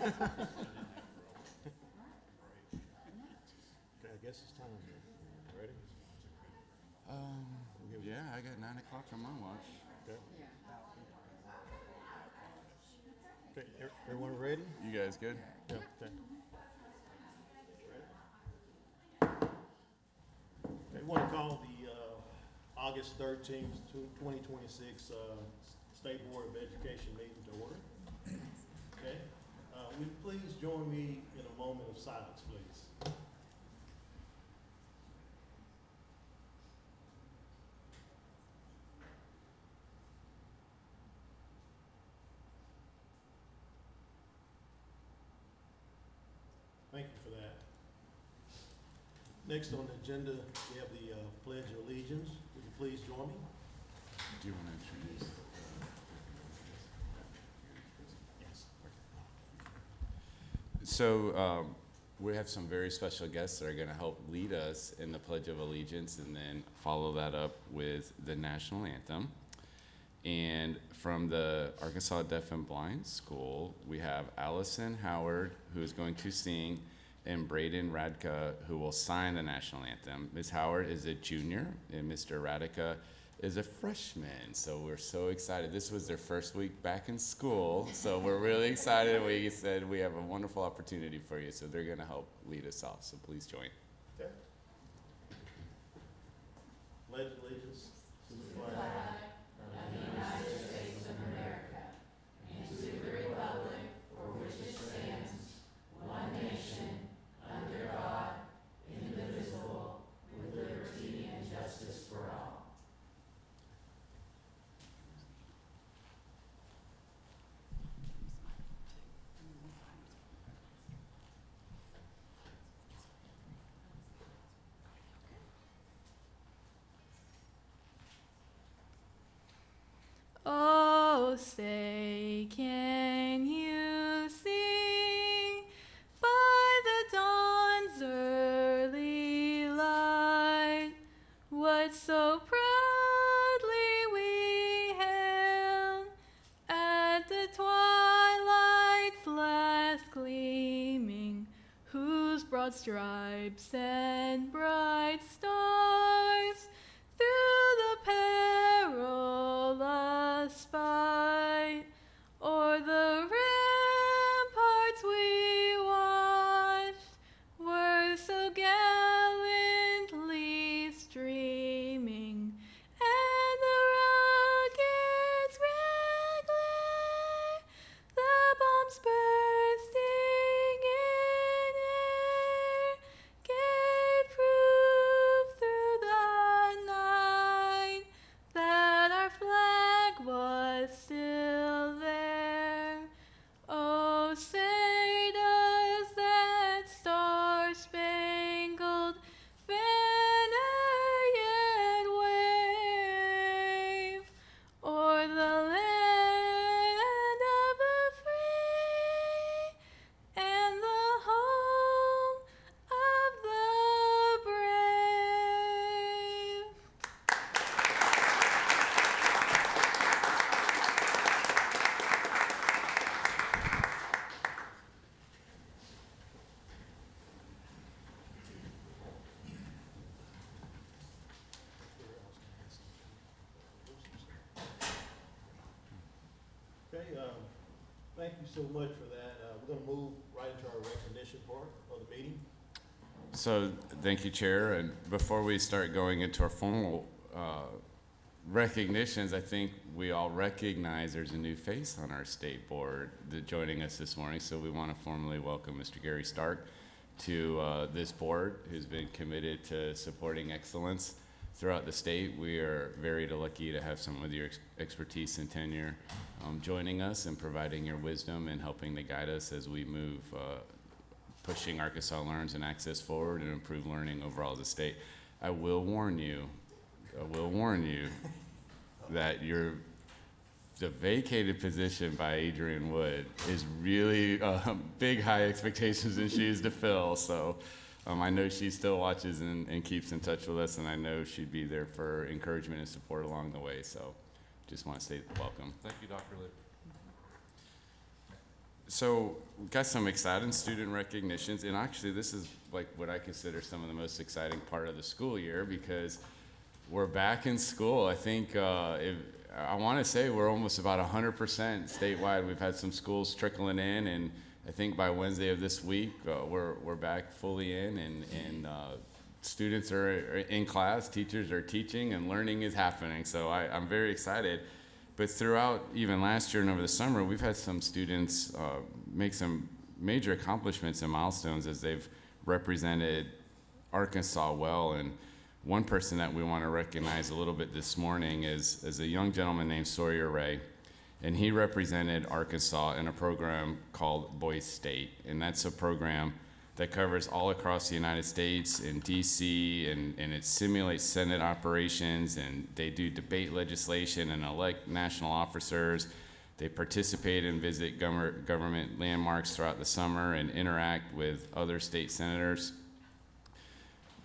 Okay, I guess it's time. Ready? Yeah, I got 9 o'clock on my watch. Okay. Okay, everyone ready? You guys good? Yeah, okay. Okay, we want to call the August 13th, 2026 State Board of Education meeting to order. Okay, will you please join me in a moment of silence, please? Thank you for that. Next on the agenda, we have the Pledge of Allegiance. Would you please join me? Do you want to introduce? Yes. So we have some very special guests that are going to help lead us in the Pledge of Allegiance and then follow that up with the national anthem. And from the Arkansas Deaf and Blind School, we have Allison Howard, who is going to sing, and Braden Radka, who will sign the national anthem. Ms. Howard is a junior, and Mr. Radka is a freshman. So we're so excited. This was their first week back in school, so we're really excited. We said we have a wonderful opportunity for you, so they're going to help lead us off. So please join. Okay. Pledge allegiance to the flag Oh, say, can you see by the dawn's early light what so proudly we hailed at the twilight's last gleaming, whose broad stripes and bright stars through the perilous fight o'er the ramparts we watched were so gallantly streaming, and the rockets' red glare, the bombs bursting in air, gave proof through the night that our flag was still there. Oh, say does that star-spangled banner yet wave o'er the land of the free and the home of the brave? Okay, thank you so much for that. We're going to move right into our recognition part of the meeting. So thank you, Chair. And before we start going into our formal recognitions, I think we all recognize there's a new face on our state board joining us this morning. So we want to formally welcome Mr. Gary Stark to this board, who's been committed to supporting excellence throughout the state. We are very lucky to have some of your expertise and tenure joining us and providing your wisdom and helping to guide us as we move pushing Arkansas Learns and Access forward and improve learning overall as a state. I will warn you that the vacated position by Adrian Wood is really big, high expectations and shoes to fill. So I know she still watches and keeps in touch with us, and I know she'd be there for encouragement and support along the way. So just want to say welcome. Thank you, Dr. Lipp. So we've got some exciting student recognitions, and actually this is like what I consider some of the most exciting part of the school year because we're back in school. I think I want to say we're almost about 100% statewide. We've had some schools trickling in, and I think by Wednesday of this week we're back fully in, and students are in class, teachers are teaching, and learning is happening. So I'm very excited. But throughout even last year and over the summer, we've had some students make some major accomplishments and milestones as they've represented Arkansas well. And one person that we want to recognize a little bit this morning is a young gentleman named Sawyer Ray. And he represented Arkansas in a program called Boys State. And that's a program that covers all across the United States in DC, and it simulates Senate operations, and they do debate legislation and elect national officers. They participate and visit government landmarks throughout the summer and interact with other state senators.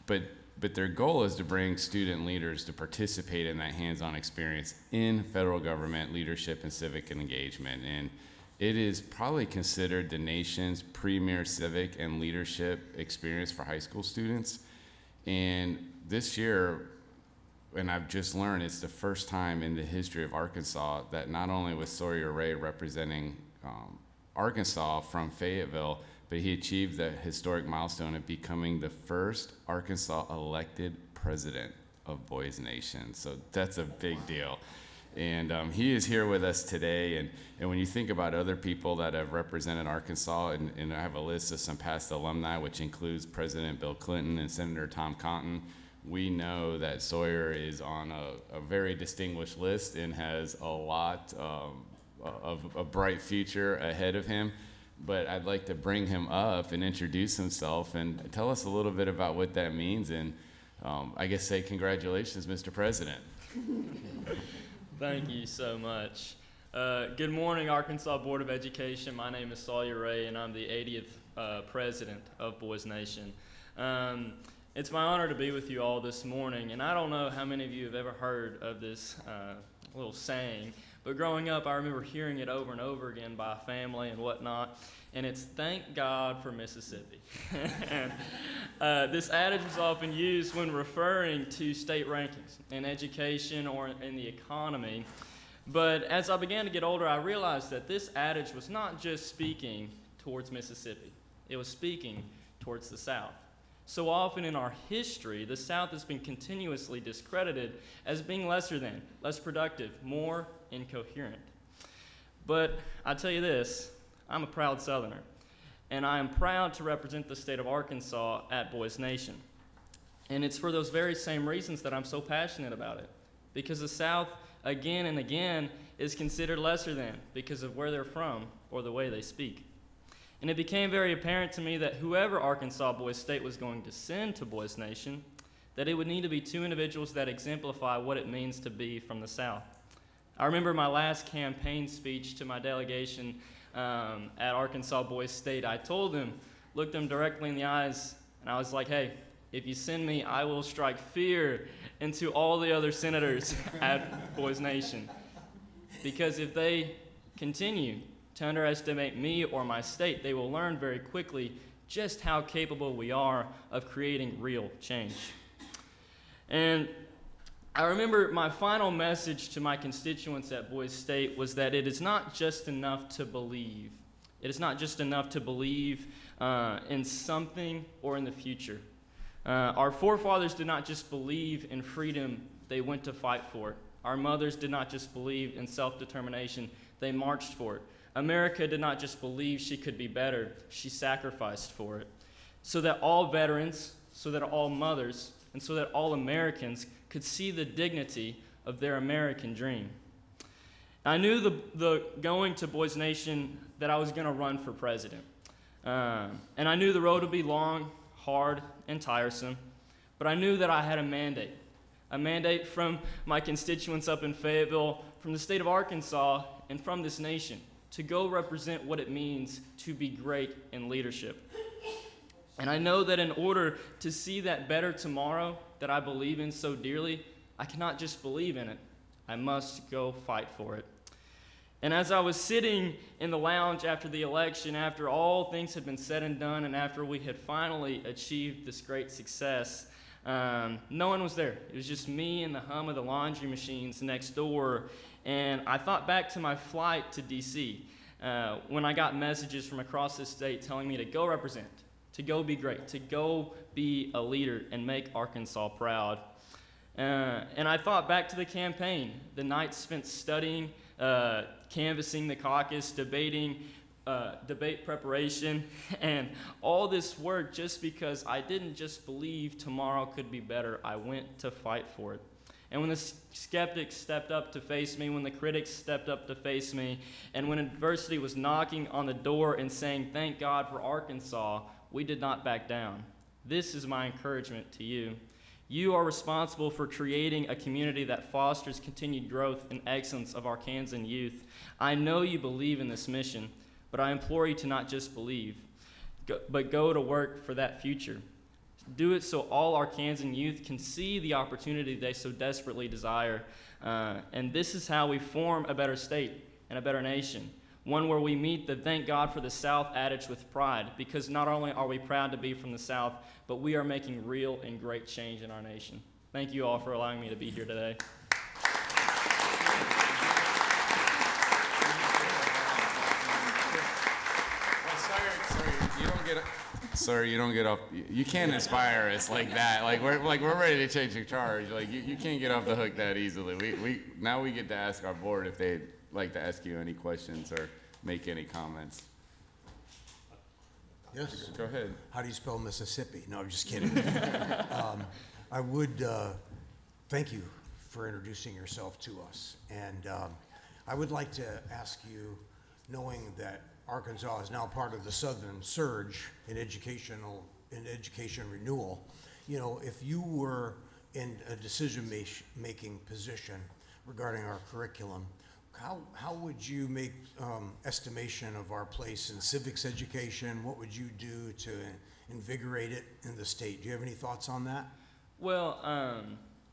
But their goal is to bring student leaders to participate in that hands-on experience in federal government leadership and civic engagement. And it is probably considered the nation's premier civic and leadership experience for high school students. And this year, and I've just learned, it's the first time in the history of Arkansas that not only was Sawyer Ray representing Arkansas from Fayetteville, but he achieved the historic milestone of becoming the first Arkansas elected president of Boys Nation. So that's a big deal. And he is here with us today. And when you think about other people that have represented Arkansas, and I have a list of some past alumni, which includes President Bill Clinton and Senator Tom Cotton, we know that Sawyer is on a very distinguished list and has a lot of a bright future ahead of him. But I'd like to bring him up and introduce himself and tell us a little bit about what that means. And I guess say congratulations, Mr. President. Thank you so much. Good morning, Arkansas Board of Education. My name is Sawyer Ray, and I'm the 80th president of Boys Nation. It's my honor to be with you all this morning, and I don't know how many of you have ever heard of this little saying, but growing up, I remember hearing it over and over again by family and whatnot, and it's thank God for Mississippi. And, this adage is often used when referring to state rankings in education or in the economy. But as I began to get older, I realized that this adage was not just speaking towards Mississippi. It was speaking towards the South. So often in our history, the South has been continuously discredited as being lesser than, less productive, more incoherent. But I tell you this, I'm a proud Southerner, and I am proud to represent the state of Arkansas at Boys Nation. And it's for those very same reasons that I'm so passionate about it, because the South, again and again, is considered lesser than because of where they're from or the way they speak. And it became very apparent to me that whoever Arkansas Boys State was going to send to Boys Nation, that it would need to be two individuals that exemplify what it means to be from the South. I remember my last campaign speech to my delegation at Arkansas Boys State. I told them, looked them directly in the eyes, and I was like, hey, if you send me, I will strike fear into all the other senators at Boys Nation. Because if they continue to underestimate me or my state, they will learn very quickly just how capable we are of creating real change. And I remember my final message to my constituents at Boys State was that it is not just enough to believe. It is not just enough to believe in something or in the future. Our forefathers did not just believe in freedom, they went to fight for it. Our mothers did not just believe in self-determination, they marched for it. America did not just believe she could be better, she sacrificed for it. So that all veterans, so that all mothers, and so that all Americans could see the dignity of their American dream. I knew the going to Boys Nation that I was going to run for president. And I knew the road would be long, hard, and tiresome, but I knew that I had a mandate from my constituents up in Fayetteville, from the state of Arkansas, and from this nation, to go represent what it means to be great in leadership. And I know that in order to see that better tomorrow that I believe in so dearly, I cannot just believe in it. I must go fight for it. And as I was sitting in the lounge after the election, after all things had been said and done, and after we had finally achieved this great success, no one was there. It was just me and the hum of the laundry machines next door. And I thought back to my flight to D.C. When I got messages from across the state telling me to go represent, to go be great, to go be a leader and make Arkansas proud. And I thought back to the campaign, the nights spent studying, canvassing the caucus, debating, debate preparation, and all this work just because I didn't just believe tomorrow could be better. I went to fight for it. And when the skeptics stepped up to face me, when the critics stepped up to face me, and when adversity was knocking on the door and saying, "Thank God for Arkansas," we did not back down. This is my encouragement to you. You are responsible for creating a community that fosters continued growth and excellence of Arkansan youth. I know you believe in this mission, but I implore you to not just believe, but go to work for that future. Do it so all Arkansan youth can see the opportunity they so desperately desire. And this is how we form a better state and a better nation. One where we meet the "thank God for the South" adage with pride, because not only are we proud to be from the South, but we are making real and great change in our nation. Thank you all for allowing me to be here today. Sir, you don't get off. You can't inspire us like that. We're ready to change the charge. You can't get off the hook that easily. Now we get to ask our board if they'd like to ask you any questions or make any comments. Yes. Go ahead. How do you spell Mississippi? No, I'm just kidding. I would thank you for introducing yourself to us. And I would like to ask you, knowing that Arkansas is now part of the Southern Surge in education renewal, if you were in a decision-making position regarding our curriculum, how would you make estimation of our place in civics education? What would you do to invigorate it in the state? Do you have any thoughts on that? Well,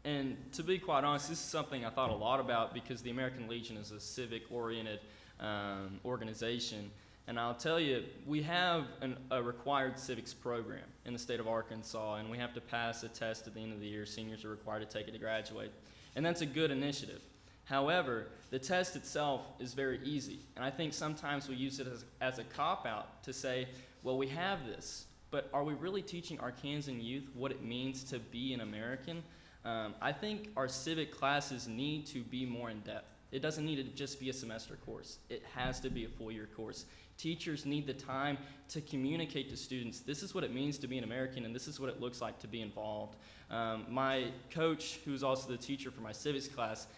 and to be quite honest, this is something I thought a lot about because the American Legion is a civic-oriented organization. And I'll tell you, we have a required civics program in the state of Arkansas, and we have to pass a test at the end of the year. Seniors are required to take it to graduate. And that's a good initiative. However, the test itself is very easy. And I think sometimes we use it as a cop-out to say, well, we have this, but are we really teaching Arkansan youth what it means to be an American? I think our civic classes need to be more in-depth. It doesn't need to just be a semester course. It has to be a full-year course. Teachers need the time to communicate to students, this is what it means to be an American, and this is what it looks like to be involved. My coach, who's also the teacher for my civics class,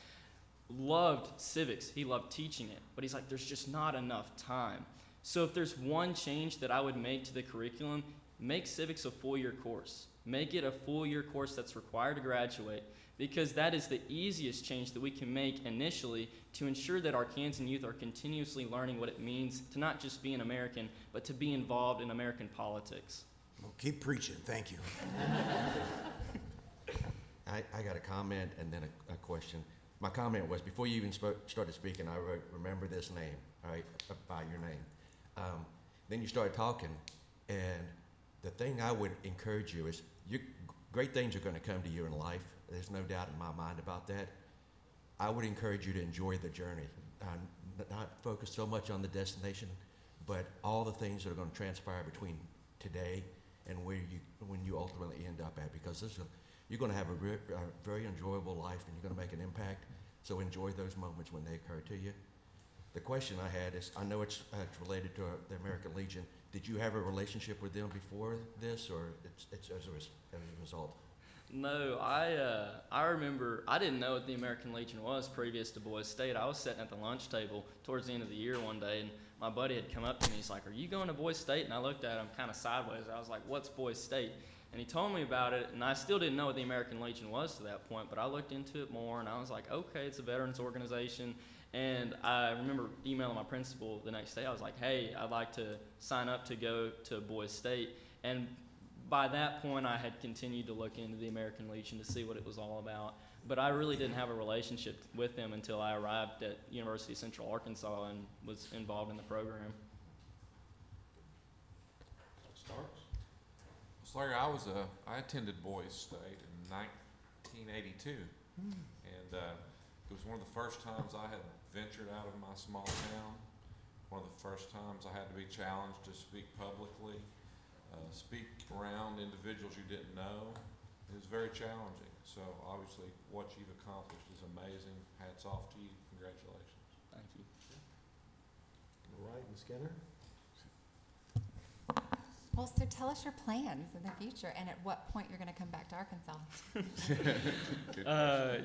loved civics. He loved teaching it, but he's like, there's just not enough time. So if there's one change that I would make to the curriculum, make civics a full-year course. Make it a full-year course that's required to graduate, because that is the easiest change that we can make initially to ensure that Arkansan youth are continuously learning what it means to not just be an American, but to be involved in American politics. Well, keep preaching. Thank you. I got a comment and then a question. My comment was, before you even started speaking, I remember this name, all right, by your name. Then you started talking, and the thing I would encourage you is, great things are going to come to you in life. There's no doubt in my mind about that. I would encourage you to enjoy the journey, not focus so much on the destination, but all the things that are going to transpire between today and when you ultimately end up at, because you're going to have a very enjoyable life, and you're going to make an impact. So enjoy those moments when they occur to you. The question I had is, I know it's related to the American Legion. Did you have a relationship with them before this, or it's as a result? No, I remember, I didn't know what the American Legion was previous to Boys State. I was sitting at the lunch table towards the end of the year one day, and my buddy had come up to me. He's like, "Are you going to Boys State?" And I looked at him kind of sideways. I was like, "What's Boys State?" And he told me about it, and I still didn't know what the American Legion was to that point, but I looked into it more, and I was like, okay, it's a veterans organization. And I remember emailing my principal the next day. I was like, hey, I'd like to sign up to go to Boys State. And by that point, I had continued to look into the American Legion to see what it was all about. But I really didn't have a relationship with them until I arrived at University of Central Arkansas and was involved in the program. Starks? Slayer, I attended Boys State in 1982, and it was one of the first times I had ventured out of my small town. One of the first times I had to be challenged to speak publicly, speak around individuals you didn't know. It was very challenging. So obviously, what you've accomplished is amazing. Hats off to you. Congratulations. Thank you. All right, Ms. Skinner? Well, so tell us your plans in the future and at what point you're going to come back to Arkansas.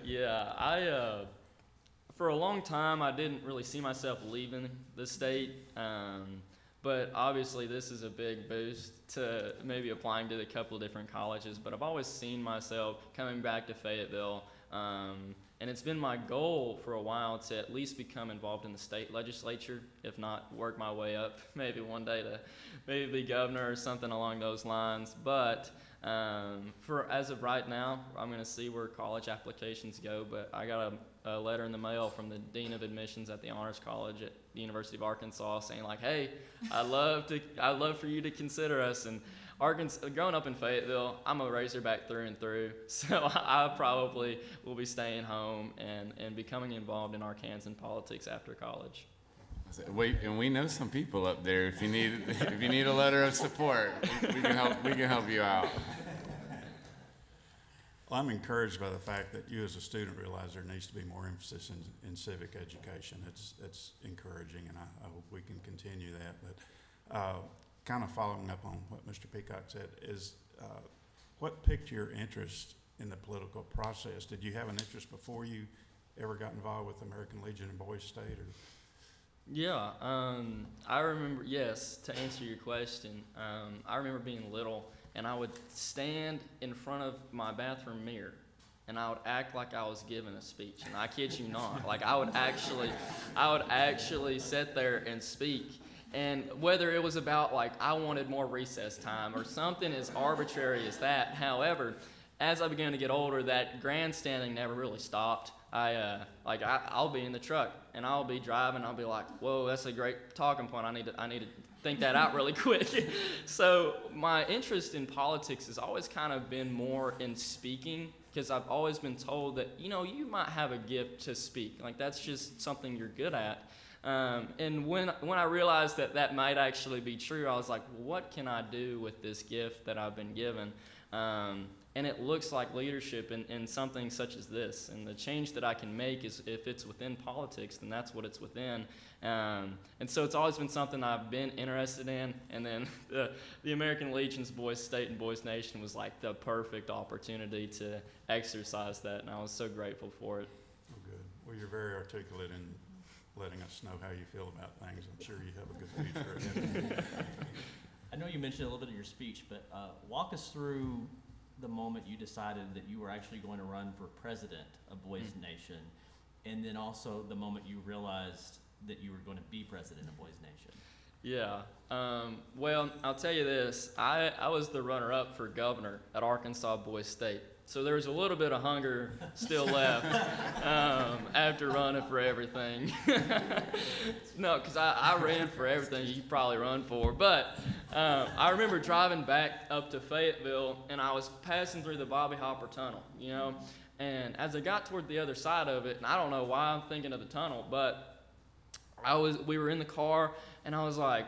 Yeah, for a long time, I didn't really see myself leaving the state. But obviously, this is a big boost to maybe applying to a couple of different colleges. But I've always seen myself coming back to Fayetteville. And it's been my goal for a while to at least become involved in the state legislature, if not work my way up maybe one day to maybe be governor or something along those lines. But for as of right now, I'm going to see where college applications go. But I got a letter in the mail from the dean of admissions at the Honors College at the University of Arkansas saying like, hey, I'd love for you to consider us. And Arkansas, growing up in Fayetteville, I'm a Razorback through and through, so I probably will be staying home and becoming involved in Arkansan politics after college. Wait, and we know some people up there. If you need a letter of support, we can help you out. Well, I'm encouraged by the fact that you as a student realize there needs to be more emphasis in civic education. It's encouraging, and I hope we can continue that. But kind of following up on what Mr. Peacock said, is what piqued your interest in the political process? Did you have an interest before you ever got involved with American Legion and Boys State? Or? Yeah, I remember, yes, to answer your question, I remember being little, and I would stand in front of my bathroom mirror, and I would act like I was giving a speech, and I kid you not, like I would actually sit there and speak. And whether it was about like I wanted more recess time or something as arbitrary as that. However, as I began to get older, that grandstanding never really stopped. I'll be in the truck and I'll be driving. I'll be like, whoa, that's a great talking point. I need to think that out really quick. So my interest in politics has always kind of been more in speaking, because I've always been told that, you know, you might have a gift to speak. Like that's just something you're good at. And when I realized that might actually be true, I was like, well, what can I do with this gift that I've been given? And it looks like leadership in something such as this. And the change that I can make is if it's within politics, then that's what it's within. And so it's always been something I've been interested in. And then the American Legion's Boys State and Boys Nation was like the perfect opportunity to exercise that. And I was so grateful for it. Oh, good. Well, you're very articulate in letting us know how you feel about things. I'm sure you have a good future ahead. I know you mentioned a little bit in your speech, but walk us through the moment you decided that you were actually going to run for president of Boys Nation, and then also the moment you realized that you were going to be president of Boys Nation. Yeah. Well, I'll tell you this. I was the runner-up for governor at Arkansas Boys State. So there was a little bit of hunger still left after running for everything. No, because I ran for everything you probably run for. But I remember driving back up to Fayetteville, and I was passing through the Bobby Hopper Tunnel, you know. And as I got toward the other side of it, and I don't know why I'm thinking of the tunnel, but we were in the car, and I was like,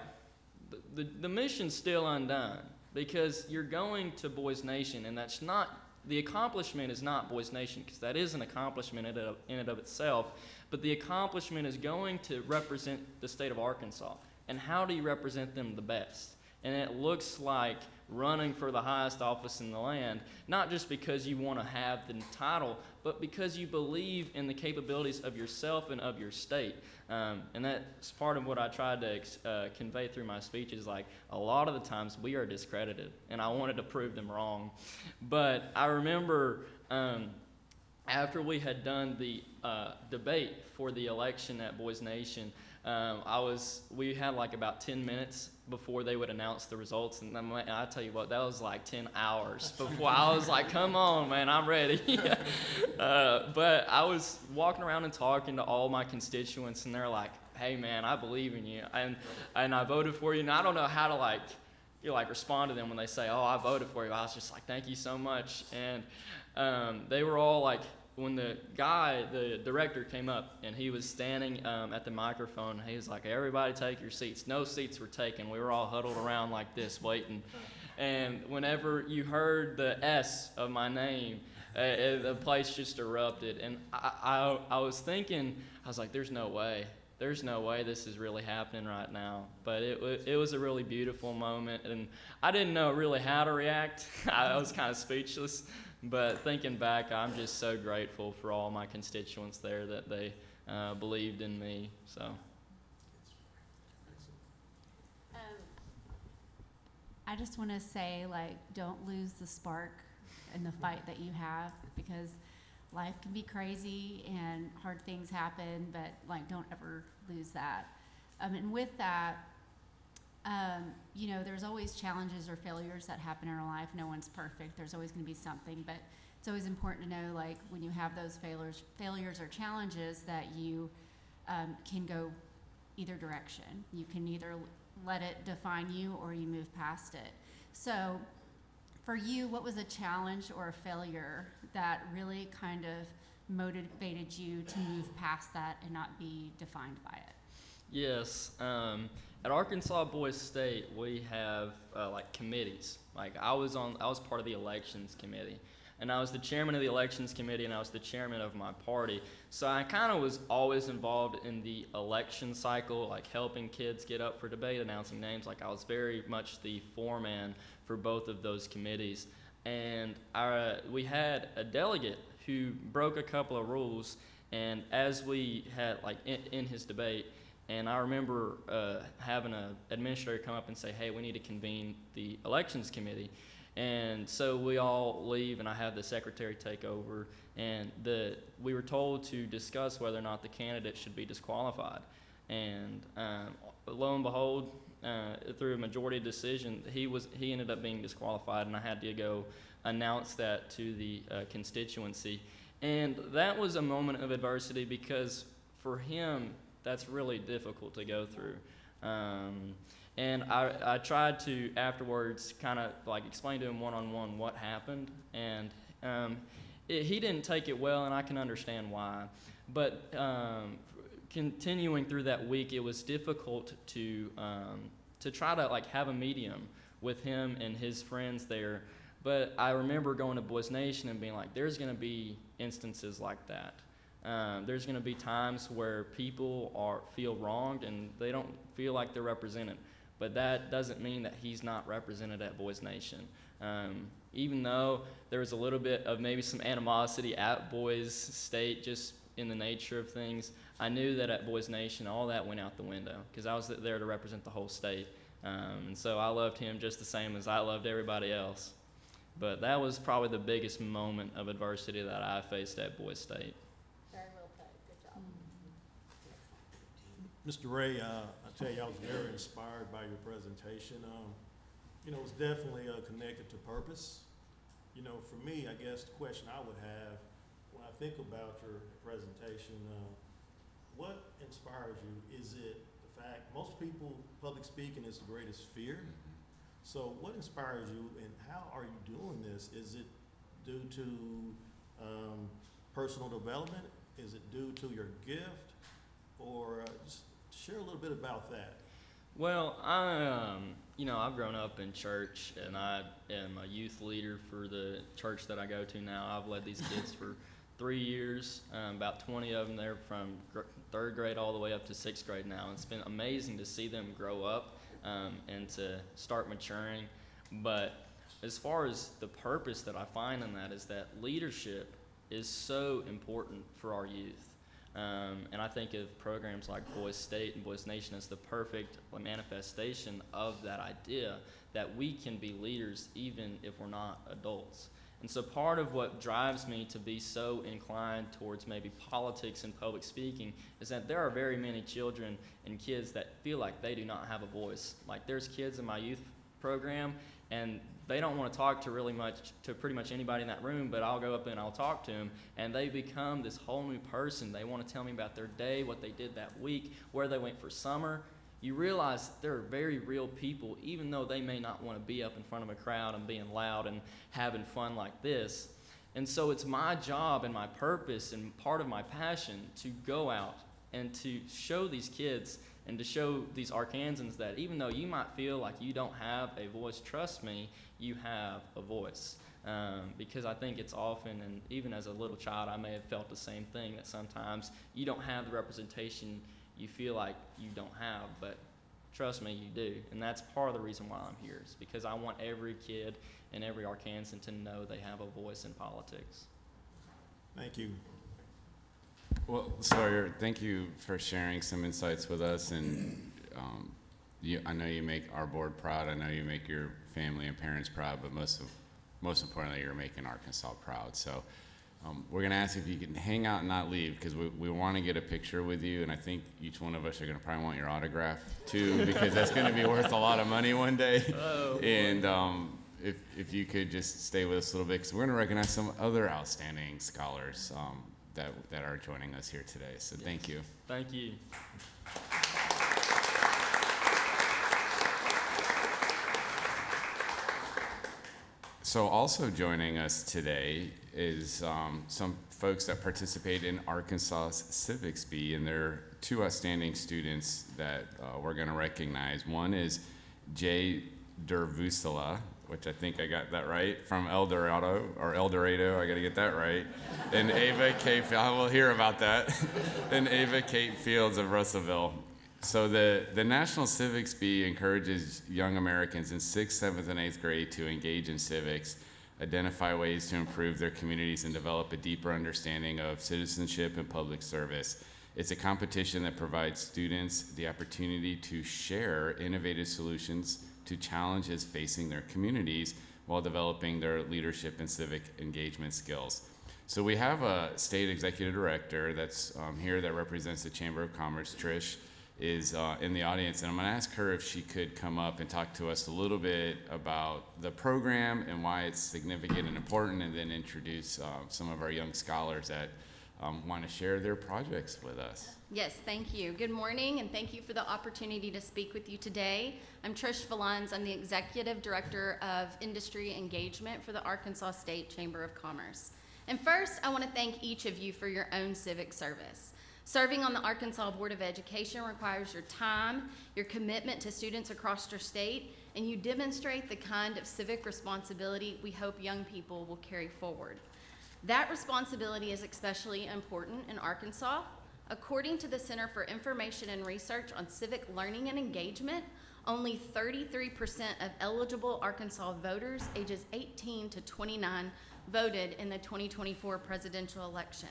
the mission's still undone, because you're going to Boys Nation, and that's not, the accomplishment is not Boys Nation, because that is an accomplishment in and of itself, but the accomplishment is going to represent the state of Arkansas. And how do you represent them the best? And it looks like running for the highest office in the land, not just because you want to have the title, but because you believe in the capabilities of yourself and of your state. And that's part of what I tried to convey through my speech is like a lot of the times we are discredited, and I wanted to prove them wrong. But I remember after we had done the debate for the election at Boys Nation, We had like about 10 minutes before they would announce the results, and I tell you what, that was like 10 hours before. I was like, come on, man, I'm ready. But I was walking around and talking to all my constituents, and they're like, hey, man, I believe in you, and I voted for you, and I don't know how to respond to them when they say, oh, I voted for you. I was just like, thank you so much. And they were all like, when the director came up and he was standing at the microphone, he was like, everybody take your seats. No seats were taken. We were all huddled around like this waiting. And whenever you heard the S of my name, the place just erupted. And I was thinking, I was like, there's no way this is really happening right now. But it was a really beautiful moment, and I didn't know really how to react. I was kind of speechless. But thinking back, I'm just so grateful for all my constituents there that they believed in me. So. I just want to say, don't lose the spark in the fight that you have, because life can be crazy and hard things happen, but don't ever lose that. And with that, there's always challenges or failures that happen in our life. No one's perfect. There's always going to be something, but it's always important to know, when you have those failures or challenges, that you can go either direction. You can either let it define you or you move past it. So for you, what was a challenge or a failure that really kind of motivated you to move past that and not be defined by it? Yes. At Arkansas Boys State, we have committees. I was part of the elections committee, and I was the chairman of the elections committee, and I was the chairman of my party. So I kind of was always involved in the election cycle, helping kids get up for debate, announcing names. I was very much the foreman for both of those committees. And we had a delegate who broke a couple of rules, and as we had in his debate, and I remember having an administrator come up and say, hey, we need to convene the elections committee. And so we all leave, and I have the secretary take over, and we were told to discuss whether or not the candidate should be disqualified. And lo and behold, through a majority decision, he ended up being disqualified, and I had to go announce that to the constituency. And that was a moment of adversity, because for him, that's really difficult to go through. And I tried to afterwards kind of explain to him one-on-one what happened, and he didn't take it well, and I can understand why. But continuing through that week, it was difficult to try to have a medium with him and his friends there. But I remember going to Boys Nation and being like, there's going to be instances like that. There's going to be times where people feel wronged and they don't feel like they're represented. But that doesn't mean that he's not represented at Boys Nation. Even though there was a little bit of maybe some animosity at Boys State, just in the nature of things, I knew that at Boys Nation, all that went out the window, because I was there to represent the whole state. And so I loved him just the same as I loved everybody else. But that was probably the biggest moment of adversity that I faced at Boys State. Very well put. Good job. Mr. Ray, I tell you, I was very inspired by your presentation. It was definitely connected to purpose. For me, I guess the question I would have when I think about your presentation, what inspires you? Is it the fact most people, public speaking is the greatest fear? So what inspires you, and how are you doing this? Is it due to personal development? Is it due to your gift? Or just share a little bit about that. Well, I've grown up in church, and I am a youth leader for the church that I go to now. I've led these kids for 3 years, about 20 of them there from third grade all the way up to sixth grade now. It's been amazing to see them grow up and to start maturing. But as far as the purpose that I find in that is that leadership is so important for our youth. And I think of programs like Boys State and Boys Nation as the perfect manifestation of that idea that we can be leaders even if we're not adults. And so part of what drives me to be so inclined towards maybe politics and public speaking is that there are very many children and kids that feel like they do not have a voice. Like there's kids in my youth program and they don't want to talk to pretty much anybody in that room, but I'll go up and I'll talk to them, and they become this whole new person. They want to tell me about their day, what they did that week, where they went for summer. You realize they're very real people, even though they may not want to be up in front of a crowd and being loud and having fun like this. And so it's my job and my purpose and part of my passion to go out and to show these kids and to show these Arkansans that even though you might feel like you don't have a voice, trust me, you have a voice. Because I think it's often, and even as a little child, I may have felt the same thing, that sometimes you don't have the representation you feel like you don't have, but trust me, you do. And that's part of the reason why I'm here, is because I want every kid and every Arkansan to know they have a voice in politics. Thank you. Well, Sawyer, thank you for sharing some insights with us, and I know you make our board proud. I know you make your family and parents proud, but most importantly, you're making Arkansas proud. So we're going to ask if you can hang out and not leave, because we want to get a picture with you, and I think each one of us are going to probably want your autograph too, because that's going to be worth a lot of money one day. Oh, and if you could just stay with us a little bit, because we're going to recognize some other outstanding scholars that are joining us here today. So yes. Thank you. Thank you. So also joining us today is some folks that participate in Arkansas Civics Bee, and there are two outstanding students that we're going to recognize. One is Jay Dervusala, which I think I got that right, from El Dorado, I got to get that right. And Ava K. I will hear about that. And Ava Kate Fields of Russellville. So the National Civics Bee encourages young Americans in 6th, 7th, and 8th grade to engage in civics, identify ways to improve their communities, and develop a deeper understanding of citizenship and public service. It's a competition that provides students the opportunity to share innovative solutions to challenges facing their communities while developing their leadership and civic engagement skills. So we have a state executive director that's here that represents the Chamber of Commerce. Trish is in the audience, and I'm going to ask her if she could come up and talk to us a little bit about the program and why it's significant and important, and then introduce some of our young scholars that want to share their projects with us. Yes, thank you. Good morning, and thank you for the opportunity to speak with you today. I'm Trish Valens. I'm the Executive Director of Industry Engagement for the Arkansas State Chamber of Commerce. And first, I want to thank each of you for your own civic service. Serving on the Arkansas Board of Education requires your time, your commitment to students across your state, and you demonstrate the kind of civic responsibility we hope young people will carry forward. That responsibility is especially important in Arkansas. According to the Center for Information and Research on Civic Learning and Engagement, only 33% of eligible Arkansas voters ages 18 to 29 voted in the 2024 presidential election,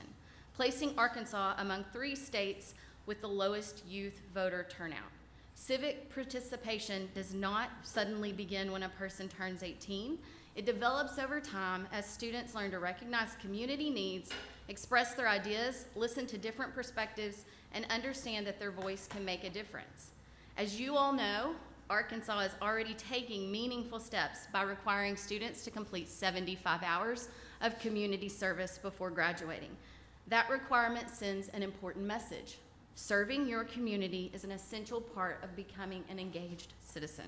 placing Arkansas among 3 states with the lowest youth voter turnout. Civic participation does not suddenly begin when a person turns 18. It develops over time as students learn to recognize community needs, express their ideas, listen to different perspectives, and understand that their voice can make a difference. As you all know, Arkansas is already taking meaningful steps by requiring students to complete 75 hours of community service before graduating. That requirement sends an important message. Serving your community is an essential part of becoming an engaged citizen.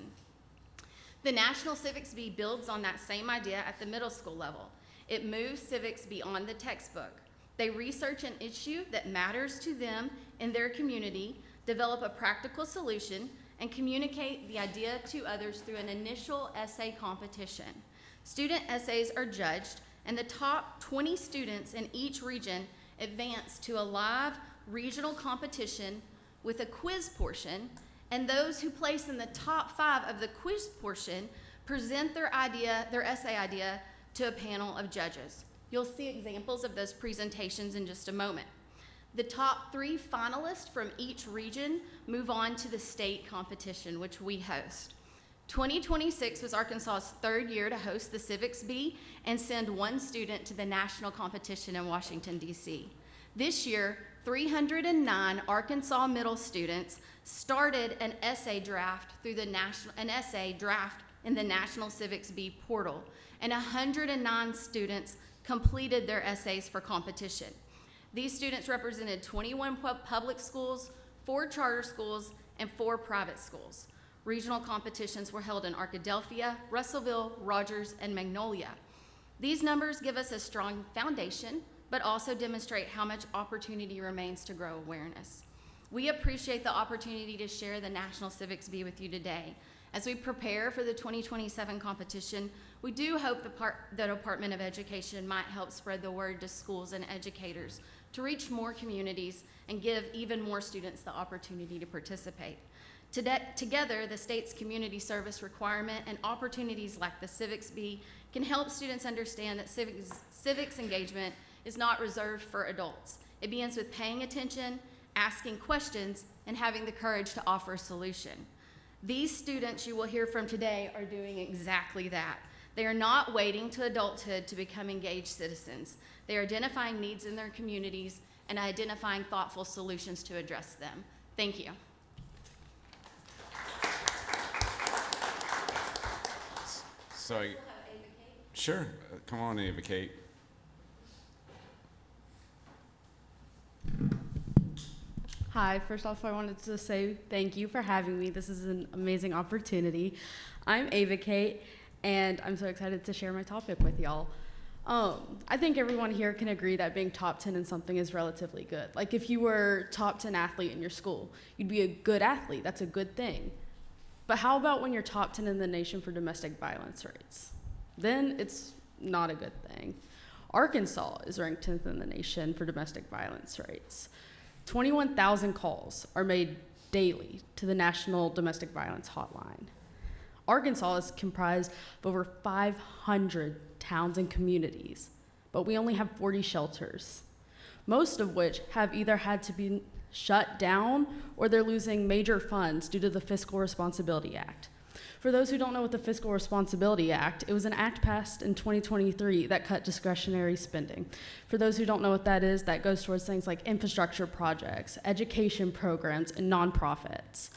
The National Civics Bee builds on that same idea at the middle school level. It moves civics beyond the textbook. They research an issue that matters to them in their community, develop a practical solution, and communicate the idea to others through an initial essay competition. Student essays are judged, and the top 20 students in each region advance to a live regional competition with a quiz portion, and those who place in the top 5 of the quiz portion present their essay idea to a panel of judges. You'll see examples of those presentations in just a moment. The top 3 finalists from each region move on to the state competition, which we host. 2026 was Arkansas's third year to host the Civics Bee and send one student to the national competition in Washington, D.C. This year, 309 Arkansas middle students started an essay draft in the National Civics Bee portal, and 109 students completed their essays for competition. These students represented 21 public schools, 4 charter schools, and 4 private schools. Regional competitions were held in Arkadelphia, Russellville, Rogers, and Magnolia. These numbers give us a strong foundation, but also demonstrate how much opportunity remains to grow awareness. We appreciate the opportunity to share the National Civics Bee with you today. As we prepare for the 2027 competition, we do hope the Department of Education might help spread the word to schools and educators to reach more communities and give even more students the opportunity to participate. Together, the state's community service requirement and opportunities like the Civics Bee can help students understand that civics engagement is not reserved for adults. It begins with paying attention, asking questions, and having the courage to offer a solution. These students you will hear from today are doing exactly that. They are not waiting to adulthood to become engaged citizens. They are identifying needs in their communities and identifying thoughtful solutions to address them. Thank you. So, sure, come on, Ava Kate. Hi, first off, I wanted to say thank you for having me. This is an amazing opportunity. I'm Ava Kate, and I'm so excited to share my topic with y'all. I think everyone here can agree that being top 10 in something is relatively good. Like if you were top 10 athlete in your school, you'd be a good athlete. That's a good thing. But how about when you're top 10 in the nation for domestic violence rates? Then it's not a good thing. Arkansas is ranked 10th in the nation for domestic violence rates. 21,000 calls are made daily to the National Domestic Violence Hotline. Arkansas is comprised of over 500 towns and communities, but we only have 40 shelters, most of which have either had to be shut down or they're losing major funds due to the Fiscal Responsibility Act. For those who don't know what the Fiscal Responsibility Act, it was an act passed in 2023 that cut discretionary spending. For those who don't know what that is, that goes towards things like infrastructure projects, education programs, and nonprofits.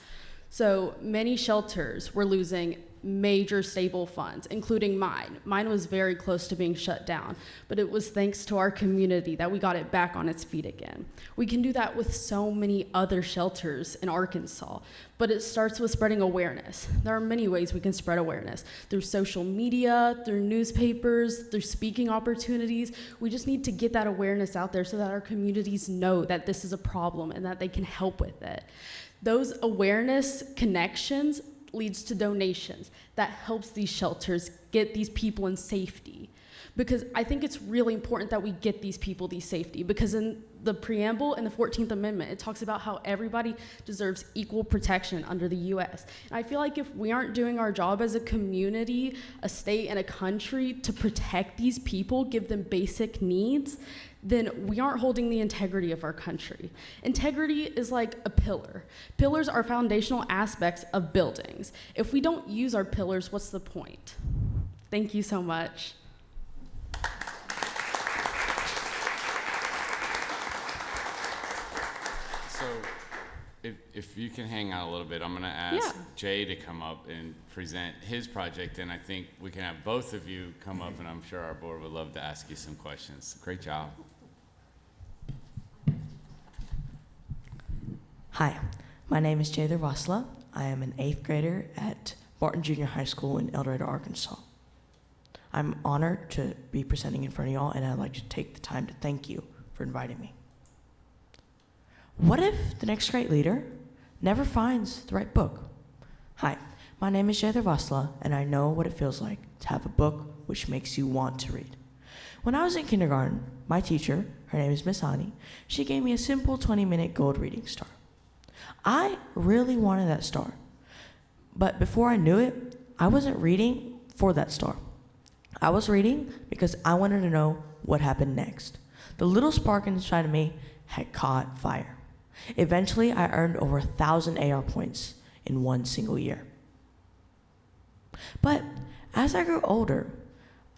So many shelters were losing major stable funds, including mine. Mine was very close to being shut down, but it was thanks to our community that we got it back on its feet again. We can do that with so many other shelters in Arkansas, but it starts with spreading awareness. There are many ways we can spread awareness, through social media, through newspapers, through speaking opportunities. We just need to get that awareness out there so that our communities know that this is a problem and that they can help with it. Those awareness connections leads to donations that helps these shelters get these people in safety. Because I think it's really important that we get these people these safety, because in the preamble in the 14th Amendment, it talks about how everybody deserves equal protection under the US. And I feel like if we aren't doing our job as a community, a state, and a country to protect these people, give them basic needs, then we aren't holding the integrity of our country. Integrity is like a pillar. Pillars are foundational aspects of buildings. If we don't use our pillars, what's the point? Thank you so much. So, if you can hang out a little bit, I'm gonna ask Jay to come up and present his project, and I think we can have both of you come up, and I'm sure our board would love to ask you some questions. Great job. Hi, my name is Jay Vasla. I am an 8th grader at Barton Junior High School in El Dorado, Arkansas. I'm honored to be presenting in front of y'all, and I'd like to take the time to thank you for inviting me. What if the next great leader never finds the right book? Hi, my name is Jay Vasla, and I know what it feels like to have a book which makes you want to read. When I was in kindergarten, my teacher, her name is Miss Ani, she gave me a simple 20-minute gold reading star. I really wanted that star, but before I knew it, I wasn't reading for that star. I was reading because I wanted to know what happened next. The little spark inside of me had caught fire. Eventually, I earned over 1,000 AR points in one single year. But as I grew older,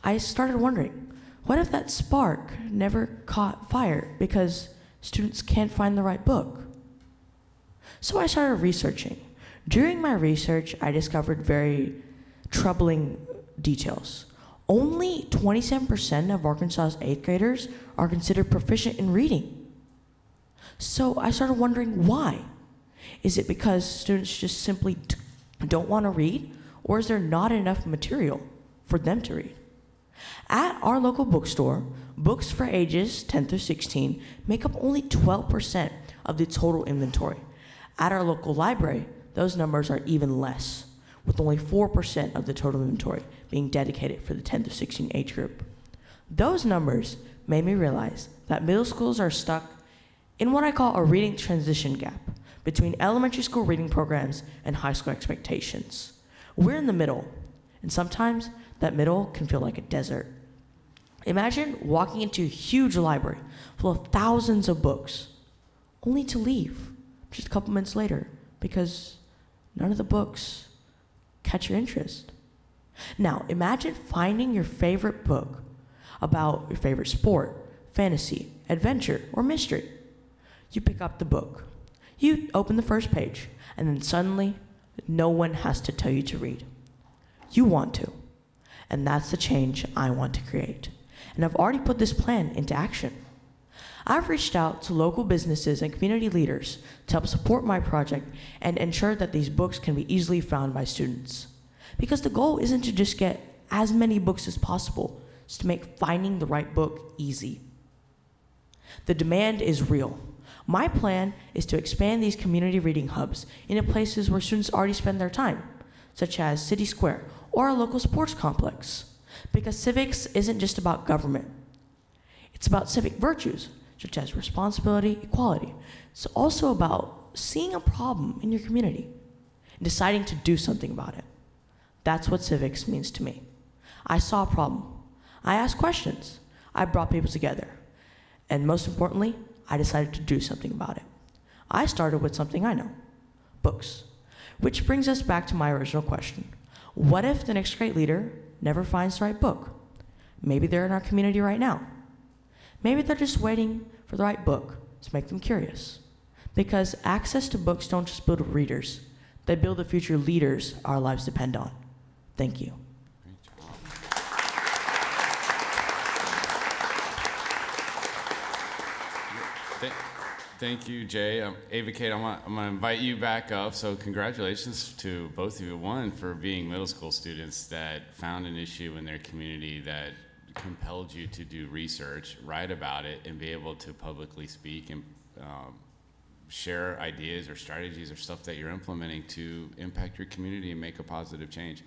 I started wondering, what if that spark never caught fire because students can't find the right book? So I started researching. During my research, I discovered very troubling details. Only 27% of Arkansas's 8th graders are considered proficient in reading. So I started wondering why. Is it because students just simply don't want to read, or is there not enough material for them to read? At our local bookstore, books for ages 10 through 16 make up only 12% of the total inventory. At our local library, those numbers are even less, with only 4% of the total inventory being dedicated for the 10 to 16 age group. Those numbers made me realize that middle schools are stuck in what I call a reading transition gap between elementary school reading programs and high school expectations. We're in the middle, and sometimes that middle can feel like a desert. Imagine walking into a huge library full of thousands of books, only to leave just a couple minutes later because none of the books catch your interest. Now, imagine finding your favorite book about your favorite sport, fantasy, adventure, or mystery. You pick up the book. You open the first page, and then suddenly, no one has to tell you to read. You want to. And that's the change I want to create. And I've already put this plan into action. I've reached out to local businesses and community leaders to help support my project and ensure that these books can be easily found by students. Because the goal isn't to just get as many books as possible, it's to make finding the right book easy. The demand is real. My plan is to expand these community reading hubs into places where students already spend their time, such as City Square or a local sports complex. Because civics isn't just about government. It's about civic virtues, such as responsibility, equality. It's also about seeing a problem in your community and deciding to do something about it. That's what civics means to me. I saw a problem. I asked questions. I brought people together. And most importantly, I decided to do something about it. I started with something I know, books. Which brings us back to my original question. What if the next great leader never finds the right book? Maybe they're in our community right now. Maybe they're just waiting for the right book to make them curious. Because access to books don't just build readers, they build the future leaders our lives depend on. Thank you. Great job. Thank you, Jay. Ava Kate, I'm gonna invite you back up. So congratulations to both of you. One, for being middle school students that found an issue in their community that compelled you to do research, write about it, and be able to publicly speak and share ideas or strategies or stuff that you're implementing to impact your community and make a positive change.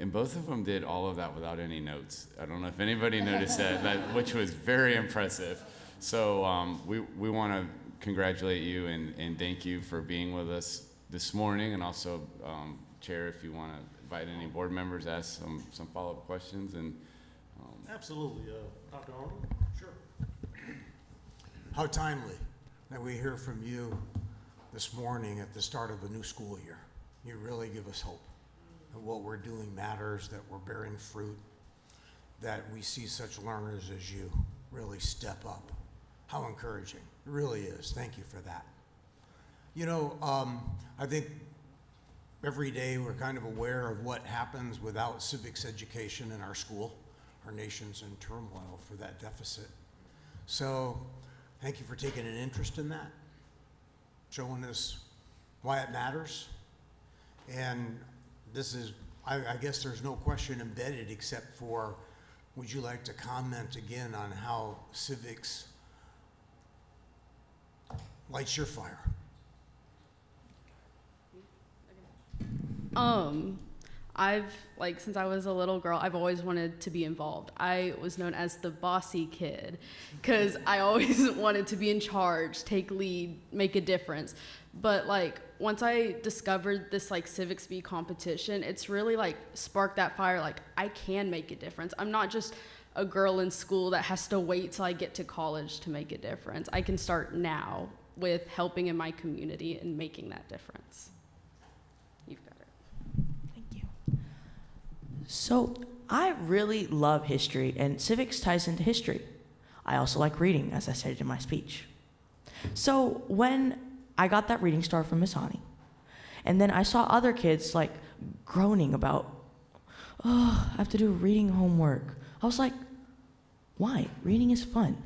And both of them did all of that without any notes. I don't know if anybody noticed that, which was very impressive. So we want to congratulate you and thank you for being with us this morning. And also, Chair, if you want to invite any board members, ask some follow-up questions. And Absolutely, Dr. Arnold. Sure. How timely that we hear from you this morning at the start of a new school year. You really give us hope that what we're doing matters, that we're bearing fruit, that we see such learners as you really step up. How encouraging. It really is. Thank you for that. You know, I think every day we're kind of aware of what happens without civics education in our school. Our nation's in turmoil for that deficit. So thank you for taking an interest in that, showing us why it matters. And this is, I guess there's no question embedded except for, would you like to comment again on how civics lights your fire? Since I was a little girl, I've always wanted to be involved. I was known as the bossy kid because I always wanted to be in charge, take lead, make a difference. But once I discovered this civics bee competition, it's really sparked that fire. I can make a difference. I'm not just a girl in school that has to wait till I get to college to make a difference. I can start now with helping in my community and making that difference. You've got it. Thank you. So I really love history, and civics ties into history. I also like reading, as I said in my speech. So when I got that reading star from Miss Hani, and then I saw other kids like groaning about, oh, I have to do reading homework. I was like, why? Reading is fun.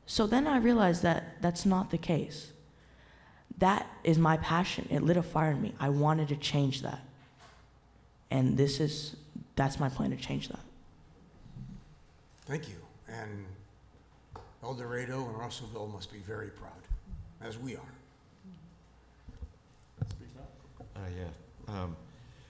So then I realized that that's not the case. That is my passion. It lit a fire in me. I wanted to change that. And that's my plan to change that. Thank you. And El Dorado and Russellville must be very proud, as we are.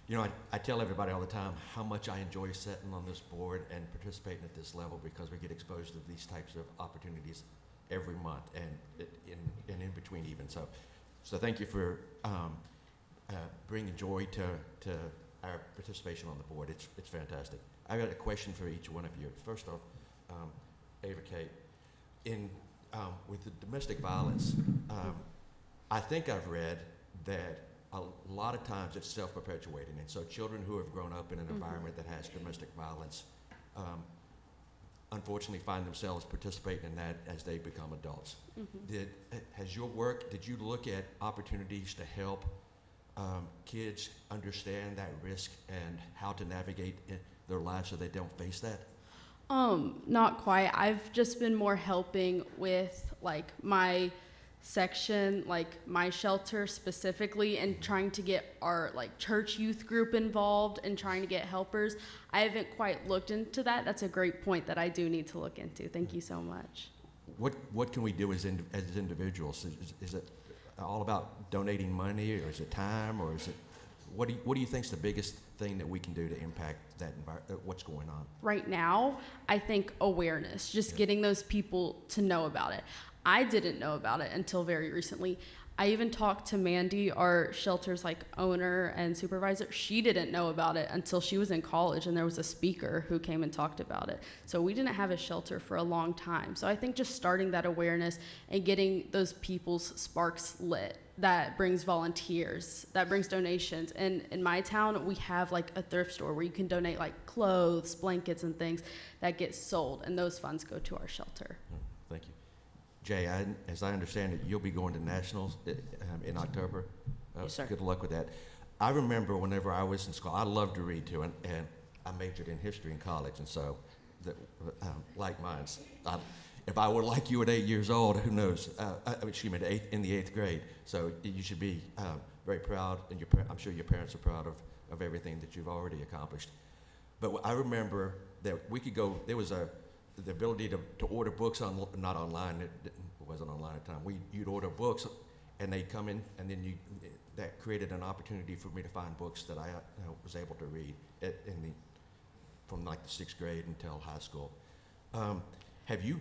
You know, I tell everybody all the time how much I enjoy sitting on this board and participating at this level because we get exposed to these types of opportunities every month and in between even. So thank you for bringing joy to our participation on the board. It's fantastic. I've got a question for each one of you. First off, Ava Kate, with the domestic violence, I think I've read that a lot of times it's self-perpetuating, and so children who have grown up in an environment that has domestic violence unfortunately find themselves participating in that as they become adults. Did you look at opportunities to help kids understand that risk and how to navigate their lives so they don't face that? Not quite. I've just been more helping with like my section, like my shelter specifically, and trying to get our like church youth group involved and trying to get helpers. I haven't quite looked into that. That's a great point that I do need to look into. Thank you so much. What can we do as individuals? Is it all about donating money, or is it time, or is it what do you think is the biggest thing that we can do to impact that what's going on right now? I think awareness, just getting those people to know about it. I didn't know about it until very recently. I even talked to Mandy, our shelter's like owner and supervisor. She didn't know about it until she was in college, and there was a speaker who came and talked about it. So we didn't have a shelter for a long time. So I think just starting that awareness and getting those people's sparks lit, that brings volunteers, that brings donations. And in my town, we have like a thrift store where you can donate like clothes, blankets, and things that get sold, and those funds go to our shelter. Thank you. Jay, as I understand it, you'll be going to nationals in October. Yes, sir. Good luck with that. I remember whenever I was in school, I loved to read too, and I majored in history in college, and so, like mine, if I were like you at 8 years old, who knows? In the eighth grade. So you should be very proud, and I'm sure your parents are proud of everything that you've already accomplished. But I remember that we could go. There was the ability to order books not online. It wasn't online at the time. You'd order books, and they'd come in, and then that created an opportunity for me to find books that I was able to read from like the 6th grade until high school. Have you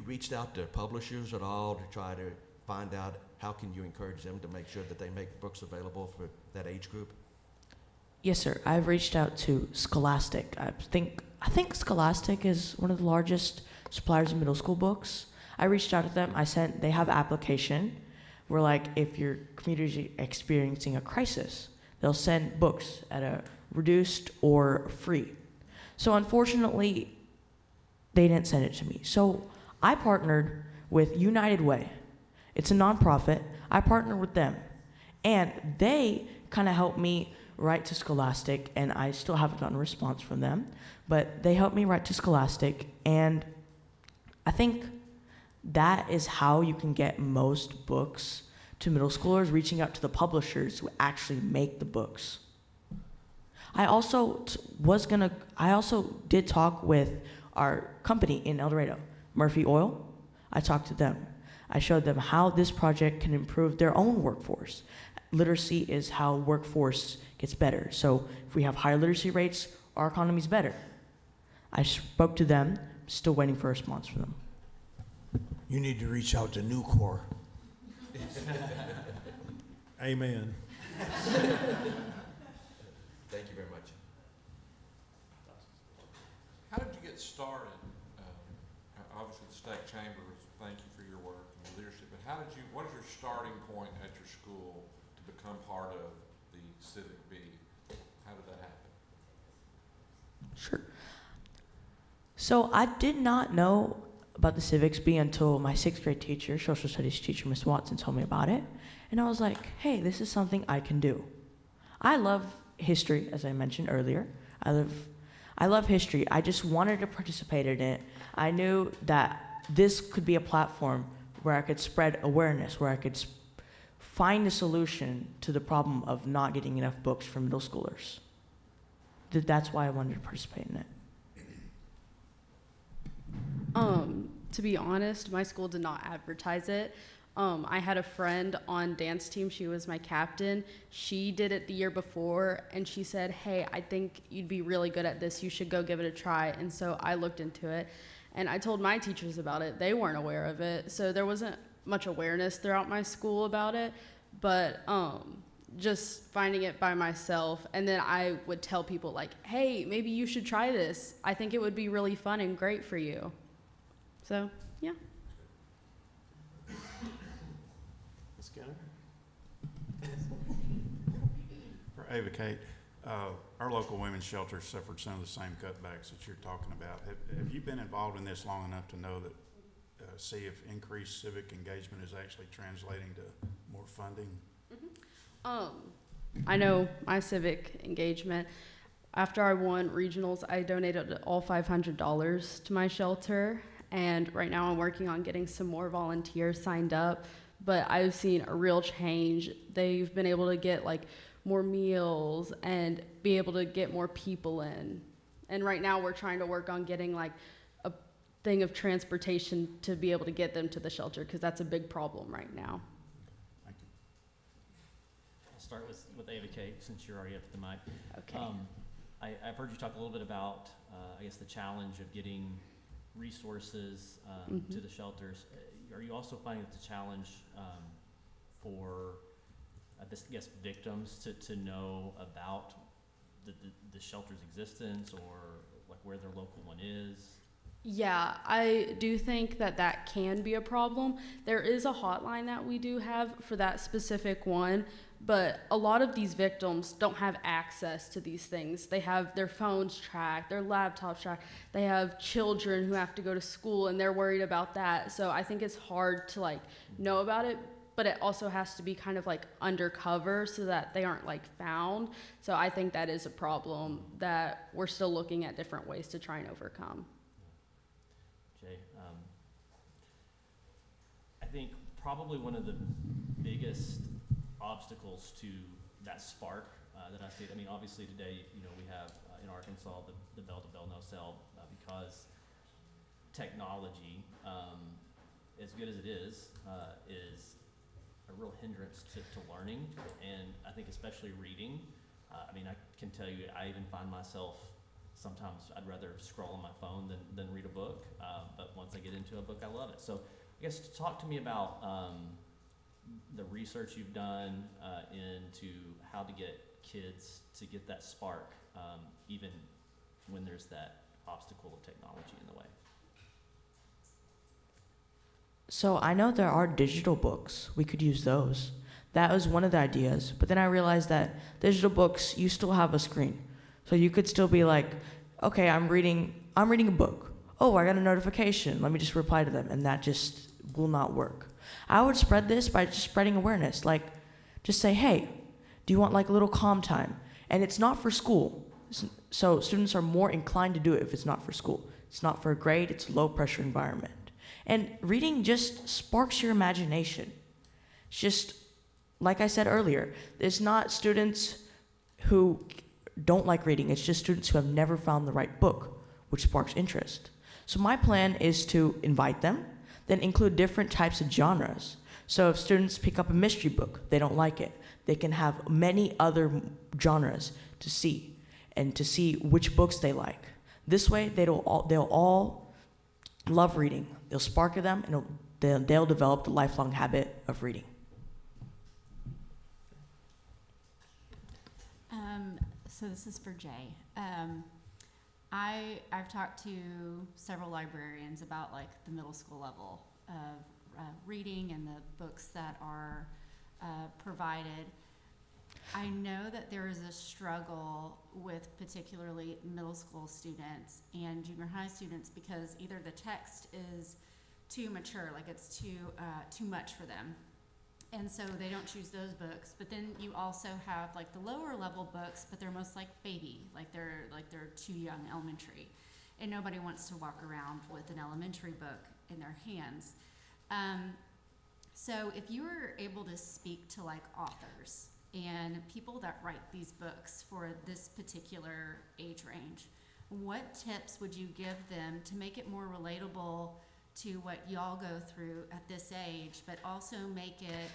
reached out to publishers at all to try to find out how can you encourage them to make sure that they make books available for that age group? Yes, sir. I've reached out to Scholastic. I think Scholastic is one of the largest suppliers of middle school books. I reached out to them. They have an application where, like, if your community is experiencing a crisis, they'll send books at a reduced or free. So unfortunately, they didn't send it to me. So I partnered with United Way. It's a nonprofit. I partnered with them, and they kind of helped me write to Scholastic, and I still haven't gotten a response from them, but they helped me write to Scholastic, and I think that is how you can get most books to middle schoolers, reaching out to the publishers who actually make the books. I also did talk with our company in El Dorado, Murphy Oil. I talked to them. I showed them how this project can improve their own workforce. Literacy is how workforce gets better. So if we have higher literacy rates, our economy's better. I spoke to them, still waiting for a response from them. You need to reach out to Nucor. Amen. Thank you very much. How did you get started? Obviously, the State Chambers, thank you for your work and your leadership, but what is your starting point at your school to become part of the Civic Bee? How did that happen? Sure. So I did not know about the civics bee until my 6th grade teacher, social studies teacher, Miss Watson, told me about it. And I was like, hey, this is something I can do. I love history, as I mentioned earlier. I love history. I just wanted to participate in it. I knew that this could be a platform where I could spread awareness, where I could find a solution to the problem of not getting enough books for middle schoolers. That's why I wanted to participate in it. To be honest, my school did not advertise it. I had a friend on dance team. She was my captain. She did it the year before, and she said, hey, I think you'd be really good at this. You should go give it a try. And so I looked into it, and I told my teachers about it. They weren't aware of it, so there wasn't much awareness throughout my school about it. But just finding it by myself, and then I would tell people, like, hey, maybe you should try this. I think it would be really fun and great for you. So, yeah. Ms. Skinner? For Ava Kate, our local women's shelter suffered some of the same cutbacks that you're talking about. Have you been involved in this long enough to know that, see if increased civic engagement is actually translating to more funding? I know my civic engagement. After I won regionals, I donated all $500 to my shelter, and right now I'm working on getting some more volunteers signed up. But I've seen a real change. They've been able to get like more meals and be able to get more people in. And right now we're trying to work on getting like a thing of transportation to be able to get them to the shelter, because that's a big problem right now. Thank you. I'll start with Ava Kate, since you're already up at the mic. Okay. I've heard you talk a little bit about, I guess, the challenge of getting resources to the shelters. Are you also finding that the challenge for, I guess, victims to know about the shelter's existence, or like where their local one is? Yeah, I do think that that can be a problem. There is a hotline that we do have for that specific one, but a lot of these victims don't have access to these things. They have their phones tracked, their laptops tracked. They have children who have to go to school, and they're worried about that. So I think it's hard to like know about it, but it also has to be kind of like undercover so that they aren't like found. So I think that is a problem that we're still looking at different ways to try and overcome. Jay, I think probably one of the biggest obstacles to that spark that I see, I mean, obviously today, you know, we have in Arkansas the bell-to-bell no-cell because technology, as good as it is a real hindrance to learning, and I think especially reading. I mean, I can tell you, I even find myself sometimes I'd rather scroll on my phone than read a book, but once I get into a book, I love it. So I guess talk to me about the research you've done into how to get kids to get that spark, even when there's that obstacle of technology in the way. So I know there are digital books. We could use those. That was one of the ideas. But then I realized that digital books, you still have a screen. So you could still be like, okay, I'm reading a book. Oh, I got a notification. Let me just reply to them. And that just will not work. I would spread this by just spreading awareness. Like, just say, hey, do you want like a little calm time? And it's not for school. So students are more inclined to do it if it's not for school. It's not for a grade. It's a low pressure environment. And reading just sparks your imagination. It's just, like I said earlier, it's not students who don't like reading. It's just students who have never found the right book, which sparks interest. So my plan is to invite them, then include different types of genres. So if students pick up a mystery book, they don't like it, they can have many other genres to see, and to see which books they like. This way, they'll all love reading. They'll spark them, and they'll develop the lifelong habit of reading. So this is for Jay. I've talked to several librarians about like the middle school level of reading and the books that are provided. I know that there is a struggle with particularly middle school students and junior high students because either the text is too mature, like it's too much for them, and so they don't choose those books. But then you also have like the lower level books, but they're most like baby, like they're too young, elementary, and nobody wants to walk around with an elementary book in their hands. So if you were able to speak to like authors and people that write these books for this particular age range, what tips would you give them to make it more relatable to what y'all go through at this age, but also make it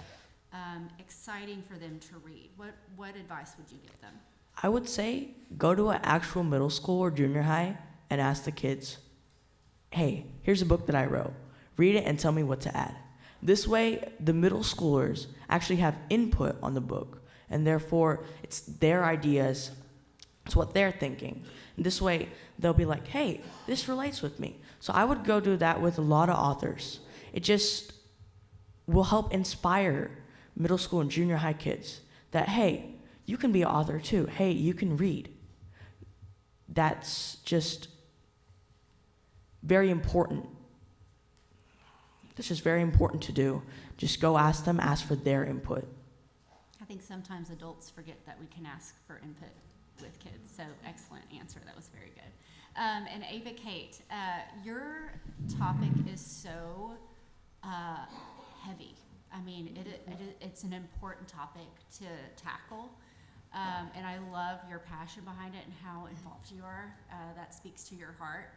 exciting for them to read? What advice would you give them? I would say go to an actual middle school or junior high and ask the kids, hey, here's a book that I wrote. Read it and tell me what to add. This way, the middle schoolers actually have input on the book, and therefore it's their ideas, it's what they're thinking. And this way, they'll be like, hey, this relates with me. So I would go do that with a lot of authors. It just will help inspire middle school and junior high kids that, hey, you can be an author too. Hey, you can read. That's just very important. This is very important to do. Just go ask them, ask for their input. I think sometimes adults forget that we can ask for input with kids. So excellent answer. That was very good. And Ava Kate, your topic is so heavy. I mean, it's an important topic to tackle. And I love your passion behind it and how involved you are. That speaks to your heart.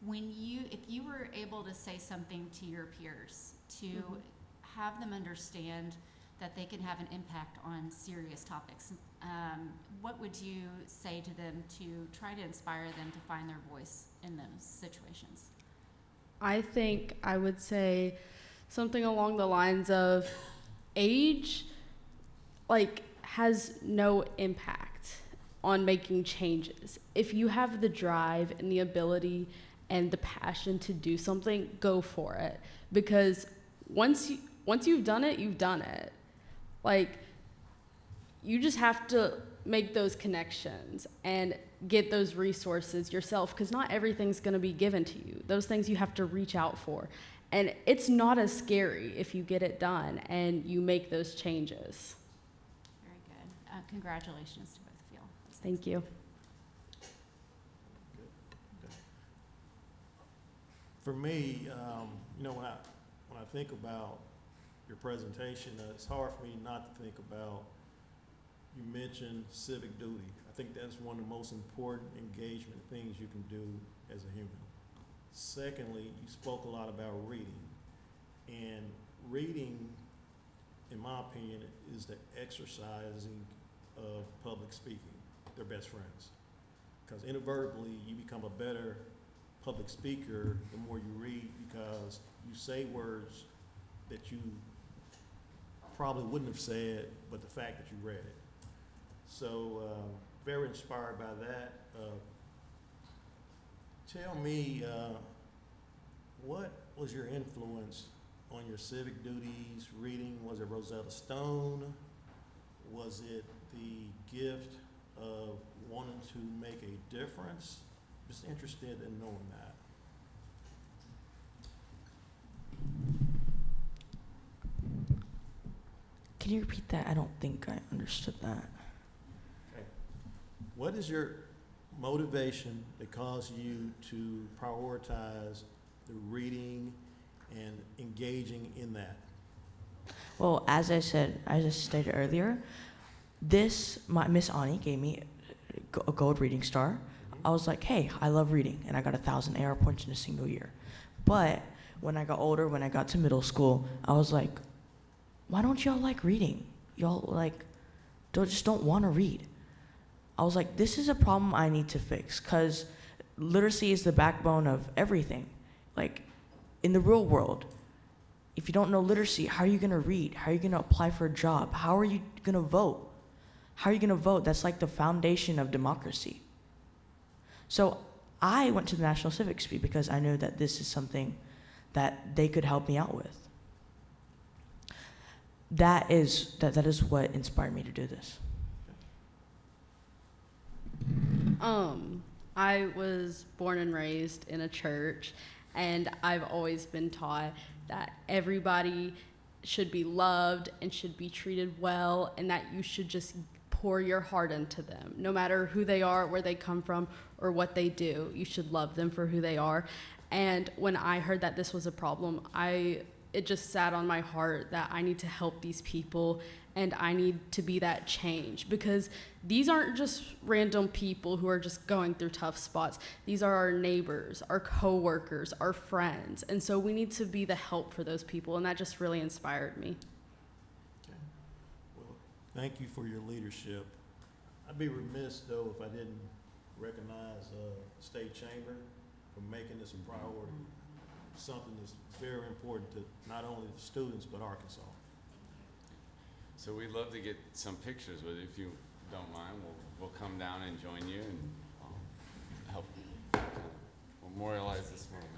If you were able to say something to your peers to have them understand that they can have an impact on serious topics, what would you say to them to try to inspire them to find their voice in those situations? I think I would say something along the lines of age, like, has no impact on making changes. If you have the drive and the ability and the passion to do something, go for it. Because once you've done it, you've done it. Like, you just have to make those connections and get those resources yourself, because not everything's going to be given to you. Those things you have to reach out for. And it's not as scary if you get it done and you make those changes. Very good. Congratulations to both of you. Thank you. For me, when I think about your presentation, it's hard for me not to think about, you mentioned civic duty. I think that's one of the most important engagement things you can do as a human. Secondly, you spoke a lot about reading. And reading, in my opinion, is the exercising of public speaking. They're best friends. Because inadvertently, you become a better public speaker the more you read, because you say words that you probably wouldn't have said, but the fact that you read it. So very inspired by that. Tell me, what was your influence on your civic duties, reading? Was it Rosetta Stone? Was it the gift of wanting to make a difference? Just interested in knowing that. Can you repeat that? I don't think I understood that. Okay. What is your motivation that caused you to prioritize the reading and engaging in that? Well, as I stated earlier, my Miss Ani gave me a gold reading star. I was like, hey, I love reading, and I got 1,000 AR points in a single year. But when I got older, when I got to middle school, I was like, why don't y'all like reading? Y'all just don't want to read. I was like, this is a problem I need to fix, because literacy is the backbone of everything. Like, in the real world, if you don't know literacy, how are you going to read? How are you going to apply for a job? How are you going to vote? How are you going to vote? That's like the foundation of democracy. So I went to the National Civics Beat because I knew that this is something that they could help me out with. that is what inspired me to do this. I was born and raised in a church, and I've always been taught that everybody should be loved and should be treated well, and that you should just pour your heart into them. No matter who they are, where they come from, or what they do, you should love them for who they are. And when I heard that this was a problem, it just sat on my heart that I need to help these people, and I need to be that change, because these aren't just random people who are just going through tough spots. These are our neighbors, our coworkers, our friends, and so we need to be the help for those people, and that just really inspired me. Okay. Well, thank you for your leadership. I'd be remiss, though, if I didn't recognize State Chamber for making this a priority, something that's very important to not only the students, but Arkansas. So we'd love to get some pictures with you. If you don't mind, we'll come down and join you and help memorialize this moment.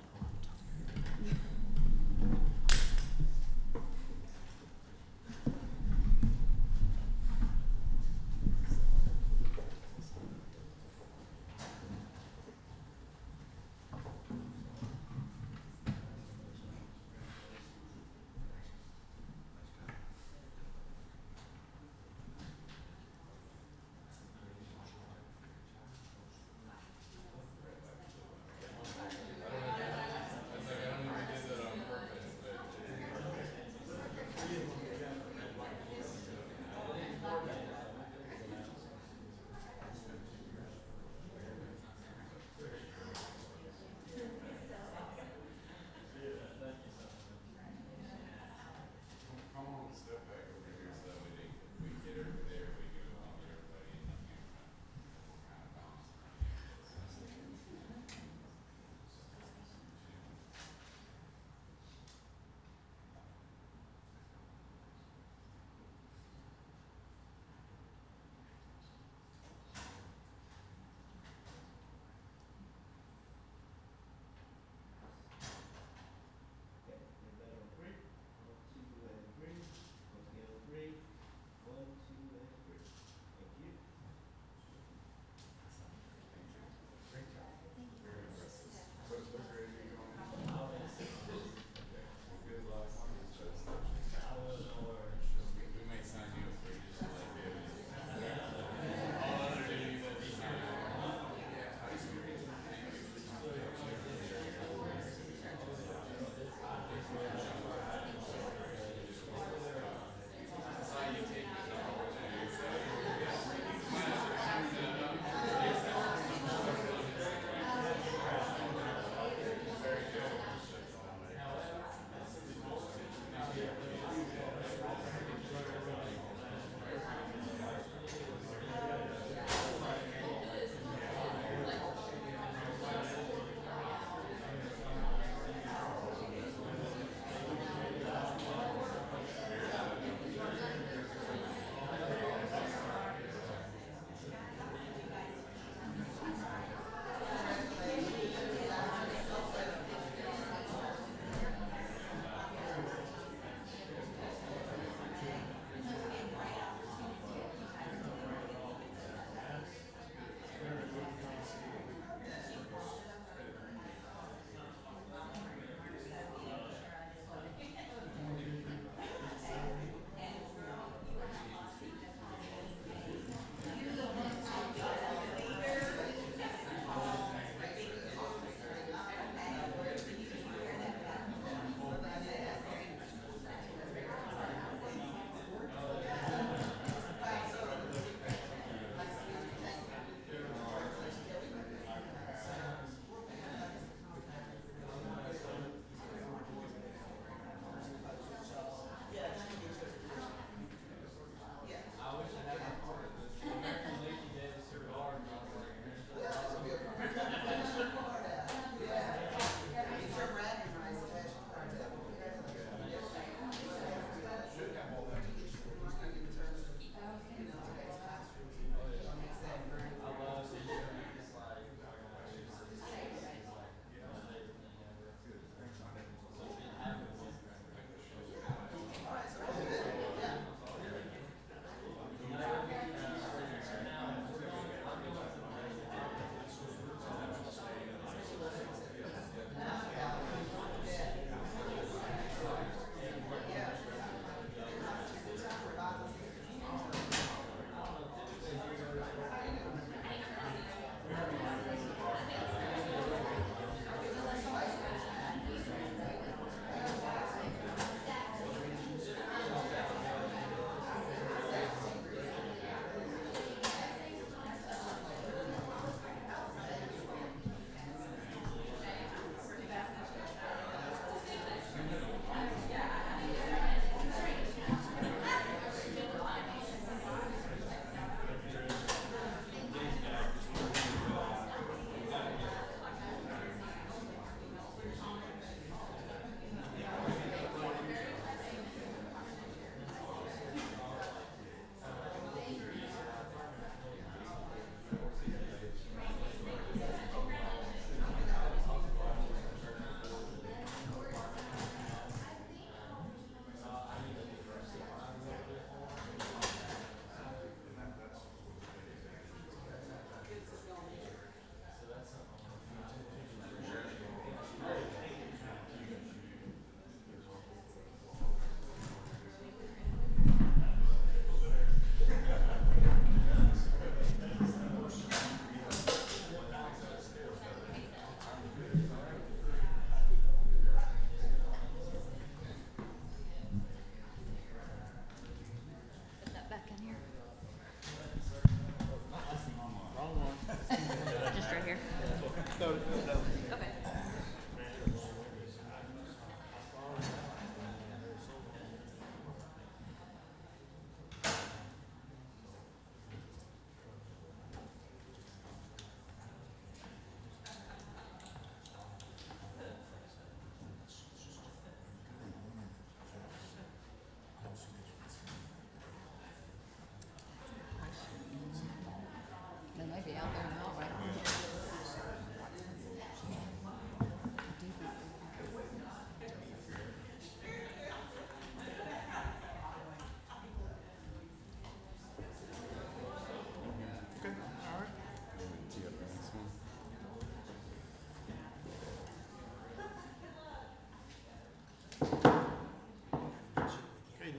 Okay,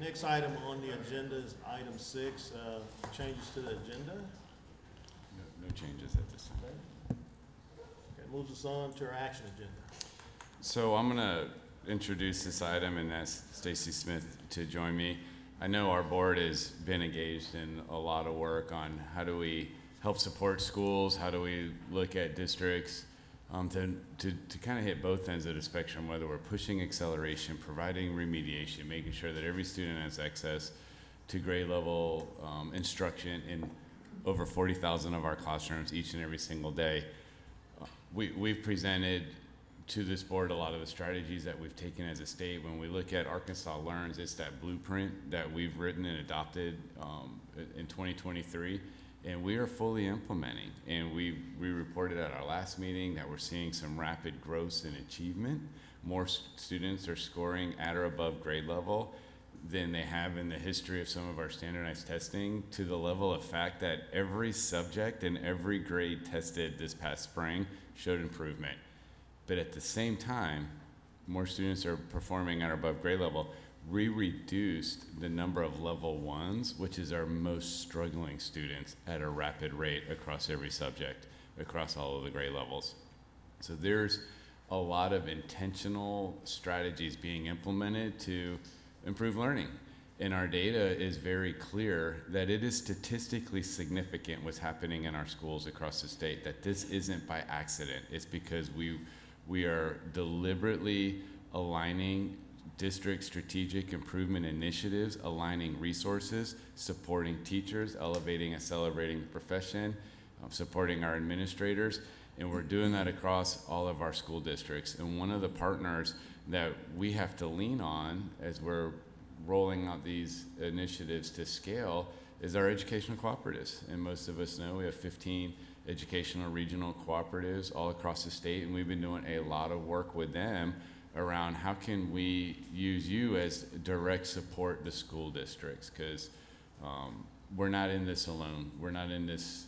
next item on the agenda is item 6, changes to the agenda. No changes at this time. Okay, moves us on to our action agenda. So I'm gonna introduce this item and ask Stacy Smith to join me. I know our board has been engaged in a lot of work on how do we help support schools, how do we look at districts, to kind of hit both ends of the spectrum, whether we're pushing acceleration, providing remediation, making sure that every student has access to grade level instruction in over 40,000 of our classrooms each and every single day. We've presented to this board a lot of the strategies that we've taken as a state. When we look at Arkansas Learns, it's that blueprint that we've written and adopted in 2023. And we are fully implementing. And we reported at our last meeting that we're seeing some rapid growth in achievement. More students are scoring at or above grade level than they have in the history of some of our standardized testing, to the level of fact that every subject and every grade tested this past spring showed improvement. But at the same time, more students are performing at or above grade level. We reduced the number of level 1s, which is our most struggling students, at a rapid rate across every subject, across all of the grade levels. So there's a lot of intentional strategies being implemented to improve learning. And our data is very clear that it is statistically significant what's happening in our schools across the state, that this isn't by accident. It's because we are deliberately aligning district strategic improvement initiatives, aligning resources, supporting teachers, elevating and celebrating the profession, supporting our administrators, and we're doing that across all of our school districts. And one of the partners that we have to lean on as we're rolling out these initiatives to scale is our educational cooperatives. And most of us know we have 15 educational regional cooperatives all across the state, and we've been doing a lot of work with them around how can we use you as direct support to school districts, because we're not in this alone. We're not in this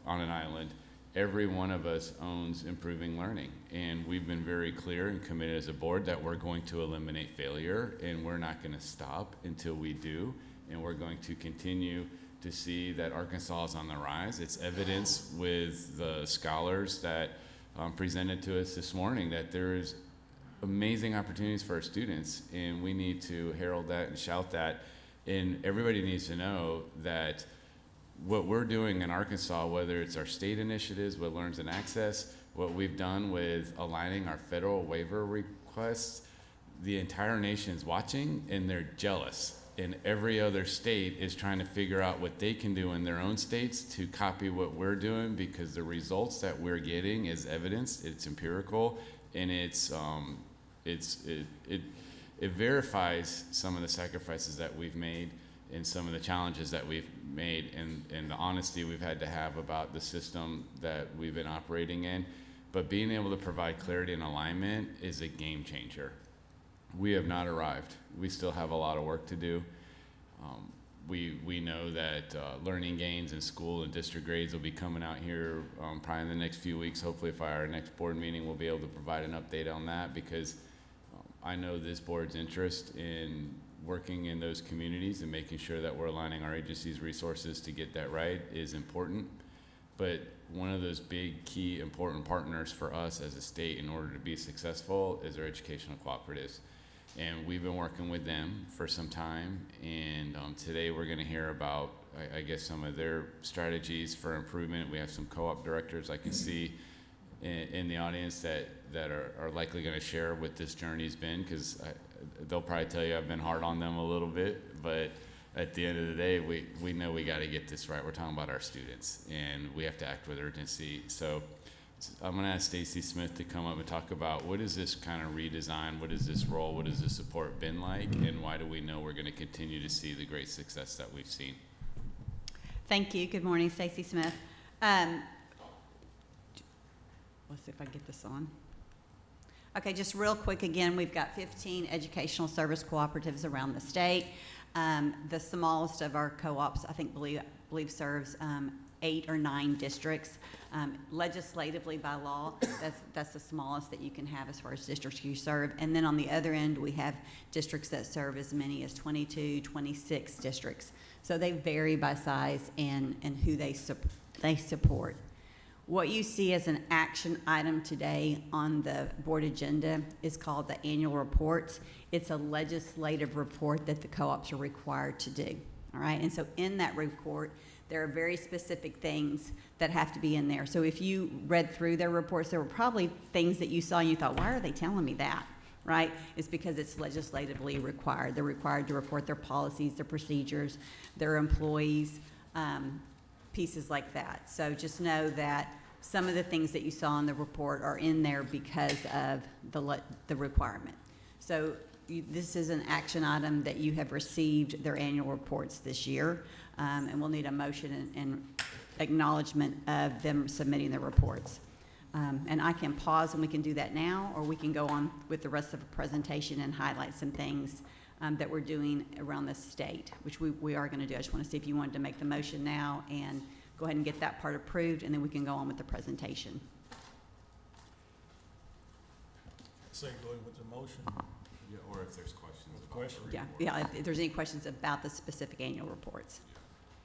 on an island. Every one of us owns improving learning, and we've been very clear and committed as a board that we're going to eliminate failure, and we're not going to stop until we do, and we're going to continue to see that Arkansas is on the rise. It's evidence with the scholars that presented to us this morning that there is amazing opportunities for our students, and we need to herald that and shout that. And everybody needs to know that what we're doing in Arkansas, whether it's our state initiatives with Learns and Access, what we've done with aligning our federal waiver requests, the entire nation's watching and they're jealous. And every other state is trying to figure out what they can do in their own states to copy what we're doing, because the results that we're getting is evidence, it's empirical, and it verifies some of the sacrifices that we've made and some of the challenges that we've made, and the honesty we've had to have about the system that we've been operating in. But being able to provide clarity and alignment is a game changer. We have not arrived. We still have a lot of work to do. We know that learning gains in school and district grades will be coming out here probably in the next few weeks. Hopefully, if our next board meeting, we'll be able to provide an update on that, because I know this board's interest in working in those communities and making sure that we're aligning our agency's resources to get that right is important. But one of those big, key, important partners for us as a state in order to be successful is our educational cooperatives. And we've been working with them for some time, and today we're going to hear about, I guess, some of their strategies for improvement. We have some co-op directors I can see in the audience that are likely going to share what this journey's been, because they'll probably tell you I've been hard on them a little bit, but at the end of the day, we know we got to get this right. We're talking about our students, and we have to act with urgency. So I'm going to ask Stacy Smith to come up and talk about what is this kind of redesign, what is this role, what has this support been like, and why do we know we're going to continue to see the great success that we've seen. Thank you. Good morning, Stacy Smith. Let's see if I get this on. Okay, just real quick again, we've got 15 educational service cooperatives around the state. The smallest of our co-ops, I think, believe serves 8 or 9 districts. Legislatively by law, that's the smallest that you can have as far as districts you serve. And then on the other end, we have districts that serve as many as 22, 26 districts. So they vary by size and who they support. What you see as an action item today on the board agenda is called the annual reports. It's a legislative report that the co-ops are required to do, all right? And so in that report, there are very specific things that have to be in there. So if you read through their reports, there were probably things that you saw and you thought, why are they telling me that, right? It's because it's legislatively required. They're required to report their policies, their procedures, their employees, pieces like that. So just know that some of the things that you saw in the report are in there because of the requirement. So this is an action item that you have received their annual reports this year, and we'll need a motion and acknowledgement of them submitting their reports. And I can pause and we can do that now, or we can go on with the rest of the presentation and highlight some things that we're doing around the state, which we are going to do. I just want to see if you wanted to make the motion now and go ahead and get that part approved, and then we can go on with the presentation. Say go ahead with the motion. Yeah, or if there's questions about Question? the Yeah, report. if there's any questions about the specific annual reports.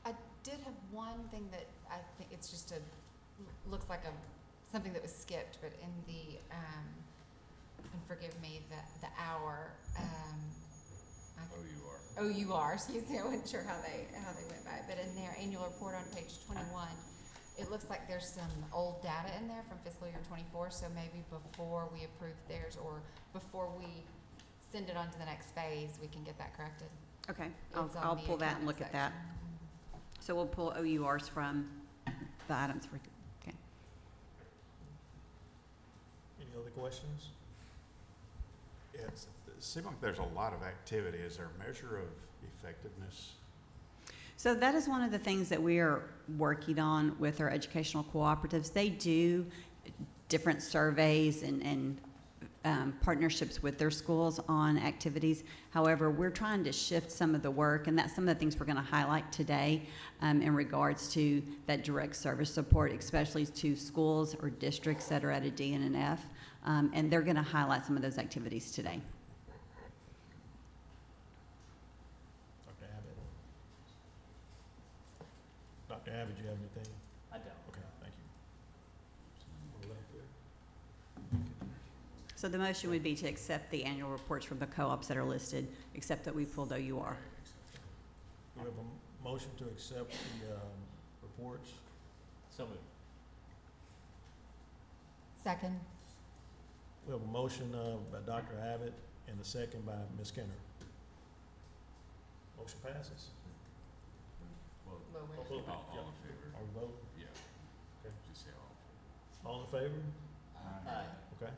I did have one thing that I think it's just looks like something that was skipped, but in the, and forgive me, the hour, OUR, excuse me, I wasn't sure how they went by it, but in their annual report on page 21, it looks like there's some old data in there from fiscal year 24, so maybe before we approve theirs or before we send it on to the next phase, we can get that corrected. Okay, It's on I'll the pull that and accounting look at that. section. So we'll pull OURs from the items for, okay. Any other questions? It seems like there's a lot of activity. Is there a measure of effectiveness? So that is one of the things that we are working on with our educational cooperatives. They do different surveys and partnerships with their schools on activities. However, we're trying to shift some of the work, and that's some of the things we're going to highlight today in regards to that direct service support, especially to schools or districts that are at a D and an F. And they're going to highlight some of those activities today. Dr. Abbott? Dr. Abbott, do you have anything? I don't. Okay, thank you. So the motion would be to accept the annual reports from the co-ops that are listed, except that we pulled OUR. We have a motion to accept the reports. So moved. Second. We have a motion by Dr. Abbott and a second by Ms. Kenner. Motion passes. Well, Okay. all in favor? Are we voting? Yeah. Okay. Just say all. All in favor? Aye. Okay,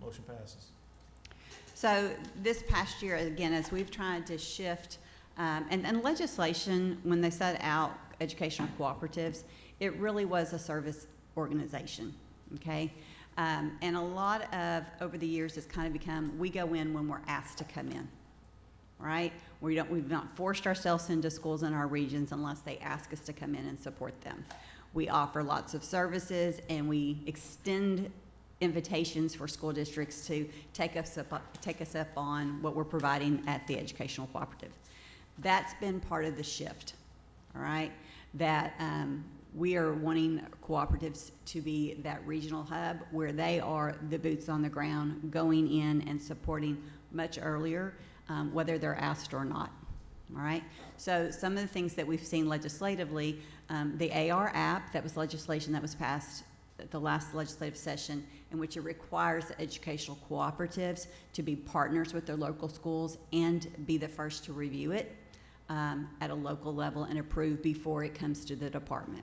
motion passes. So this past year, again, as we've tried to shift, and legislation, when they set out educational cooperatives, it really was a service organization, okay? And a lot of, over the years, it's kind of become, we go in when we're asked to come in, right? We've not forced ourselves into schools in our regions unless they ask us to come in and support them. We offer lots of services, and we extend invitations for school districts to take us up on what we're providing at the educational cooperative. That's been part of the shift, all right? That we are wanting cooperatives to be that regional hub where they are the boots on the ground, going in and supporting much earlier, whether they're asked or not, all right? So some of the things that we've seen legislatively, the AR app, that was legislation that was passed at the last legislative session, in which it requires the educational cooperatives to be partners with their local schools and be the first to review it at a local level and approve before it comes to the department.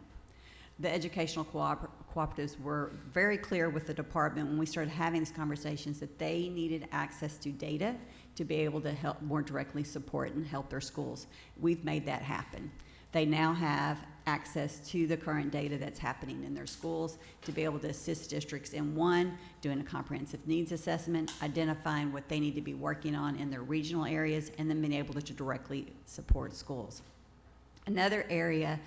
The educational cooperatives were very clear with the department when we started having these conversations that they needed access to data to be able to help more directly support and help their schools. We've made that happen. They now have access to the current data that's happening in their schools to be able to assist districts in, one, doing a comprehensive needs assessment, identifying what they need to be working on in their regional areas, and then being able to directly support schools. Another area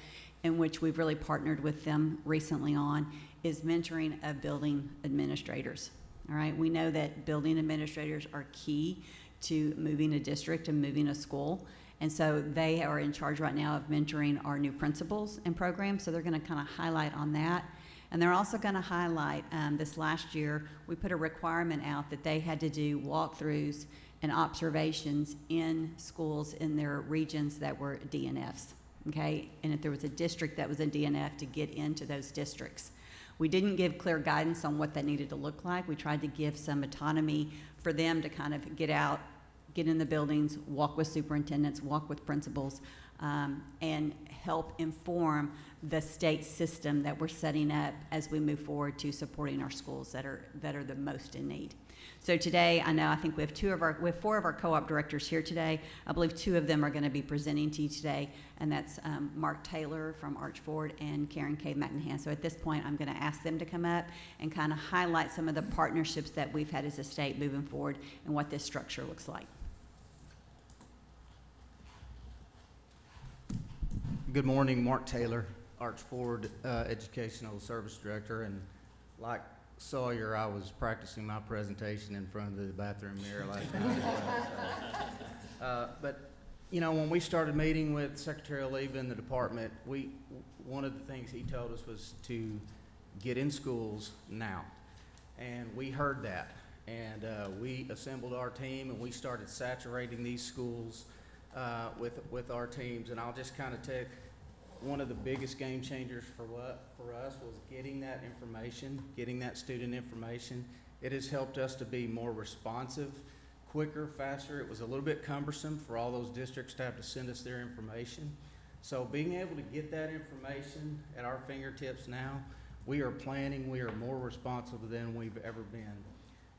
in which we've really partnered with them recently on, is mentoring of building administrators. All right, we know that building administrators are key to moving a district and moving a school. And so they are in charge right now of mentoring our new principals and programs. So they're going to kind of highlight on that. And they're also going to highlight, this last year, we put a requirement out that they had to do walkthroughs and observations in schools in their regions that were DNFs, okay? And if there was a district that was a DNF, to get into those districts. We didn't give clear guidance on what that needed to look like. We tried to give some autonomy for them to kind of get out, get in the buildings, walk with superintendents, walk with principals, and help inform the state system that we're setting up as we move forward to supporting our schools that are the most in need. So today, I think we have 4 of our co-op directors here today. I believe 2 of them are going to be presenting to you today, and that's Mark Taylor from Archford and Karen K. McNahan. So at this point, I'm going to ask them to come up and kind of highlight some of the partnerships that we've had as a state moving forward and what this structure looks like. Good morning, Mark Taylor, Archford Educational Service Director, and like Sawyer, I was practicing my presentation in front of the bathroom mirror last night. But you know, when we started meeting with Secretary Oliva in the department, one of the things he told us was to get in schools now, and we heard that, and we assembled our team and we started saturating these schools with our teams. And I'll just kind of take one of the biggest game changers for us was getting that information, getting that student information. It has helped us to be more responsive, quicker, faster. It was a little bit cumbersome for all those districts to have to send us their information. So being able to get that information at our fingertips now, we are planning, we are more responsive than we've ever been.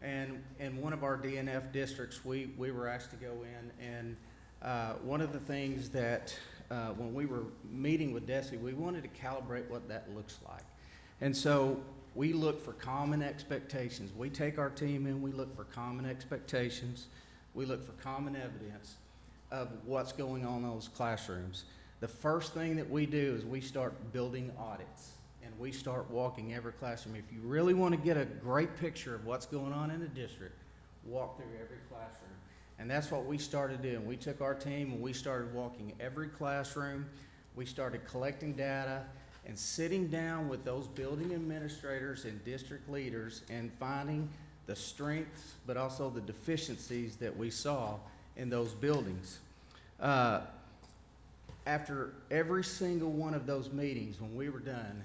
And in one of our DNF districts, we were asked to go in, and one of the things that when we were meeting with DESE, we wanted to calibrate what that looks like. And so we look for common expectations. We take our team in, we look for common expectations, we look for common evidence of what's going on in those classrooms. The first thing that we do is we start building audits, and we start walking every classroom. If you really want to get a great picture of what's going on in the district, walk through every classroom. And that's what we started doing. We took our team and we started walking every classroom. We started collecting data and sitting down with those building administrators and district leaders and finding the strengths but also the deficiencies that we saw in those buildings. After every single one of those meetings, when we were done,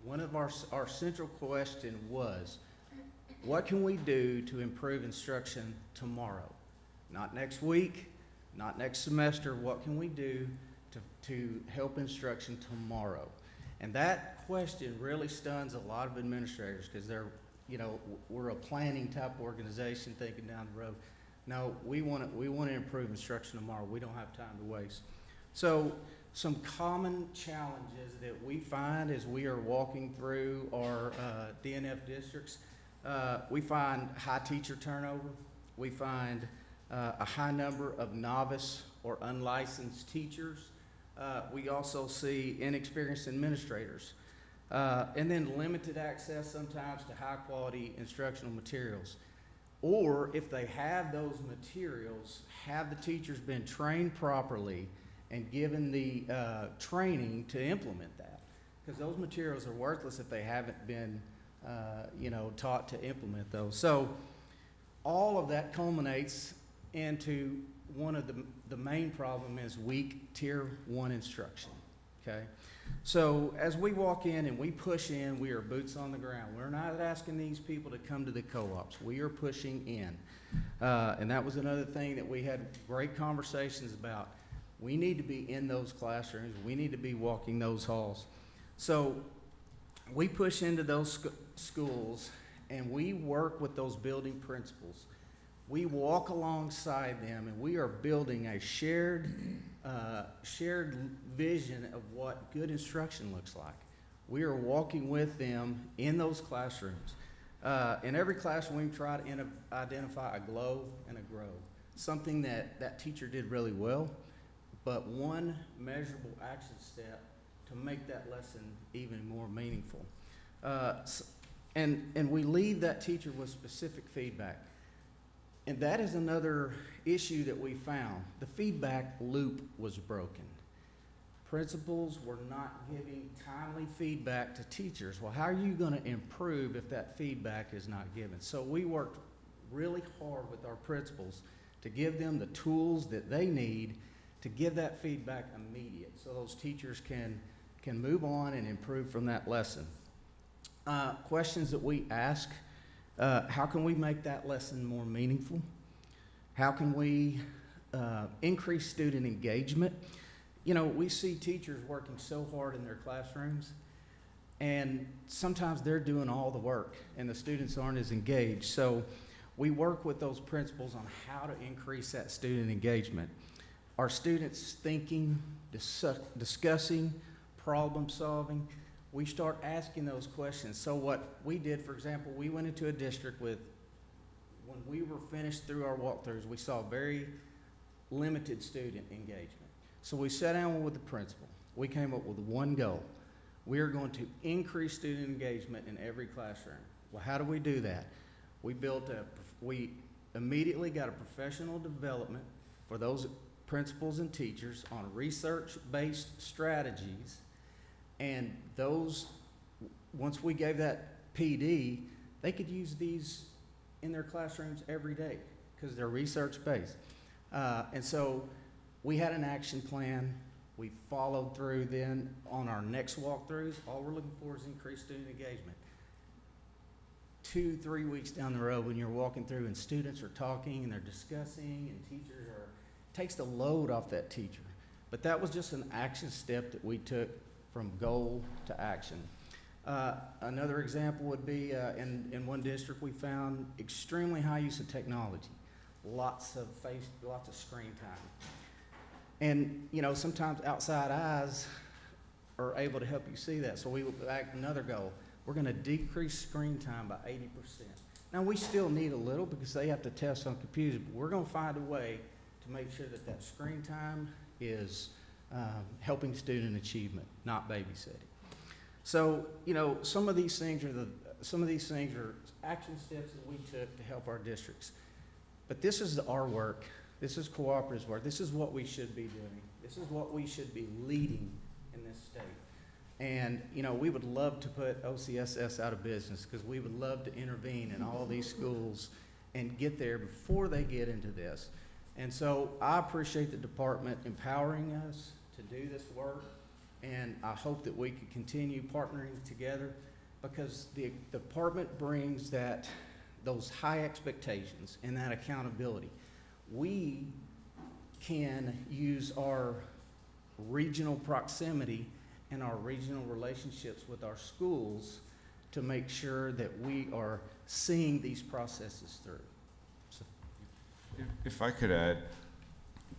one of our central question was, what can we do to improve instruction tomorrow? Not next week, not next semester. What can we do to help instruction tomorrow? And that question really stuns a lot of administrators, because they're, you know, we're a planning type organization thinking down the road. No, we want to improve instruction tomorrow. We don't have time to waste. So some common challenges that we find as we are walking through our DNF districts, we find high teacher turnover. We find a high number of novice or unlicensed teachers. We also see inexperienced administrators. And then limited access sometimes to high quality instructional materials. Or if they have those materials, have the teachers been trained properly and given the training to implement that? Because those materials are worthless if they haven't been taught to implement those. So all of that culminates into one of the main problem is weak tier 1 instruction, okay? So as we walk in and we push in, we are boots on the ground. We're not asking these people to come to the co-ops. We are pushing in. And that was another thing that we had great conversations about. We need to be in those classrooms. We need to be walking those halls. So we push into those schools and we work with those building principals. We walk alongside them and we are building a shared vision of what good instruction looks like. We are walking with them in those classrooms. In every classroom, we try to identify a glow and a grow, something that teacher did really well, but one measurable action step to make that lesson even more meaningful. And we leave that teacher with specific feedback. And that is another issue that we found. The feedback loop was broken. Principals were not giving timely feedback to teachers. Well, how are you going to improve if that feedback is not given? So we worked really hard with our principals to give them the tools that they need to give that feedback immediate, so those teachers can move on and improve from that lesson. Questions that we ask, how can we make that lesson more meaningful? How can we increase student engagement? You know, we see teachers working so hard in their classrooms, and sometimes they're doing all the work and the students aren't as engaged. So we work with those principals on how to increase that student engagement. Are students thinking, discussing, problem solving? We start asking those questions. So what we did, for example, we went into a district when we were finished through our walkthroughs, we saw very limited student engagement. So we sat down with the principal. We came up with one goal. We are going to increase student engagement in every classroom. Well, how do we do that? We immediately got a professional development for those principals and teachers on research-based strategies, and those, once we gave that PD, they could use these in their classrooms every day because they're research-based. And so we had an action plan. We followed through then on our next walkthroughs. All we're looking for is increased student engagement. 2-3 weeks down the road, when you're walking through and students are talking and they're discussing and teachers are, takes the load off that teacher. But that was just an action step that we took from goal to action. Another example would be in one district we found extremely high use of technology, lots of screen time. And you know, sometimes outside eyes are able to help you see that. So we would back another goal. We're going to decrease screen time by 80%. Now we still need a little because they have to test on computers, but we're going to find a way to make sure that that screen time is helping student achievement, not babysitting. So, you know, some of these things are action steps that we took to help our districts. But this is our work. This is cooperative work. This is what we should be doing. This is what we should be leading in this state. And, you know, we would love to put OCSS out of business because we would love to intervene in all these schools and get there before they get into this. And so I appreciate the department empowering us to do this work, and I hope that we can continue partnering together because the department brings those high expectations and that accountability. We can use our regional proximity and our regional relationships with our schools to make sure that we are seeing these processes through. So. If I could add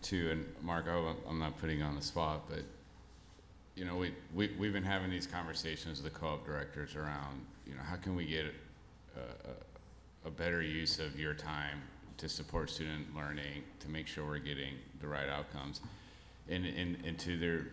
to, and Mark, I'm not putting you on the spot, but you know, we've been having these conversations with the co-op directors around, you know, how can we get a better use of your time to support student learning, to make sure we're getting the right outcomes. And to their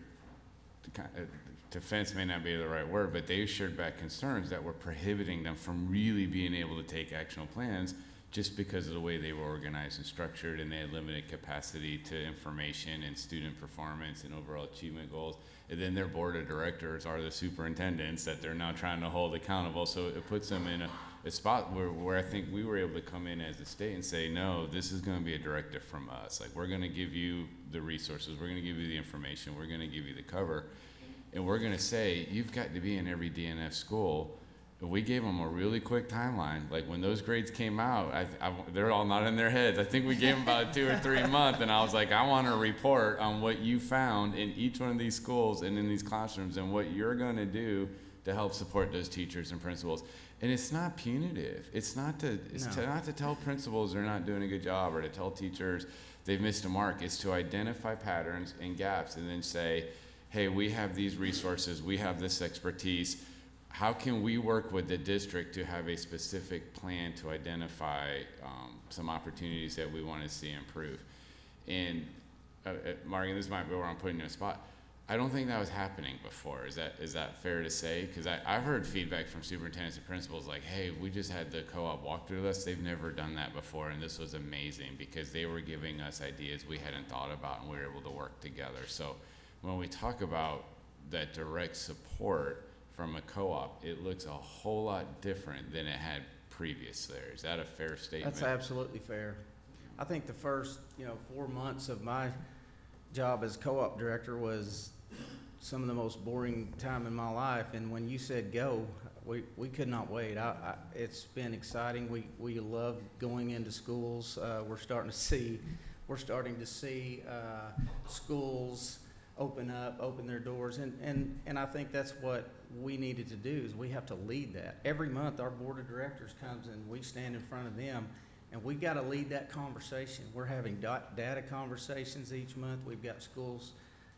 defense may not be the right word, but they shared back concerns that were prohibiting them from really being able to take actionable plans just because of the way they were organized and structured, and they had limited capacity to information and student performance and overall achievement goals. And then their board of directors are the superintendents that they're now trying to hold accountable. So it puts them in a spot where I think we were able to come in as a state and say, no, this is going to be a directive from us. Like, we're going to give you the resources, we're going to give you the information, we're going to give you the cover, and we're going to say, you've got to be in every DNF school. We gave them a really quick timeline. Like, when those grades came out, they're all not in their heads. I think we gave them about 2 or 3 months, and I was like, I want a report on what you found in each one of these schools and in these classrooms and what you're going to do to help support those teachers and principals. And it's not punitive. It's not to tell principals they're not doing a good job or to tell teachers they've missed a mark. It's to identify patterns and gaps and then say, hey, we have these resources, we have this expertise. How can we work with the district to have a specific plan to identify some opportunities that we want to see improve? And Mark, this might be where I'm putting you on a spot. I don't think that was happening before. Is that fair to say? Because I've heard feedback from superintendents and principals like, hey, we just had the co-op walk through us. They've never done that before, and this was amazing because they were giving us ideas we hadn't thought about, and we were able to work together. So when we talk about that direct support from a co-op, it looks a whole lot different than it had previous there. Is that a fair statement? That's absolutely fair. I think the first, 4 months of my job as co-op director was some of the most boring time in my life. And when you said go, we could not wait. It's been exciting. We love going into schools. We're starting to see schools open their doors. And I think that's what we needed to do, is we have to lead that. Every month our board of directors comes and we stand in front of them, and we got to lead that conversation. We're having data conversations each month. We've got schools,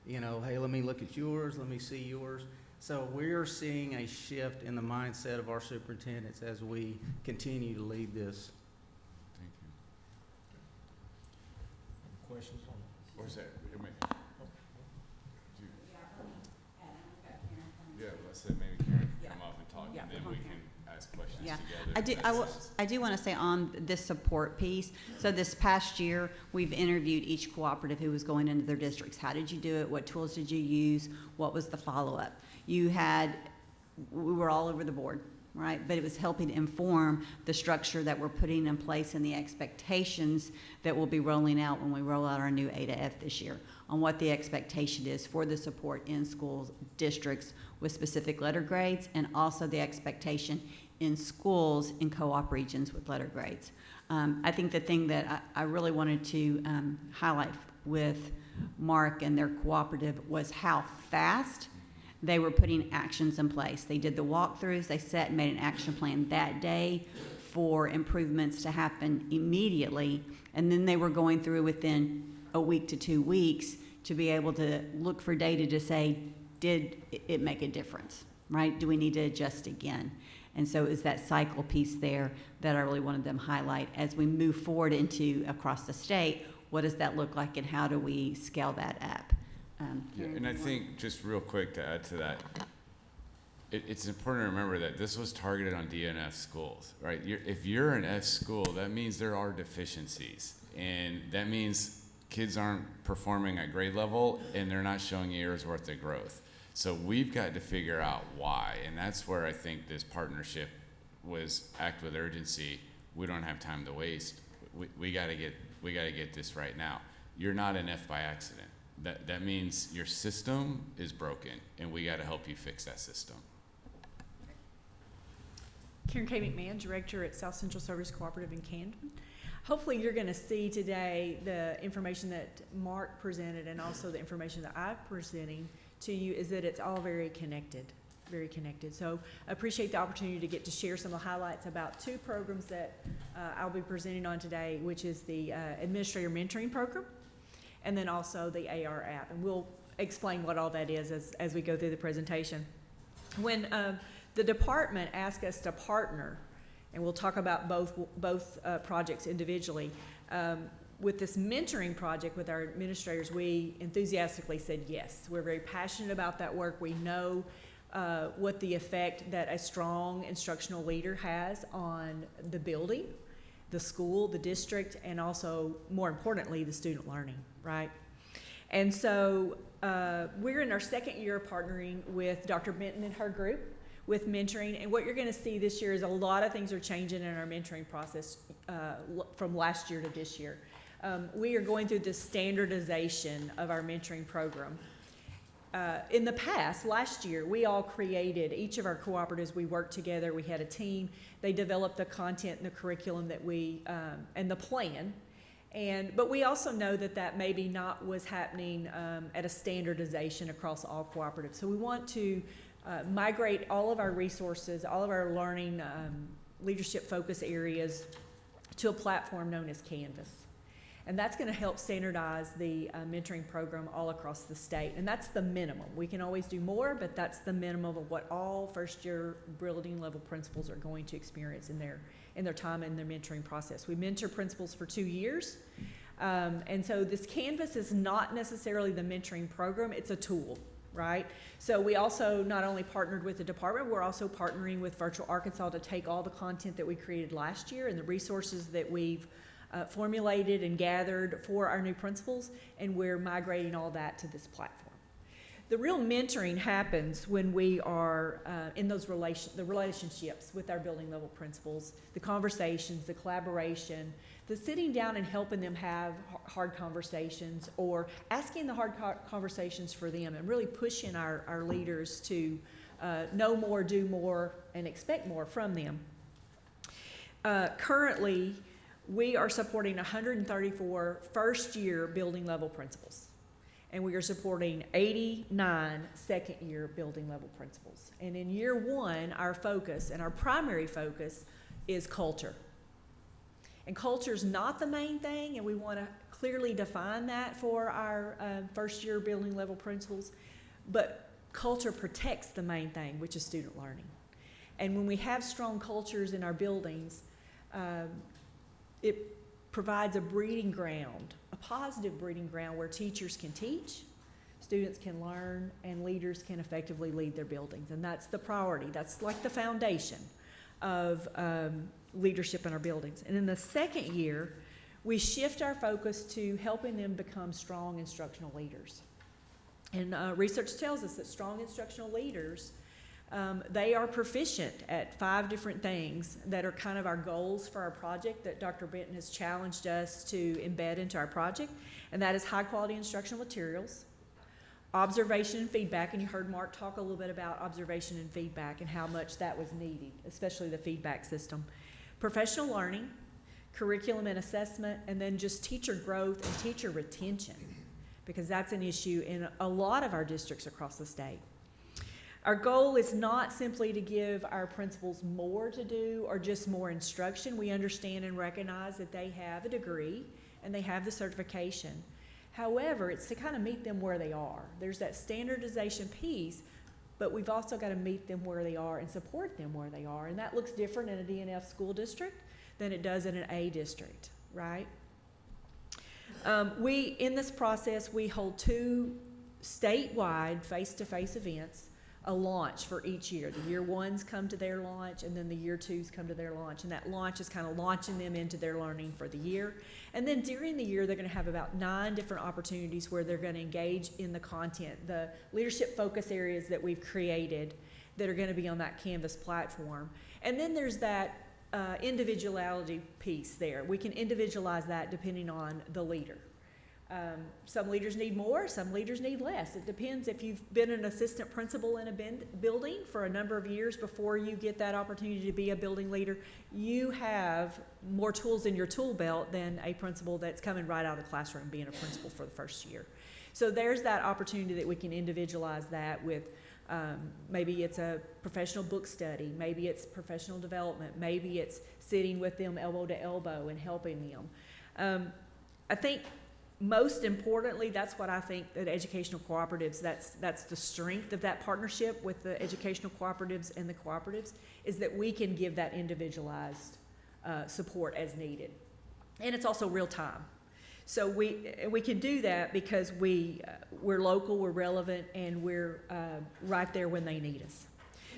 hey, let me look at yours, let me see yours. So we're seeing a shift in the mindset of our superintendents as we continue to lead this. Thank you. Questions on Or is that, yeah, let's say maybe Karen can come up and talk, and then we can ask questions Yeah. together. I do want to say on this support piece, so this past year, we've interviewed each cooperative who was going into their districts. How did you do it? What tools did you use? What was the follow-up? We were all over the board, right? But it was helping inform the structure that we're putting in place and the expectations that we'll be rolling out when we roll out our new A to F this year, on what the expectation is for the support in schools, districts with specific letter grades, and also the expectation in schools in co-op regions with letter grades. I think the thing that I really wanted to highlight with Mark and their cooperative was how fast they were putting actions in place. They did the walkthroughs, they set and made an action plan that day for improvements to happen immediately, and then they were going through within a week to 2 weeks to be able to look for data to say, did it make a difference, right? Do we need to adjust again? And so it's that cycle piece there that I really wanted them to highlight as we move forward into across the state. What does that look like, and how do we scale that up? Yeah, and I think, just real quick to add to that, it's important to remember that this was targeted on D and F schools, right? If you're an F school, that means there are deficiencies, and that means kids aren't performing at grade level and they're not showing a year's worth of growth. So we've got to figure out why, and that's where I think this partnership was act with urgency. We don't have time to waste. We got to get this right now. You're not an F by accident. That means your system is broken, and we got to help you fix that system. Karen K. McMahon, Director at South Central Service Cooperative in Camden. Hopefully you're going to see today the information that Mark presented, and also the information that I'm presenting to you, is that it's all very connected. Very connected. So I appreciate the opportunity to get to share some of the highlights about 2 programs that I'll be presenting on today, which is the Administrator Mentoring Program, and then also the AR app. And we'll explain what all that is as we go through the presentation. When the department asked us to partner, and we'll talk about both projects individually, with this mentoring project with our administrators, we enthusiastically said yes. We're very passionate about that work. We know what the effect that a strong instructional leader has on the building, the school, the district, and also, more importantly, the student learning, right? And so we're in our 2nd year of partnering with Dr. Benton and her group with mentoring, and what you're going to see this year is a lot of things are changing in our mentoring process from last year to this year. We are going through the standardization of our mentoring program. In the past, last year, we all created, each of our cooperatives, we worked together, we had a team, they developed the content and the curriculum that we, and the plan, but we also know that maybe not was happening at a standardization across all cooperatives. So we want to migrate all of our resources, all of our learning, leadership focus areas to a platform known as Canvas. And that's going to help standardize the mentoring program all across the state. And that's the minimum. We can always do more, but that's the minimum of what all first-year building level principals are going to experience in their time in their mentoring process. We mentor principals for 2 years. And so this Canvas is not necessarily the mentoring program. It's a tool. right? So we also not only partnered with the department, we're also partnering with Virtual Arkansas to take all the content that we created last year and the resources that we've formulated and gathered for our new principals, and we're migrating all that to this platform. The real mentoring happens when we are in those relationships with our building level principals, the conversations, the collaboration, the sitting down and helping them have hard conversations, or asking the hard conversations for them, and really pushing our leaders to know more, do more, and expect more from them. Currently, we are supporting 134 first-year building level principals. And we are supporting 89 second-year building level principals. And in year one, our focus, and our primary focus, is culture. And culture is not the main thing, and we want to clearly define that for our first-year building level principals. But culture protects the main thing, which is student learning. And when we have strong cultures in our buildings, it provides a breeding ground, a positive breeding ground where teachers can teach, students can learn, and leaders can effectively lead their buildings. And that's the priority. That's like the foundation of leadership in our buildings. And in the second year, we shift our focus to helping them become strong instructional leaders. And research tells us that strong instructional leaders, they are proficient at 5 different things that are kind of our goals for our project that Dr. Benton has challenged us to embed into our project. And that is high quality instructional materials, observation and feedback, and you heard Mark talk a little bit about observation and feedback and how much that was needed, especially the feedback system. Professional learning, curriculum and assessment, and then just teacher growth and teacher retention, because that's an issue in a lot of our districts across the state. Our goal is not simply to give our principals more to do or just more instruction. We understand and recognize that they have a degree and they have the certification. However, it's to kind of meet them where they are. There's that standardization piece, but we've also got to meet them where they are and support them where they are. And that looks different in a DNF school district than it does in an A district, right? In this process, we hold 2 statewide face-to-face events, a launch for each year. The year ones come to their launch, and then the year twos come to their launch, and that launch is kind of launching them into their learning for the year. And then during the year, they're going to have about 9 different opportunities where they're going to engage in the content, the leadership focus areas that we've created that are going to be on that Canvas platform. And then there's that individuality piece there. We can individualize that depending on the leader. Some leaders need more, some leaders need less. It depends. If you've been an assistant principal in a building for a number of years before you get that opportunity to be a building leader, you have more tools in your tool belt than a principal that's coming right out of the classroom being a principal for the first year. So there's that opportunity that we can individualize that with maybe it's a professional book study, maybe it's professional development, maybe it's sitting with them elbow to elbow and helping them. I think most importantly, that's what I think that educational cooperatives, that's the strength of that partnership with the educational cooperatives and the cooperatives, is that we can give that individualized support as needed. And it's also real time. So we can do that because we're local, we're relevant, and we're right there when they need us.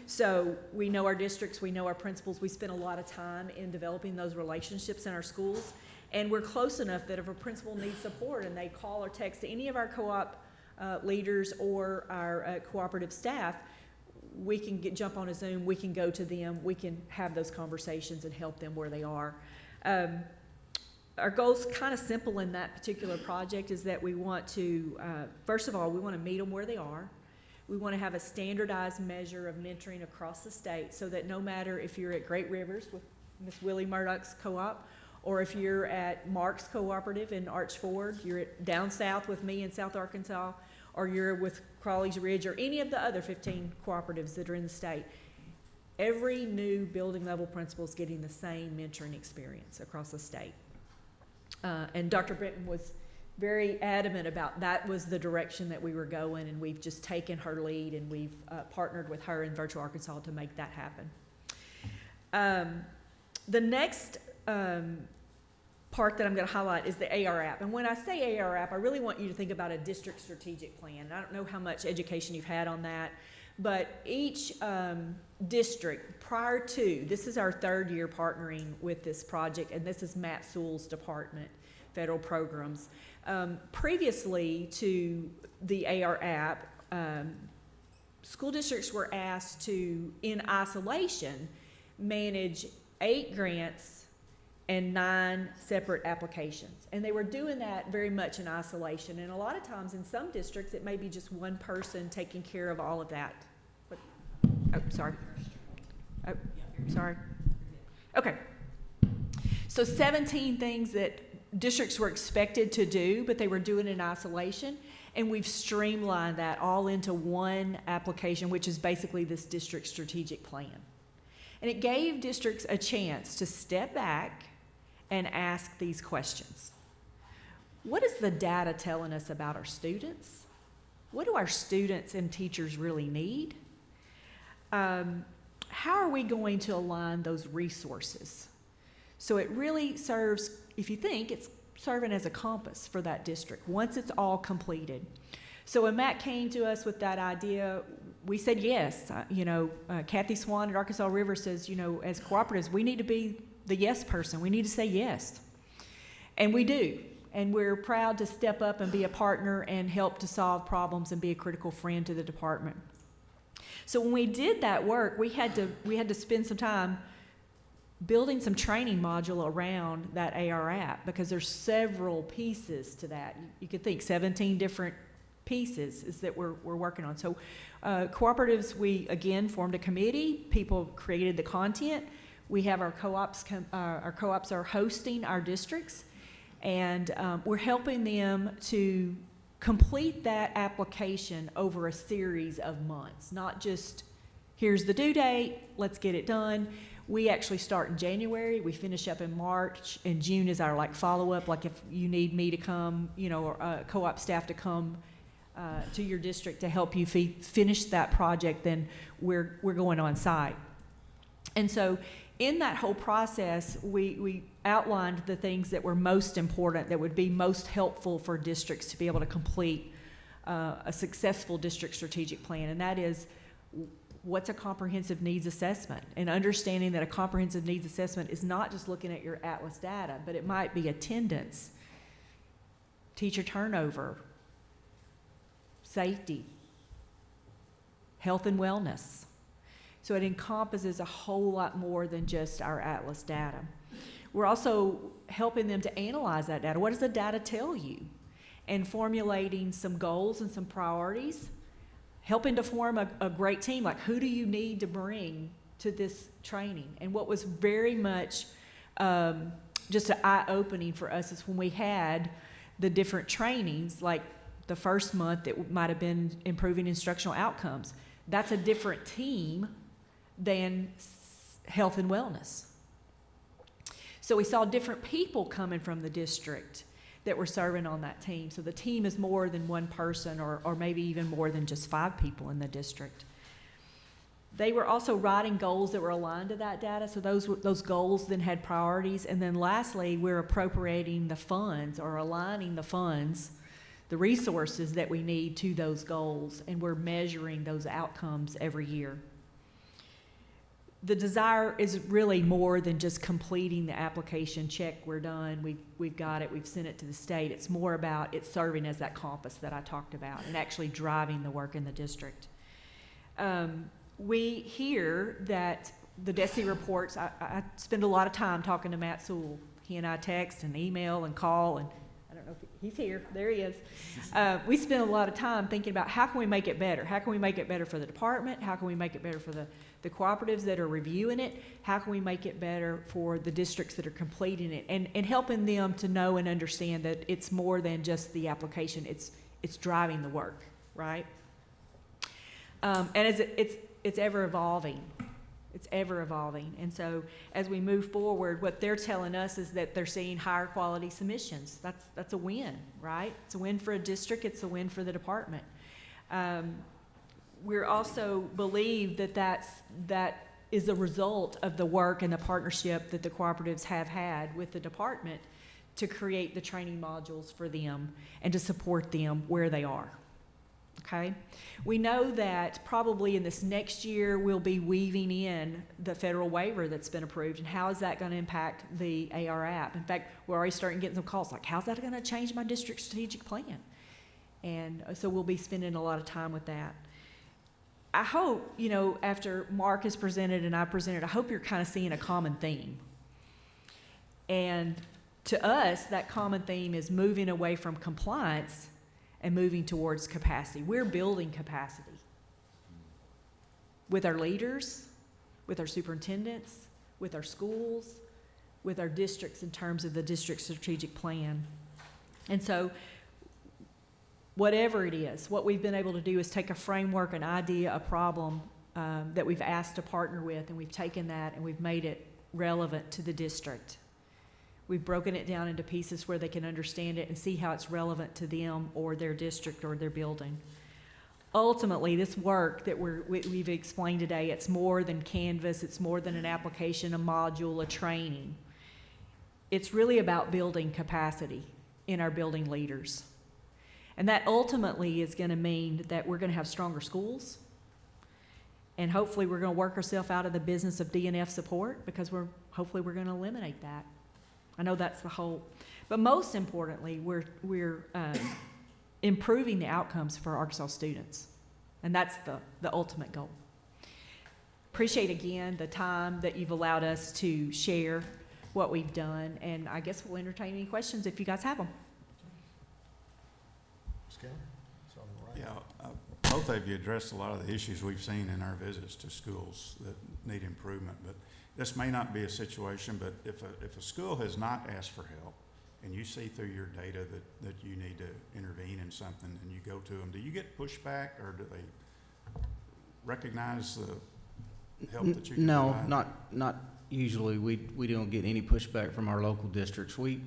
So we know our districts, we know our principals, we spend a lot of time in developing those relationships in our schools. And we're close enough that if a principal needs support and they call or text any of our co-op leaders or our cooperative staff, we can jump on a Zoom, we can go to them, we can have those conversations and help them where they are. Our goal's kind of simple in that particular project is that we want to, first of all, we want to meet them where they are. We want to have a standardized measure of mentoring across the state so that no matter if you're at Great Rivers with Miss Willie Murdoch's co-op, or if you're at Mark's Cooperative in Archford, you're down south with me in South Arkansas, or you're with Crawley's Ridge, or any of the other 15 cooperatives that are in the state, every new building level principal is getting the same mentoring experience across the state. And Dr. Benton was very adamant about that was the direction that we were going, and we've just taken her lead, and we've partnered with her in Virtual Arkansas to make that happen. The next part that I'm going to highlight is the ARAP. And when I say ARAP, I really want you to think about a district strategic plan. And I don't know how much education you've had on that, but each district prior to, this is our third year partnering with this project, and this is Matt Sewell's department, federal programs. Previously to the ARAP, school districts were asked to, in isolation, manage 8 grants and 9 separate applications. And they were doing that very much in isolation. And a lot of times in some districts, it may be just one person taking care of all of that. But, oh, sorry. Oh, sorry. Okay. So 17 things that districts were expected to do, but they were doing in isolation. And we've streamlined that all into one application, which is basically this district strategic plan. And it gave districts a chance to step back and ask these questions. What is the data telling us about our students? What do our students and teachers really need? How are we going to align those resources? So it really serves, if you think, it's serving as a compass for that district once it's all completed. So when Matt came to us with that idea, we said yes. Kathy Swan at Arkansas River says, as cooperatives, we need to be the yes person. We need to say yes. And we do. And we're proud to step up and be a partner and help to solve problems and be a critical friend to the department. So when we did that work, we had to spend some time building some training module around that ARAP because there's several pieces to that. You could think 17 different pieces is that we're working on. So cooperatives, we again formed a committee. People created the content. We have our co-ops. Our co-ops are hosting our districts, and we're helping them to complete that application over a series of months. Not just here's the due date, let's get it done. We actually start in January. We finish up in March, and June is our follow-up. Like if you need me to come, or co-op staff to come to your district to help you finish that project, then we're going on site. And so in that whole process, we outlined the things that were most important, that would be most helpful for districts to be able to complete a successful district strategic plan. And that is, what's a comprehensive needs assessment? And understanding that a comprehensive needs assessment is not just looking at your Atlas data, but it might be attendance, teacher turnover, safety, health and wellness. So it encompasses a whole lot more than just our Atlas data. We're also helping them to analyze that data. What does the data tell you? And formulating some goals and some priorities, helping to form a great team. Like, who do you need to bring to this training? And what was very much just an eye-opening for us is when we had the different trainings, like the first month it might have been improving instructional outcomes. That's a different team than health and wellness. So we saw different people coming from the district that were serving on that team. So the team is more than one person, or maybe even more than just 5 people in the district. They were also writing goals that were aligned to that data. So those goals then had priorities. And then lastly, we're appropriating the funds, or aligning the funds, the resources that we need to those goals. And we're measuring those outcomes every year. The desire is really more than just completing the application, check, we're done, we've got it, we've sent it to the state. It's more about it serving as that compass that I talked about and actually driving the work in the district. We hear that the DESE reports, I spend a lot of time talking to Matt Sewell. He and I text and email and call, and I don't know if he's here, there he is. We spend a lot of time thinking about how can we make it better? How can we make it better for the department? How can we make it better for the cooperatives that are reviewing it? How can we make it better for the districts that are completing it? And helping them to know and understand that it's more than just the application, it's driving the work, right? And as it's ever evolving. It's ever evolving. And so as we move forward, what they're telling us is that they're seeing higher quality submissions. That's a win, right? It's a win for a district, it's a win for the department. We also believe that is a result of the work and the partnership that the cooperatives have had with the department to create the training modules for them and to support them where they are. Okay? We know that probably in this next year we'll be weaving in the federal waiver that's been approved, and how is that going to impact the AR app? In fact, we're already starting getting some calls like, how's that going to change my district strategic plan? And so we'll be spending a lot of time with that. I hope, you know, after Mark has presented and I presented, I hope you're kind of seeing a common theme. And to us, that common theme is moving away from compliance and moving towards capacity. We're building capacity with our leaders, with our superintendents, with our schools, with our districts in terms of the district strategic plan. And so whatever it is, what we've been able to do is take a framework, an idea, a problem that we've asked to partner with, and we've taken that and we've made it relevant to the district. We've broken it down into pieces where they can understand it and see how it's relevant to them or their district or their building. Ultimately, this work that we've explained today, it's more than Canvas, it's more than an application, a module, a training. It's really about building capacity in our building leaders. And that ultimately is going to mean that we're going to have stronger schools, and hopefully we're going to work ourselves out of the business of DNF support, because hopefully we're going to eliminate that. I know that's the hope. But most importantly, we're improving the outcomes for Arkansas students. And that's the ultimate goal. Appreciate again the time that you've allowed us to share what we've done. And I guess we'll entertain any questions if you guys have them. Yeah, both of you addressed a lot of the issues we've seen in our visits to schools that need improvement, but this may not be a situation, but if a school has not asked for help and you see through your data that you need to intervene in something and you go to them, do you get pushback, or do they recognize the help that you can No, provide? not usually. We don't get any pushback from our local districts. We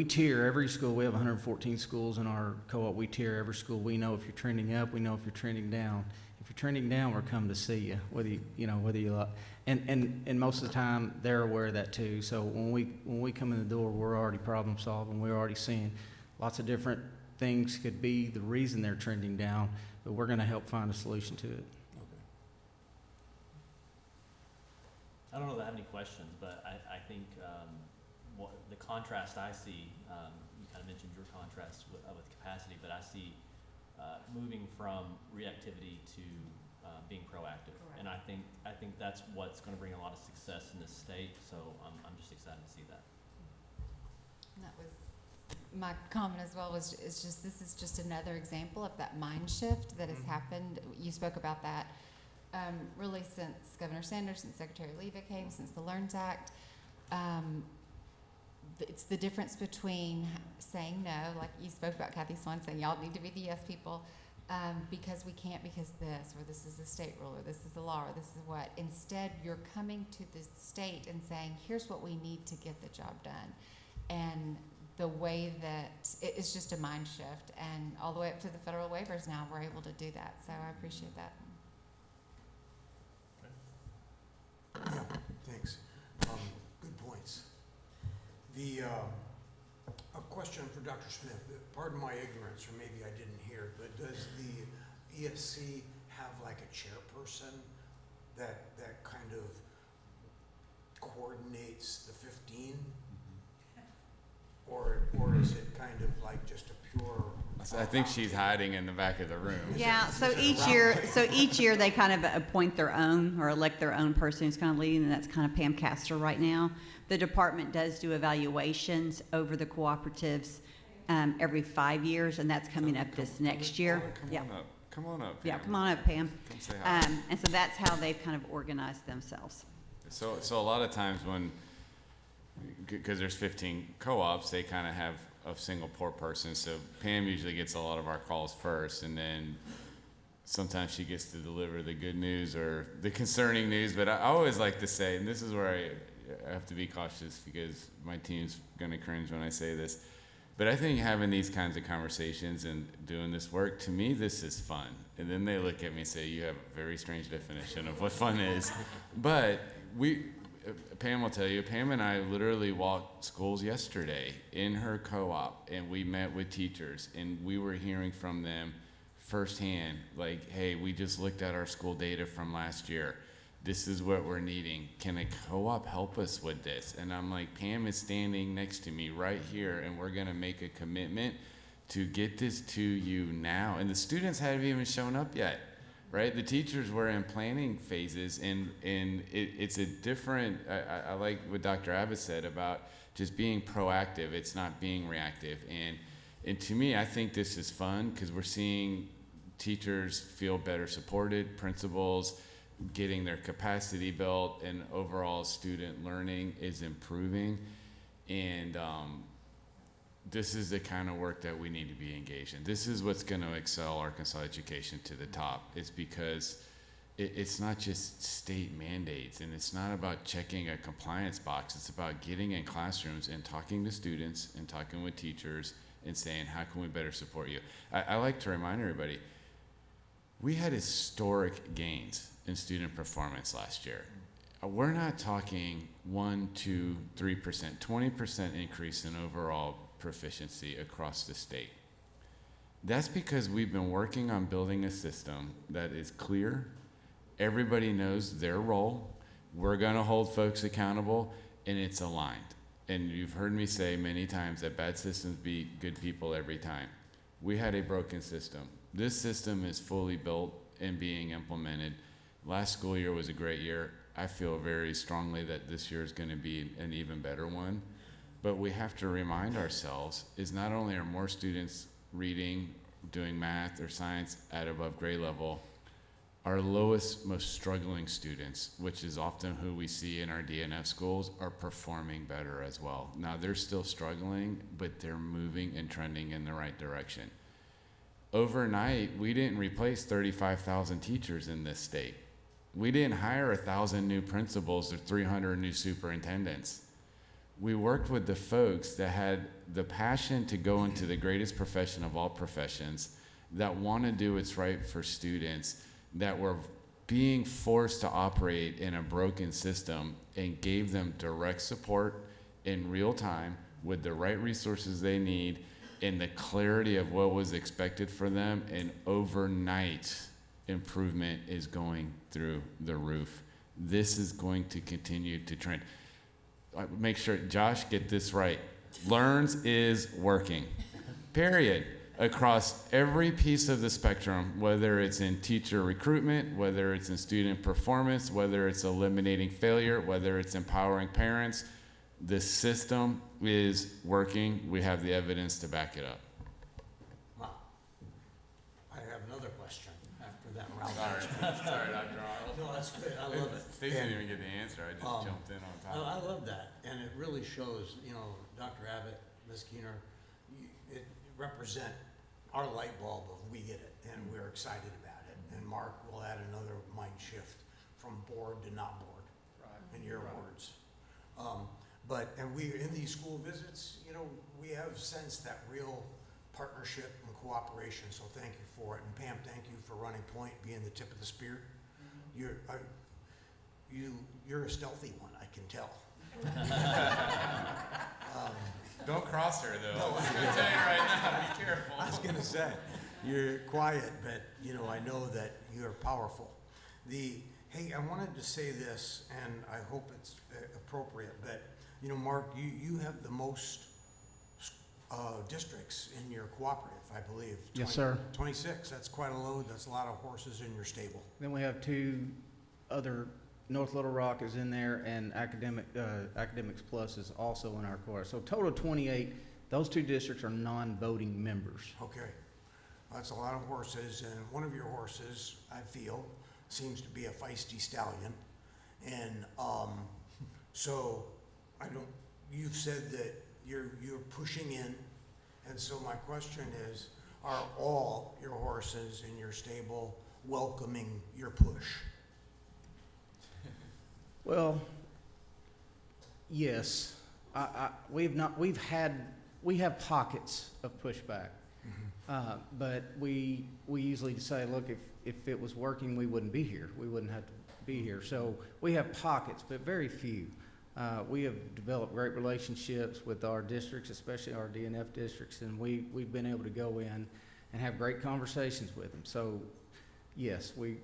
tier every school. We have 114 schools in our co-op. We tier every school. We know if you're trending up. We know if you're trending down. If you're trending down, we're coming to see you, whether you and most of the time they're aware of that too. So when we come in the door, we're already problem solving. We're already seeing lots of different things could be the reason they're trending down, but we're going to help find a solution to it. I don't know if I have any questions, but I think what the contrast I see, you kind of mentioned your contrast with capacity, but I see moving from reactivity to being proactive. Correct. And I think that's what's going to bring a lot of success in this state, so I'm just excited to see that. And that was my comment as well. This is just another example of that mind shift that has happened. You spoke about that really since Governor Sanders, since Secretary Leva came, since the LEARNS Act. It's the difference between saying no, like you spoke about Kathy Swan saying y'all need to be the yes people, because we can't, because this, or this is the state rule, or this is the law, or this is what. Instead, you're coming to the state and saying, here's what we need to get the job done. And the way that it's just a mind shift, and all the way up to the federal waivers now, we're able to do that. So I appreciate that. Yeah, thanks. Good points. A question for Dr. Smith. Pardon my ignorance, or maybe I didn't hear, but does the ESC have like a chairperson that kind of coordinates the 15? Or is it kind of like just a pure? I think she's hiding in the back of the room. Yeah, so each year they kind of appoint their own or elect their own person who's kind of leading, and that's kind of Pam Castor right now. The department does do evaluations over the cooperatives every 5 years, and that's coming up this next year. Come on up. Yeah, Pam. come on up, Pam. Come say hi. And so that's how they've kind of organized themselves. So a lot of times because there's 15 co-ops, they kind of have a single port person. So Pam usually gets a lot of our calls first, and then sometimes she gets to deliver the good news or the concerning news. But I always like to say, and this is where I have to be cautious because my team's going to cringe when I say this, but I think having these kinds of conversations and doing this work, to me, this is fun. And then they look at me and say, you have a very strange definition of what fun is. But Pam will tell you, Pam and I literally walked schools yesterday in her co-op, and we met with teachers, and we were hearing from them firsthand, like, hey, we just looked at our school data from last year. This is what we're needing. Can a co-op help us with this? And I'm like, Pam is standing next to me right here, and we're gonna make a commitment to get this to you now. And the students haven't even shown up yet, right? The teachers were in planning phases, and it's a different, I like what Dr. Abbott said about just being proactive. It's not being reactive. And to me, I think this is fun because we're seeing teachers feel better supported, principals getting their capacity built, and overall student learning is improving. And this is the kind of work that we need to be engaged in. This is what's going to excel Arkansas education to the top. It's because it's not just state mandates, and it's not about checking a compliance box. It's about getting in classrooms and talking to students and talking with teachers and saying, how can we better support you? I like to remind everybody, we had historic gains in student performance last year. We're not talking 1, 2, 3%, 20% increase in overall proficiency across the state. That's because we've been working on building a system that is clear. Everybody knows their role. We're gonna hold folks accountable, and it's aligned. And you've heard me say many times that bad systems beat good people every time. We had a broken system. This system is fully built and being implemented. Last school year was a great year. I feel very strongly that this year is going to be an even better one. But we have to remind ourselves is not only are more students reading, doing math or science at above grade level, our lowest, most struggling students, which is often who we see in our DNF schools, are performing better as well. Now they're still struggling, but they're moving and trending in the right direction. Overnight, we didn't replace 35,000 teachers in this state. We didn't hire 1,000 new principals or 300 new superintendents. We worked with the folks that had the passion to go into the greatest profession of all professions, that want to do what's right for students, that were being forced to operate in a broken system, and gave them direct support in real time with the right resources they need, in the clarity of what was expected for them, and overnight improvement is going through the roof. This is going to continue to trend. Make sure, Josh, get this right. Learns is working, period. Across every piece of the spectrum, whether it's in teacher recruitment, whether it's in student performance, whether it's eliminating failure, whether it's empowering parents, the system is working. We have the evidence to back it up. Wow. I have another question after that round. Sorry, Dr. Arnold. No, that's good. I love it. Steve didn't even get the answer. I just jumped in on top. I love that, and it really shows, you know, Dr. Abbott, Ms. Keener, it represent our light bulb of we get it, and we're excited about it. And Mark will add another mind shift from board to not board, in your words. And we, in these school visits, you know, we have sensed that real partnership and cooperation, so thank you for it. And Pam, thank you for running point, being the tip of the spear. You're a stealthy one, I can tell. Don't cross her, though. No, I'm gonna tell you right now, be careful. I was gonna say, you're quiet, but, you know, I know that you're powerful. Hey, I wanted to say this, and I hope it's appropriate, but, you know, Mark, you have the most districts in your cooperative, I believe. Yes, sir. 26, that's quite a load, that's a lot of horses in your stable. Then we have two other, North Little Rock is in there, and Academics Plus is also in our core. So total 28, those two districts are non-voting members. Okay, that's a lot of horses, and one of your horses, I feel, seems to be a feisty stallion. And so you've said that you're pushing in, and so my question is, are all your horses in your stable welcoming your push? Well, yes. We have pockets of pushback. But we usually say, look, if it was working, we wouldn't be here. We wouldn't have to be here. So we have pockets, but very few. We have developed great relationships with our districts, especially our DNF districts, and we've been able to go in and have great conversations with them. So, yes, we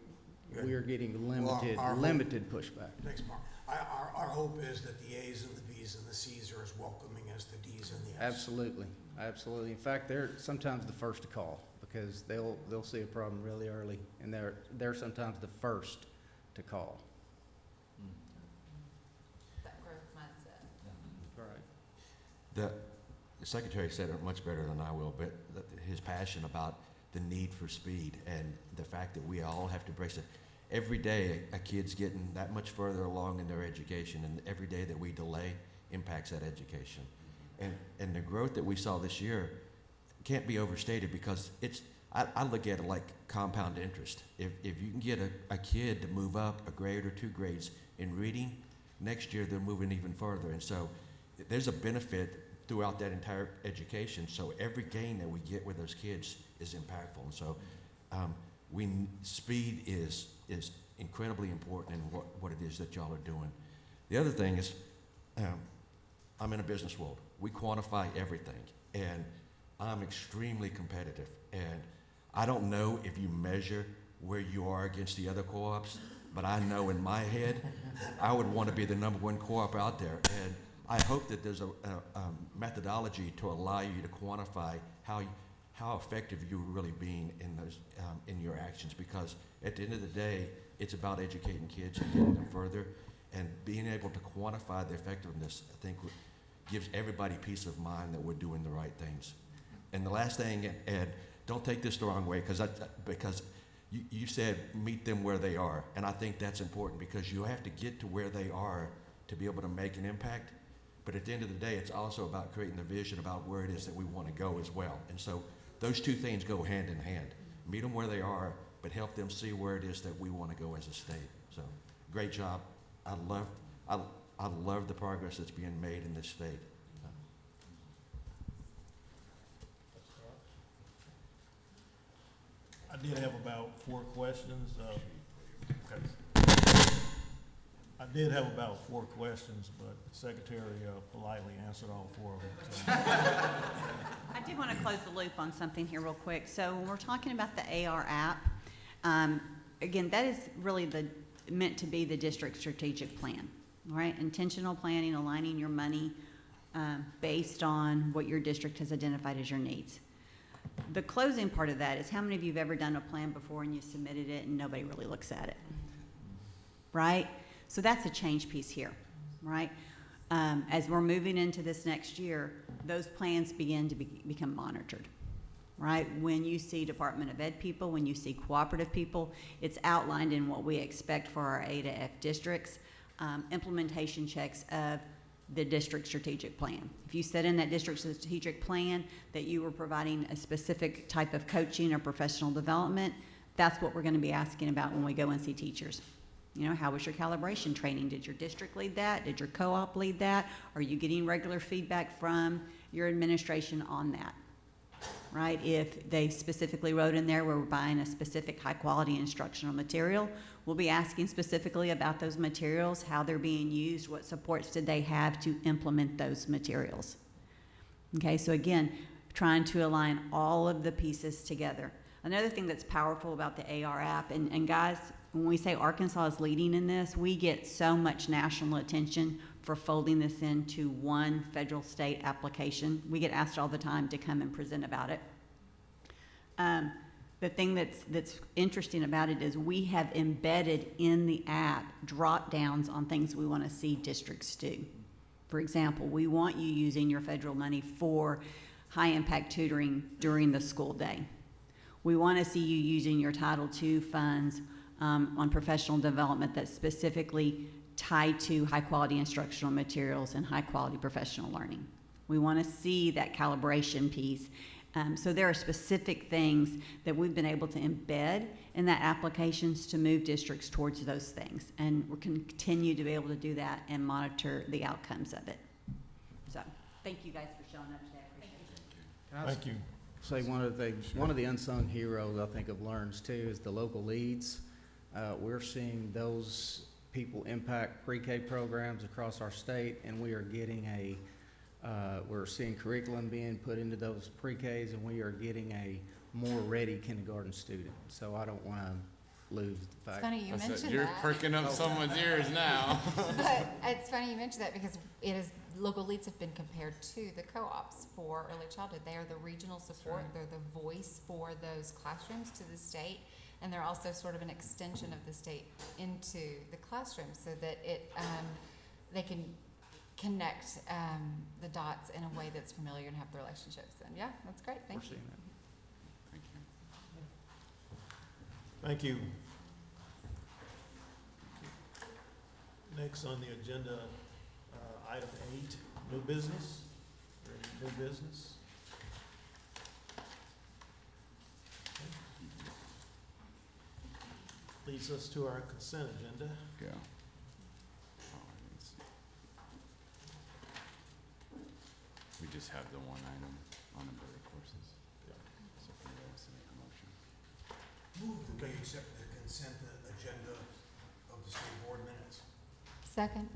are getting limited, Well, limited pushback. Thanks, Mark. Our hope is that the A's and the B's and the C's are as welcoming as the D's and the F's. Absolutely, absolutely. In fact, they're sometimes the first to call because they'll see a problem really early, and they're sometimes the first to call. That growth mindset. Right. The secretary said it much better than I will, but his passion about the need for speed and the fact that we all have to embrace it. Every day, a kid's getting that much further along in their education, and every day that we delay impacts that education. And the growth that we saw this year can't be overstated because I look at it like compound interest. If you can get a kid to move up a grade or 2 grades in reading, next year they're moving even further. And so there's a benefit throughout that entire education. So every gain that we get with those kids is impactful. And so speed is incredibly important in what it is that y'all are doing. The other thing is, I'm in a business world. We quantify everything, and I'm extremely competitive. And I don't know if you measure where you are against the other co-ops, but I know in my head, I would want to be the #1 co-op out there. And I hope that there's a methodology to allow you to quantify how effective you're really being in those in your actions, because at the end of the day, it's about educating kids and getting them further, and being able to quantify the effectiveness, I think, gives everybody peace of mind that we're doing the right things. And the last thing, Ed, don't take this the wrong way, because you said meet them where they are, and I think that's important because you have to get to where they are to be able to make an impact. But at the end of the day, it's also about creating the vision about where it is that we want to go as well. And so those two things go hand in hand. Meet them where they are, but help them see where it is that we want to go as a state. So great job. I love the progress that's being made in this state. I did have about 4 questions. I did have about 4 questions, but the secretary politely answered all 4 of them. So. I do want to close the loop on something here real quick. So when we're talking about the AR app, again, that is really meant to be the district strategic plan, right? Intentional planning, aligning your money based on what your district has identified as your needs. The closing part of that is how many of you have ever done a plan before and you submitted it and nobody really looks at it, right? So that's a change piece here, right? As we're moving into this next year, those plans begin to become monitored, right? When you see Department of Ed people, when you see cooperative people, it's outlined in what we expect for our A to F districts, implementation checks of the district strategic plan. If you said in that district strategic plan that you were providing a specific type of coaching or professional development, that's what we're going to be asking about when we go and see teachers. You know, how was your calibration training? Did your district lead that? Did your co-op lead that? Are you getting regular feedback from your administration on that? Right? If they specifically wrote in there where we're buying a specific high quality instructional material, we'll be asking specifically about those materials, how they're being used, what supports did they have to implement those materials. Okay, so again, trying to align all of the pieces together. Another thing that's powerful about the AR app, and guys, when we say Arkansas is leading in this, we get so much national attention for folding this into one federal state application. We get asked all the time to come and present about it. The thing that's interesting about it is we have embedded in the app drop downs on things we want to see districts do. For example, we want you using your federal money for high impact tutoring during the school day. We want to see you using your Title II funds on professional development that's specifically tied to high quality instructional materials and high quality professional learning. We want to see that calibration piece. So there are specific things that we've been able to embed in that applications to move districts towards those things. And we're going to continue to be able to do that and monitor the outcomes of it. So thank you guys for showing up today. I appreciate it. Thank you. Say one of the unsung heroes I think of LEARNS too is the local leads. We're seeing those people impact pre-K programs across our state, and we are getting we're seeing curriculum being put into those pre-Ks, and we are getting a more ready kindergarten student. So I don't want to lose the It's fact. funny you mentioned You're that. perking up someone's ears now. But it's funny you mentioned that because local leads have been compared to the co-ops for early childhood. They are the regional support. right. They're the voice for those classrooms to the state. And they're also sort of an extension of the state into the classroom so that they can connect the dots in a way that's familiar and have the relationships. And yeah, that's great. Thank We're you. seeing that. Thank you. Thank you. Next on the agenda, item 8, new business. New business. Leads us to our consent agenda. Go. We just have the one item on umbrella courses. So if anybody wants to make a motion. Move that we accept the consent agenda of the state board minutes. Second.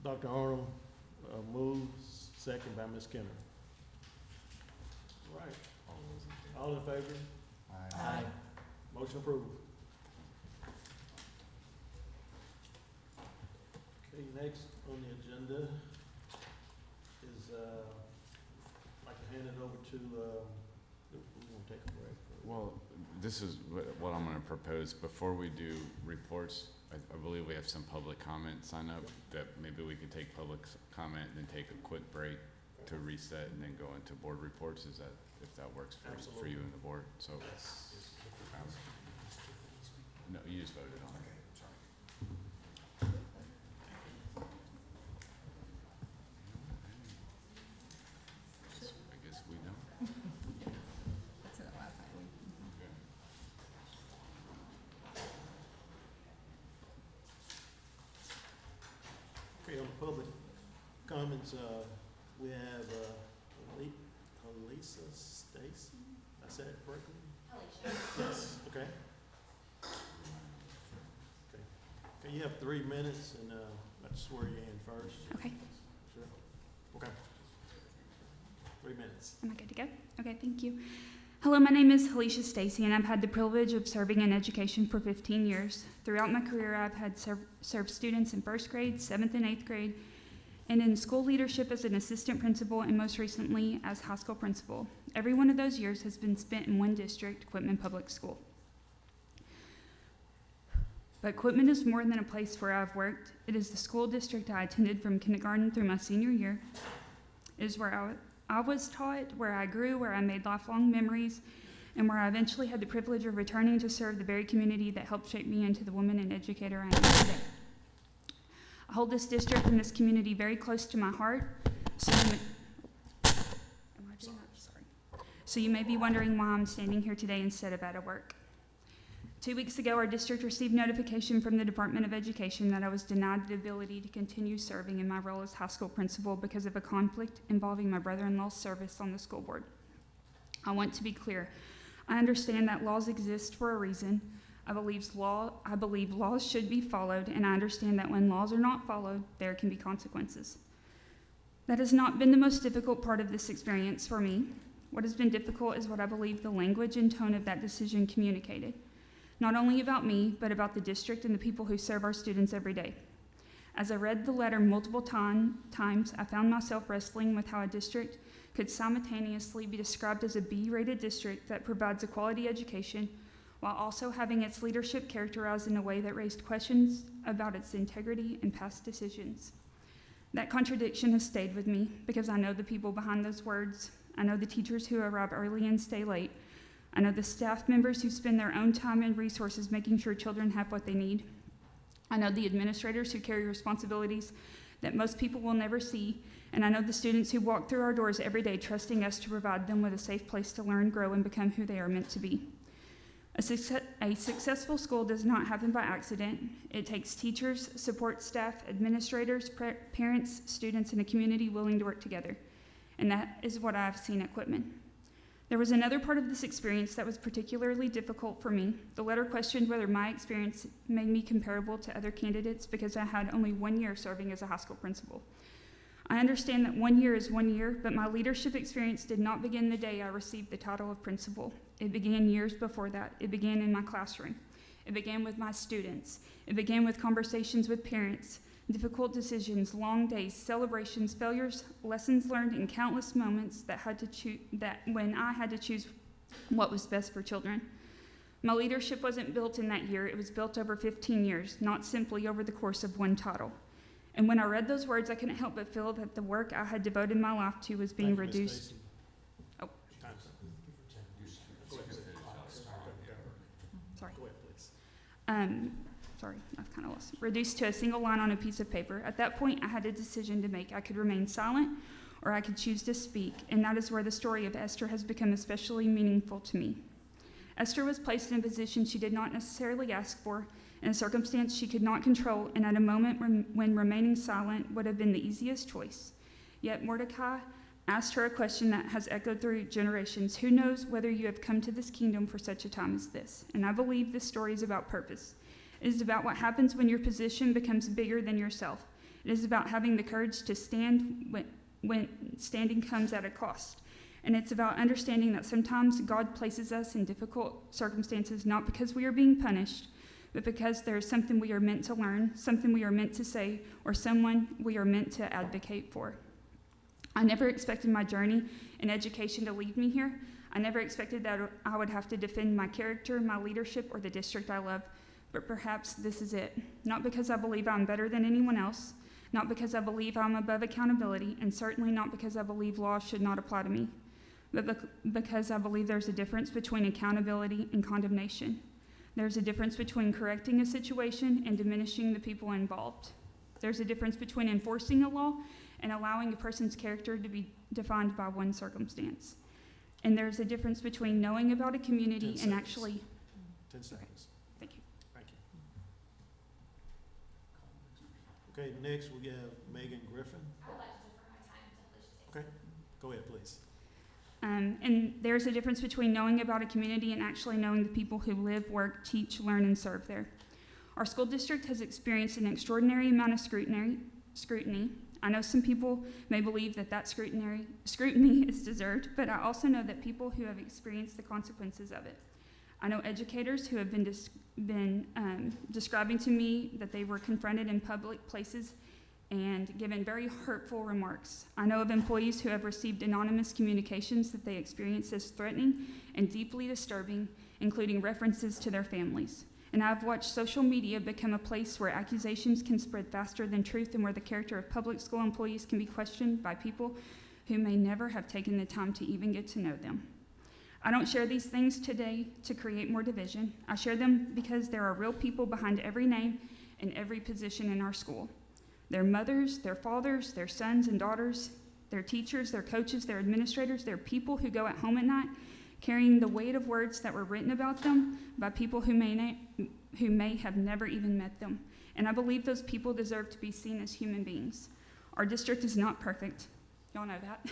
Dr. Arnold moves, second by Ms. Kenner. Right. All in favor? Aye. Motion approved. Okay, next on the agenda is, I'd like to hand it over to, we want to take a break. Well, this is what I'm gonna propose. Before we do reports, I believe we have some public comment sign up that maybe we could take public comment and then take a quick break to reset and then go into board reports. Is that, if that works for Absolutely. you and the board? So, no, you just voted on it. Okay, sorry. I guess we don't. That's what Wi-Fi. Okay. Okay, on the public comments, we have, Elisa Stacy, I said it correctly? Yes, okay. Okay, okay, you have 3 minutes, and, let's swear you in first. Okay, Sure. Okay. 3 minutes. am I good to go? Okay, thank you. Hello, my name is Alicia Stacy, and I've had the privilege of serving in education for 15 years. Throughout my career, I've had served students in 1st grade, 7th and 8th grade, and in school leadership as an assistant principal, and most recently as high school principal. Every one of those years has been spent in one district, Quitman Public School. But Quitman is more than a place where I've worked. It is the school district I attended from kindergarten through my senior year. It is where I was taught, where I grew, where I made lifelong memories, and where I eventually had the privilege of returning to serve the very community that helped shape me into the woman and educator I am today. I hold this district and this community very close to my heart, so you may be wondering why I'm standing here today instead of at work. 2 weeks ago, our district received notification from the Department of Education that I was denied the ability to continue serving in my role as high school principal because of a conflict involving my brother-in-law's service on the school board. I want to be clear. I understand that laws exist for a reason. I believe laws should be followed, and I understand that when laws are not followed, there can be consequences. That has not been the most difficult part of this experience for me. What has been difficult is what I believe the language and tone of that decision communicated. Not only about me, but about the district and the people who serve our students every day. As I read the letter multiple times, I found myself wrestling with how a district could simultaneously be described as a B-rated district that provides a quality education, while also having its leadership characterized in a way that raised questions about its integrity and past decisions. That contradiction has stayed with me because I know the people behind those words. I know the teachers who arrive early and stay late. I know the staff members who spend their own time and resources making sure children have what they need. I know the administrators who carry responsibilities that most people will never see. And I know the students who walk through our doors every day trusting us to provide them with a safe place to learn, grow, and become who they are meant to be. A successful school does not happen by accident. It takes teachers, support staff, administrators, parents, students, and a community willing to work together. And that is what I've seen at Quitman. There was another part of this experience that was particularly difficult for me. The letter questioned whether my experience made me comparable to other candidates because I had only 1 year serving as a high school principal. I understand that 1 year is 1 year, but my leadership experience did not begin the day I received the title of principal. It began years before that. It began in my classroom. It began with my students. It began with conversations with parents, difficult decisions, long days, celebrations, failures, lessons learned, and countless moments when I had to choose what was best for children. My leadership wasn't built in that year. It was built over 15 years, not simply over the course of one title. And when I read those words, I couldn't help but feel that the work I had devoted my life to was being Thank you, Ms. reduced. Stacy. Oh, Time's up. Go ahead, sorry. Go ahead, please. Sorry, I've kind of lost. Reduced to a single line on a piece of paper. At that point, I had a decision to make. I could remain silent, or I could choose to speak, and that is where the story of Esther has become especially meaningful to me. Esther was placed in a position she did not necessarily ask for, in a circumstance she could not control, and at a moment when remaining silent would have been the easiest choice. Yet Mordecai asked her a question that has echoed through generations. Who knows whether you have come to this kingdom for such a time as this? And I believe this story is about purpose. It is about what happens when your position becomes bigger than yourself. It is about having the courage to stand when standing comes at a cost. And it's about understanding that sometimes God places us in difficult circumstances not because we are being punished, but because there is something we are meant to learn, something we are meant to say, or someone we are meant to advocate for. I never expected my journey in education to lead me here. I never expected that I would have to defend my character, my leadership, or the district I love. But perhaps this is it. Not because I believe I'm better than anyone else, not because I believe I'm above accountability, and certainly not because I believe law should not apply to me, but because I believe there's a difference between accountability and condemnation. There's a difference between correcting a situation and diminishing the people involved. There's a difference between enforcing a law and allowing a person's character to be defined by one circumstance. And there's a difference between knowing about a community 10 and seconds. actually... 10 seconds. Thank you. Thank you. Okay, next we have Megan Griffin. I'd like to defer my time to Alicia. Okay, go ahead, please. And there's a difference between knowing about a community and actually knowing the people who live, work, teach, learn, and serve there. Our school district has experienced an extraordinary amount of scrutiny. I know some people may believe that scrutiny is deserved, but I also know that people who have experienced the consequences of it. I know educators who have been describing to me that they were confronted in public places and given very hurtful remarks. I know of employees who have received anonymous communications that they experienced as threatening and deeply disturbing, including references to their families. And I've watched social media become a place where accusations can spread faster than truth and where the character of public school employees can be questioned by people who may never have taken the time to even get to know them. I don't share these things today to create more division. I share them because there are real people behind every name and every position in our school. Their mothers, their fathers, their sons and daughters, their teachers, their coaches, their administrators, their people who go at home at night carrying the weight of words that were written about them by people who may have never even met them. And I believe those people deserve to be seen as human beings. Our district is not perfect. Y'all know that.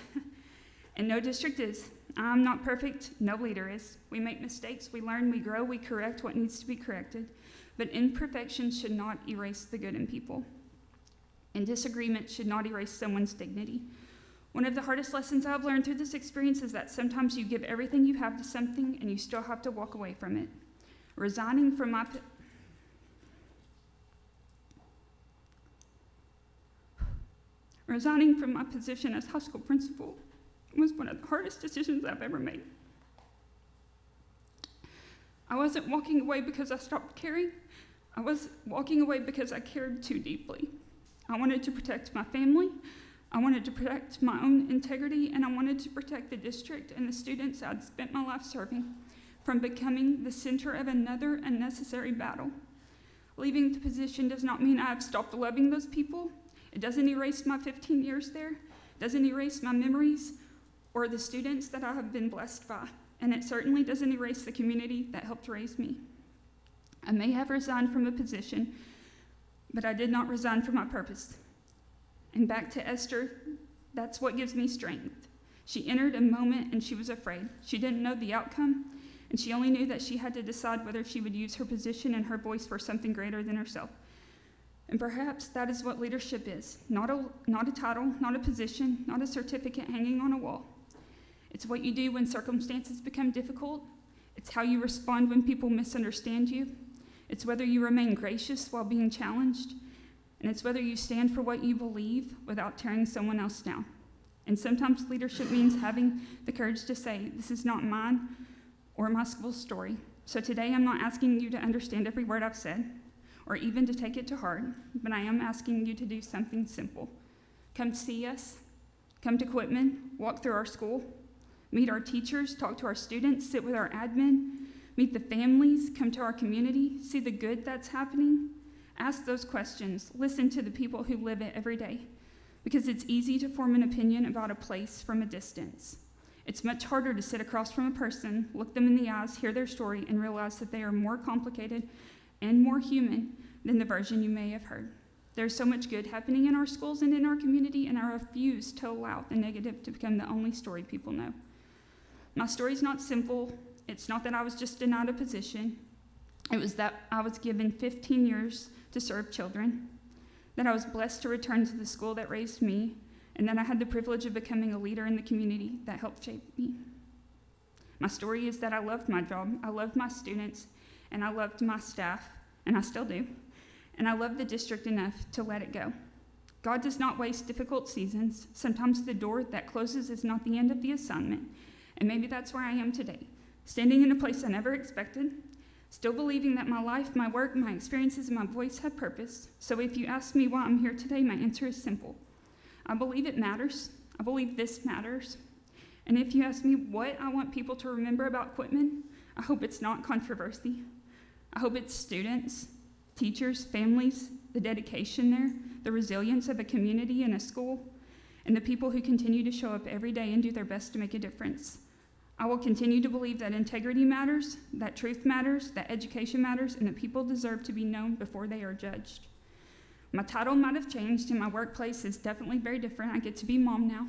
And no district is. I'm not perfect. No leader is. We make mistakes. We learn. We grow. We correct what needs to be corrected. But imperfection should not erase the good in people. And disagreement should not erase someone's dignity. One of the hardest lessons I've learned through this experience is that sometimes you give everything you have to something and you still have to walk away from it. Resigning from my position as high school principal was one of the hardest decisions I've ever made. I wasn't walking away because I stopped caring. I was walking away because I cared too deeply. I wanted to protect my family. I wanted to protect my own integrity, and I wanted to protect the district and the students I'd spent my life serving from becoming the center of another unnecessary battle. Leaving the position does not mean I have stopped loving those people. It doesn't erase my 15 years there. It doesn't erase my memories or the students that I have been blessed by. And it certainly doesn't erase the community that helped raise me. I may have resigned from a position, but I did not resign from my purpose. And back to Esther, that's what gives me strength. She entered a moment and she was afraid. She didn't know the outcome, and she only knew that she had to decide whether she would use her position and her voice for something greater than herself. And perhaps that is what leadership is. Not a title, not a position, not a certificate hanging on a wall. It's what you do when circumstances become difficult. It's how you respond when people misunderstand you. It's whether you remain gracious while being challenged. And it's whether you stand for what you believe without tearing someone else down. And sometimes leadership means having the courage to say, this is not mine or my school's story. So today I'm not asking you to understand every word I've said, or even to take it to heart, but I am asking you to do something simple. Come see us, come to Quitman, walk through our school, meet our teachers, talk to our students, sit with our admin, meet the families, come to our community, see the good that's happening, ask those questions, listen to the people who live it every day, because it's easy to form an opinion about a place from a distance. It's much harder to sit across from a person, look them in the eyes, hear their story, and realize that they are more complicated and more human than the version you may have heard. There's so much good happening in our schools and in our community, and I refuse to allow the negative to become the only story people know. My story's not simple. It's not that I was just denied a position. It was that I was given 15 years to serve children, that I was blessed to return to the school that raised me, and that I had the privilege of becoming a leader in the community that helped shape me. My story is that I loved my job, I loved my students, and I loved my staff, and I still do, and I love the district enough to let it go. God does not waste difficult seasons. Sometimes the door that closes is not the end of the assignment, and maybe that's where I am today, standing in a place I never expected, still believing that my life, my work, my experiences, and my voice have purpose. So if you ask me why I'm here today, my answer is simple. I believe it matters. I believe this matters. And if you ask me what I want people to remember about Quitman, I hope it's not controversy. I hope it's students, teachers, families, the dedication there, the resilience of a community and a school, and the people who continue to show up every day and do their best to make a difference. I will continue to believe that integrity matters, that truth matters, that education matters, and that people deserve to be known before they are judged. My title might have changed, and my workplace is definitely very different. I get to be mom now.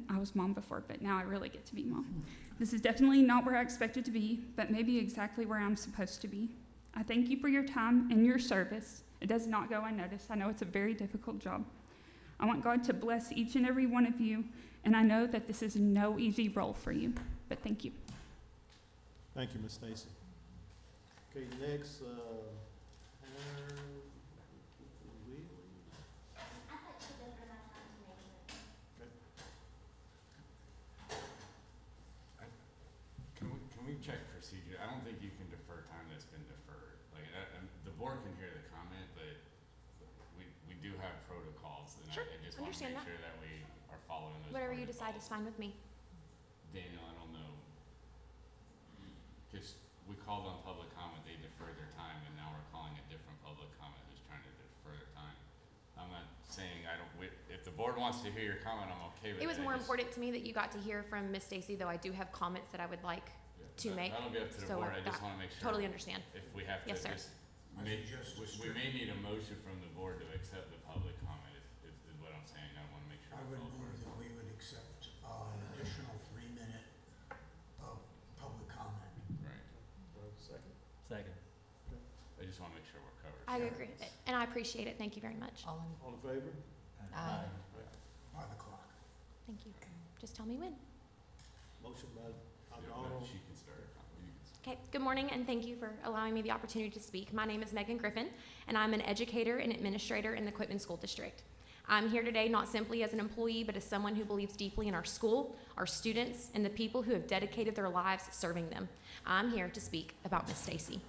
I was mom before, but now I really get to be mom. This is definitely not where I expected to be, but maybe exactly where I'm supposed to be. I thank you for your time and your service. It does not go unnoticed. I know it's a very difficult job. I want God to bless each and every one of you, and I know that this is no easy role for you, but thank you. Thank you, Ms. Stacy. Okay, next, Can we check procedure? I don't think you can defer time that's been deferred. Like, the board can hear the comment, but we do have protocols, and Sure, I just want to understand make that. sure that we are following those Whatever you decide protocols. is fine with me. Daniel, I don't know. Just, we called on public comment, they deferred their time, and now we're calling a different public comment who's trying to defer their time. I'm not saying if the board wants to hear your comment, I'm okay with it. It was more important to me that you got to hear from Miss Stacy, though I do have comments that I would like to make. That'll be up to the So board, I just that- wanna make sure. Totally understand. If we have to Yes, sir. just make, we may need a motion from the board to accept the public comment, is what I'm saying, I wanna make sure. I we're would following move that we would accept an additional 3-minute public comment. Right, second. Second. I just wanna make sure we're covered. I agree, and I appreciate it. Thank you very much. All in favor? Aye. By the clock. Thank you. Just tell me when. Motion by Yeah, O'Donnell. but she can start, you can start. Okay, good morning, and thank you for allowing me the opportunity to speak. My name is Megan Griffin, and I'm an educator and administrator in the Quitman School District. I'm here today not simply as an employee, but as someone who believes deeply in our school, our students, and the people who have dedicated their lives serving them. I'm here to speak about Miss Stacy.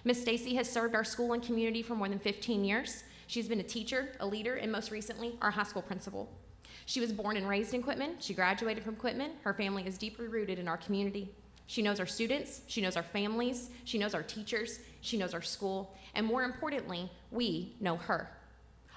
Miss Stacy has served our school and community for more than 15 years. She's been a teacher, a leader, and most recently, our high school principal. She was born and raised in Quitman. She graduated from Quitman. Her family is deeply rooted in our community. She knows our students, she knows our families, she knows our teachers, she knows our school, and more importantly, we know her.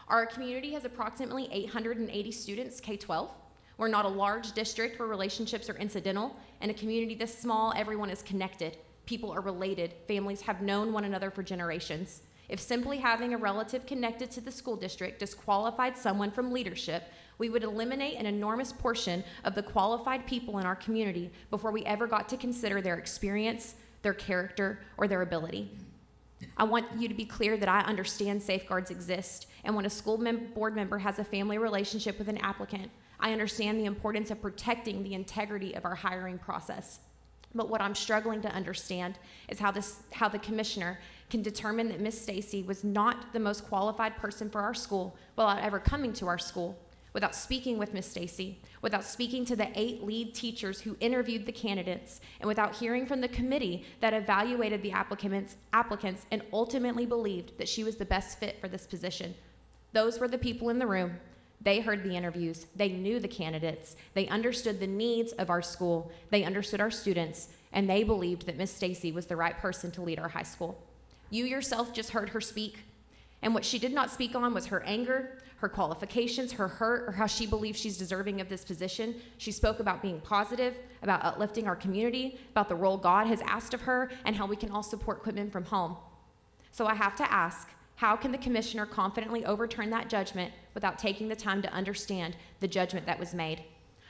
Our community has approximately 880 students, K-12. We're not a large district where relationships are incidental. In a community this small, everyone is connected. People are related. Families have known one another for generations. If simply having a relative connected to the school district disqualified someone from leadership, We would eliminate an enormous portion of the qualified people in our community before we ever got to consider their experience, their character, or their ability. I want you to be clear that I understand safeguards exist, and when a school board member has a family relationship with an applicant, I understand the importance of protecting the integrity of our hiring process. But what I'm struggling to understand is how the commissioner can determine that Miss Stacy was not the most qualified person for our school without ever coming to our school, without speaking with Miss Stacy, without speaking to the 8 lead teachers who interviewed the candidates, and without hearing from the committee that evaluated the applicants and ultimately believed that she was the best fit for this position. Those were the people in the room. They heard the interviews. They knew the candidates. They understood the needs of our school. They understood our students, and they believed that Miss Stacy was the right person to lead our high school. You yourself just heard her speak, and what she did not speak on was her anger, her qualifications, her hurt, or how she believes she's deserving of this position. She spoke about being positive, about uplifting our community, about the role God has asked of her, and how we can all support Quitman from home. So I have to ask, how can the commissioner confidently overturn that judgment without taking the time to understand the judgment that was made?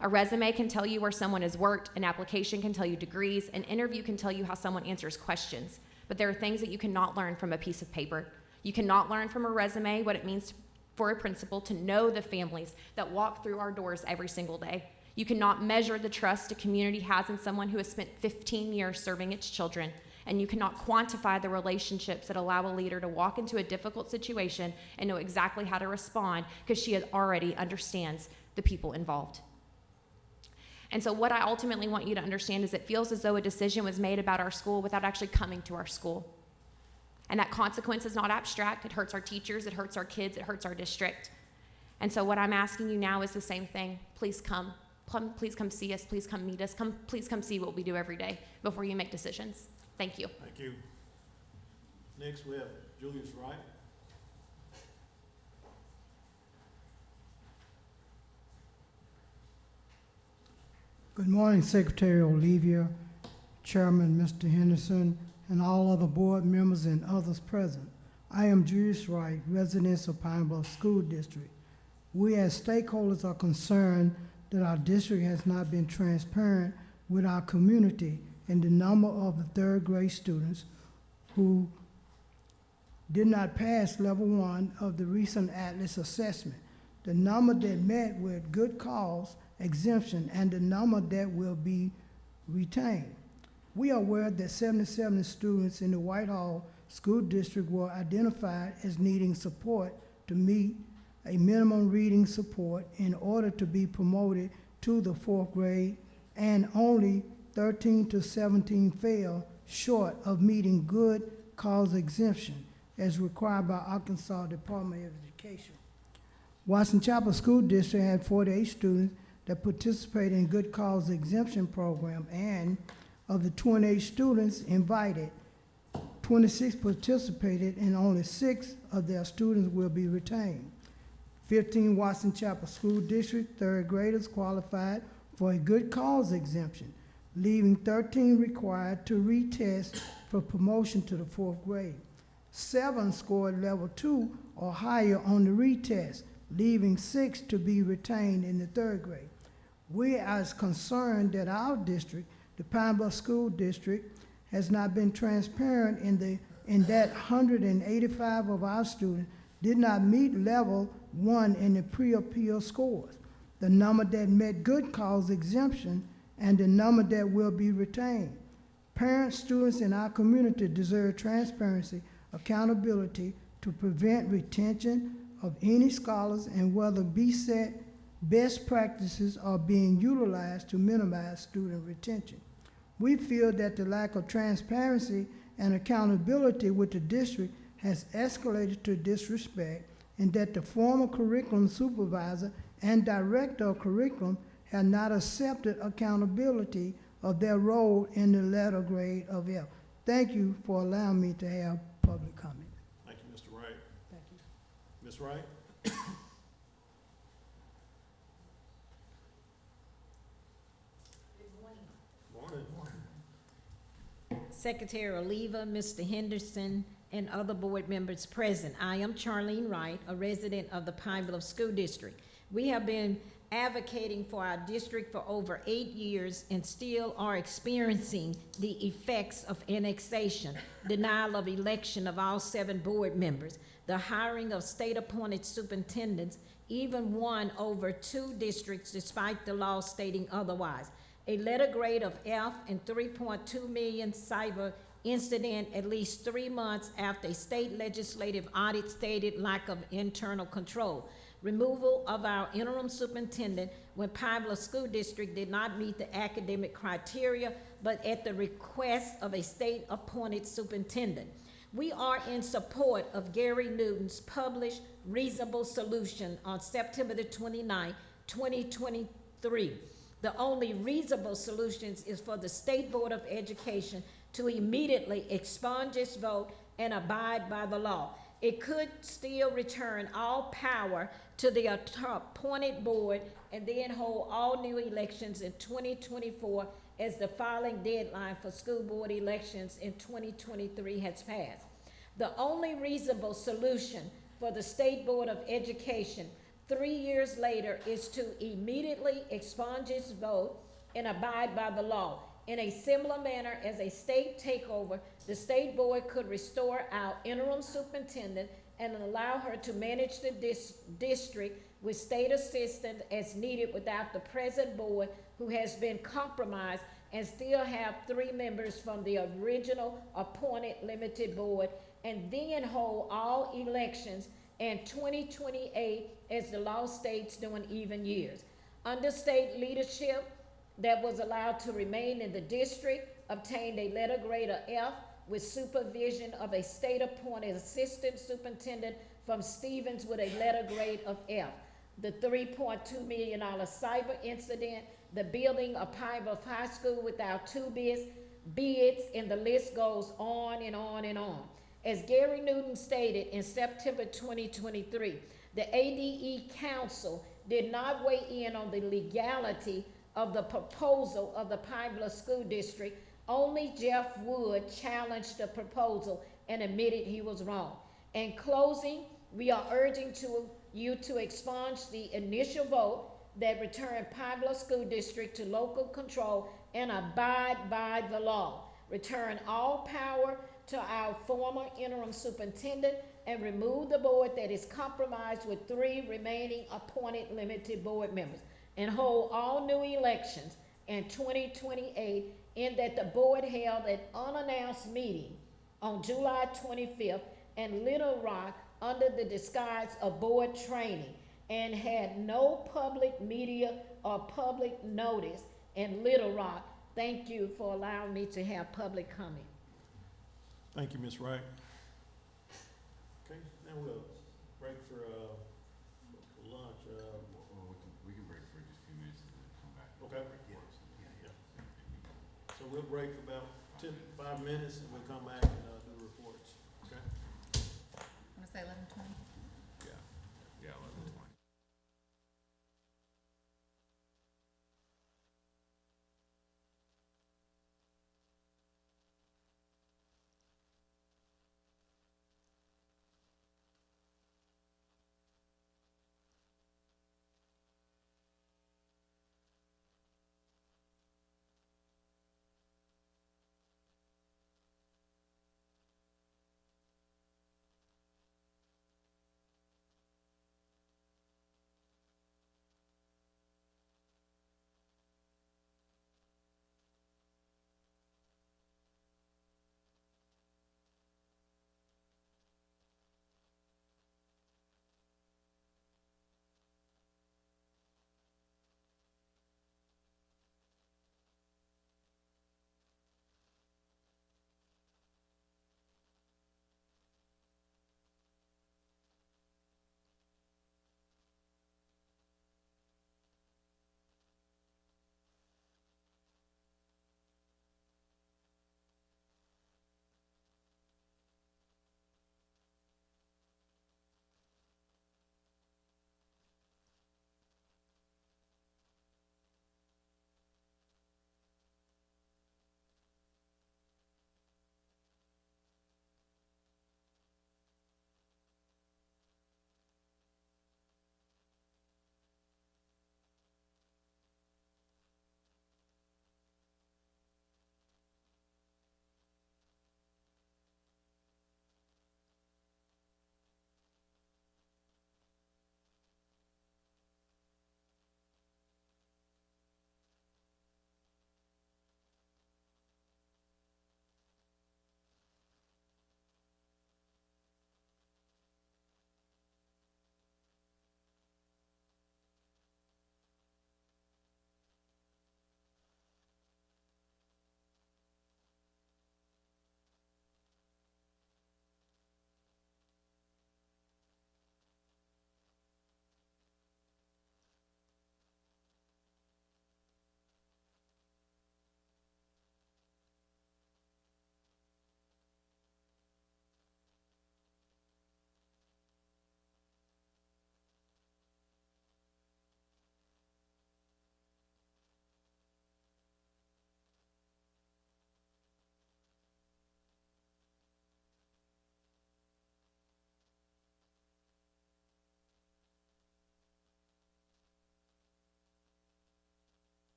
A resume can tell you where someone has worked, an application can tell you degrees, an interview can tell you how someone answers questions, but there are things that you cannot learn from a piece of paper. You cannot learn from a resume what it means for a principal to know the families that walk through our doors every single day. You cannot measure the trust a community has in someone who has spent 15 years serving its children. And you cannot quantify the relationships that allow a leader to walk into a difficult situation and know exactly how to respond because she already understands the people involved. And so what I ultimately want you to understand is it feels as though a decision was made about our school without actually coming to our school. And that consequence is not abstract. It hurts our teachers, it hurts our kids, it hurts our district. And so what I'm asking you now is the same thing. Please come. Please come see us. Please come meet us. Please come see what we do every day before you make decisions. Thank you. Thank you. Next, we have Julius Wright. Good morning, Secretary Olivia, Chairman Mr. Henderson, and all other board members and others present. I am Julius Wright, resident of Pine Bluff School District. We as stakeholders are concerned that our district has not been transparent with our community and the number of the third grade students who did not pass level 1 of the recent Atlas assessment, the number that met with good cause exemption, and the number that will be retained. We are aware that 77 students in the Whitehall School District were identified as needing support to meet a minimum reading support in order to be promoted to the 4th grade, and only 13 to 17 fell short of meeting good cause exemption as required by Arkansas Department of Education. Watson Chapel School District had 48 students that participated in good cause exemption program, and of the 28 students invited, 26 participated and only 6 of their students will be retained. 15 Watson Chapel School District third graders qualified for a good cause exemption, leaving 13 required to retest for promotion to the 4th grade. 7 scored level 2 or higher on the retest, leaving 6 to be retained in the 3rd grade. We are concerned that our district, the Pine Bluff School District, has not been transparent in that 185 of our students did not meet level 1 in the pre-appeal scores, the number that met good cause exemption, and the number that will be retained. Parents, students in our community deserve transparency, accountability to prevent retention of any scholars and whether BSET best practices are being utilized to minimize student retention. We feel that the lack of transparency and accountability with the district has escalated to disrespect, and that the former curriculum supervisor and director of curriculum have not accepted accountability of their role in the letter grade of F. Thank you for allowing me to have public comment. Thank you, Mr. Wright. Thank you. Ms. Wright? Morning. Secretary Oliva, Mr. Henderson, and other board members present. I am Charlene Wright, a resident of the Pine Bluff School District. We have been advocating for our district for over 8 years and still are experiencing the effects of annexation, denial of election of all 7 board members, the hiring of state-appointed superintendents, even one over 2 districts despite the law stating otherwise, a letter grade of F and 3.2 million cyber incident at least 3 months after a state legislative audit stated lack of internal control, removal of our interim superintendent when Pine Bluff School District did not meet the academic criteria, but at the request of a state-appointed superintendent. We are in support of Gary Newton's published reasonable solution on September the 29th, 2023. The only reasonable solution is for the State Board of Education to immediately expunge its vote and abide by the law. It could still return all power to the appointed board and then hold all new elections in 2024 as the filing deadline for school board elections in 2023 has passed. The only reasonable solution for the State Board of Education 3 years later is to immediately expunge its vote and abide by the law. In a similar manner as a state takeover, the state board could restore our interim superintendent and allow her to manage the district with state assistance as needed without the present board, who has been compromised, and still have 3 members from the original appointed limited board, and then hold all elections in 2028 as the law states during even years. Under state leadership that was allowed to remain in the district obtained a letter grade of F with supervision of a state-appointed assistant superintendent from Stevens with a letter grade of F. The $3.2 million cyber incident, the building of Pine Bluff High School without 2 bids, and the list goes on and on and on. As Gary Newton stated in September 2023, the ADE Council did not weigh in on the legality of the proposal of the Pine Bluff School District. Only Jeff Wood challenged the proposal and admitted he was wrong. In closing, we are urging you to expunge the initial vote that returned Pine Bluff School District to local control and abide by the law. Return all power to our former interim superintendent and remove the board that is compromised with 3 remaining appointed limited board members, and hold all new elections in 2028, in that the board held an unannounced meeting on July 25th in Little Rock under the disguise of board training and had no public media or public notice in Little Rock. Thank you for allowing me to have public comment. Thank you, Ms. Wright. Okay, now we'll break for lunch. We can break for just a few minutes and then come back. Okay. Yeah. So we'll break for about 5 minutes and we'll come back and do reports. Okay? Want to say 11:20? Yeah, 11:20.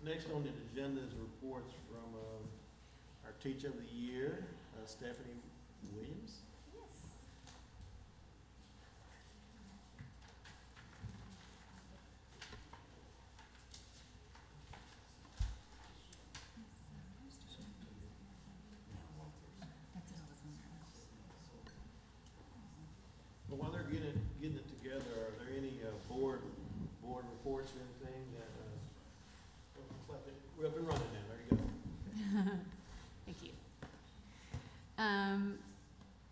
Next on the agenda is reports from our Teacher of the Year, Stephanie Williams. But while they're getting it together, are there any board reports or anything that, looks like we're up and running now, there you go. Thank you.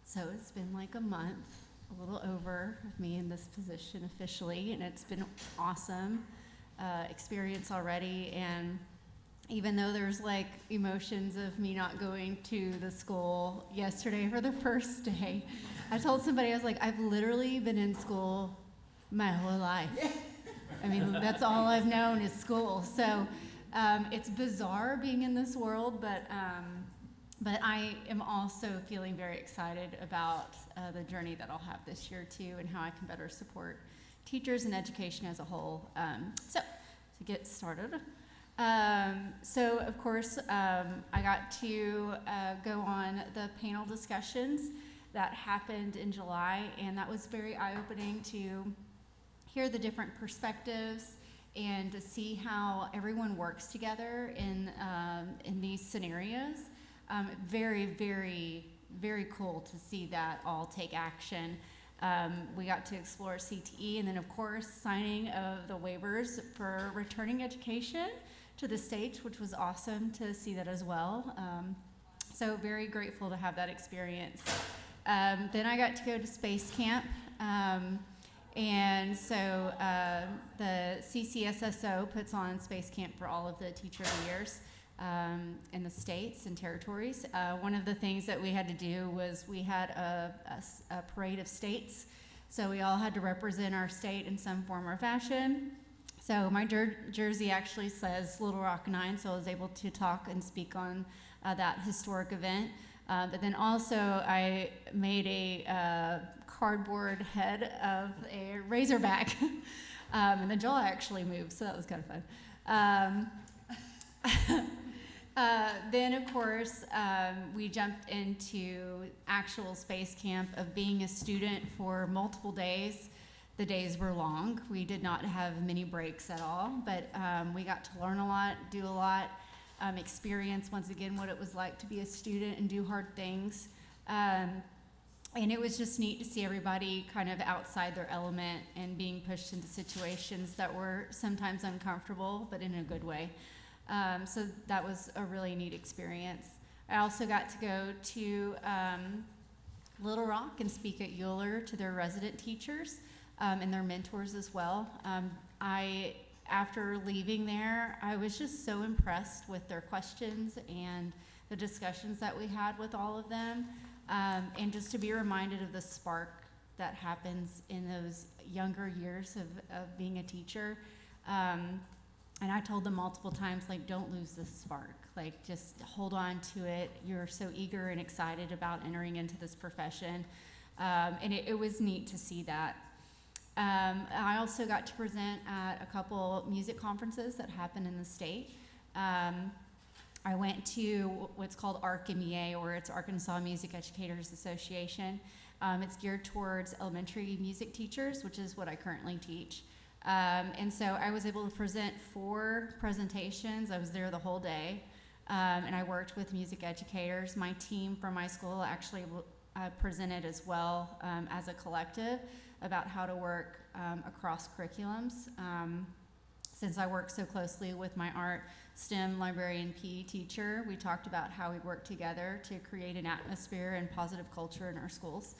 So it's been like a month, a little over, of me in this position officially, and it's been awesome experience already. And even though there's like emotions of me not going to the school yesterday for the first day, I told somebody, I was like, I've literally been in school my whole life. I mean, that's all I've known is school. So it's bizarre being in this world, but I am also feeling very excited about the journey that I'll have this year too, and how I can better support teachers and education as a whole. So to get started, so of course I got to go on the panel discussions that happened in July, and that was very eye-opening to hear the different perspectives and to see how everyone works together in these scenarios. Very, very, very cool to see that all take action. We got to explore CTE, and then of course signing of the waivers for returning education to the states, which was awesome to see that as well. So very grateful to have that experience. Then I got to go to Space Camp. And so the CCSSO puts on Space Camp for all of the Teacher of the Years in the states and territories. One of the things that we had to do was we had a parade of states. So we all had to represent our state in some form or fashion. So my jersey actually says Little Rock 9, so I was able to talk and speak on that historic event. But then also I made a cardboard head of a Razorback, and the jaw actually moved, so that was kind of fun. Then of course we jumped into actual Space Camp of being a student for multiple days. The days were long. We did not have many breaks at all, but we got to learn a lot, do a lot. Experience once again what it was like to be a student and do hard things. And it was just neat to see everybody kind of outside their element and being pushed into situations that were sometimes uncomfortable, but in a good way. So that was a really neat experience. I also got to go to Little Rock and speak at Euler to their resident teachers and their mentors as well. After leaving there, I was just so impressed with their questions and the discussions that we had with all of them, and just to be reminded of the spark that happens in those younger years of being a teacher. And I told them multiple times, like, don't lose this spark. Like, just hold on to it. You're so eager and excited about entering into this profession. And it was neat to see that. I also got to present at a couple music conferences that happened in the state. I went to what's called ARC-MEA, or it's Arkansas Music Educators Association. It's geared towards elementary music teachers, which is what I currently teach. And so I was able to present 4 presentations. I was there the whole day, and I worked with music educators. My team from my school actually presented as well as a collective about how to work across curriculums. Since I work so closely with my art, STEM, librarian, PE teacher, we talked about how we work together to create an atmosphere and positive culture in our schools.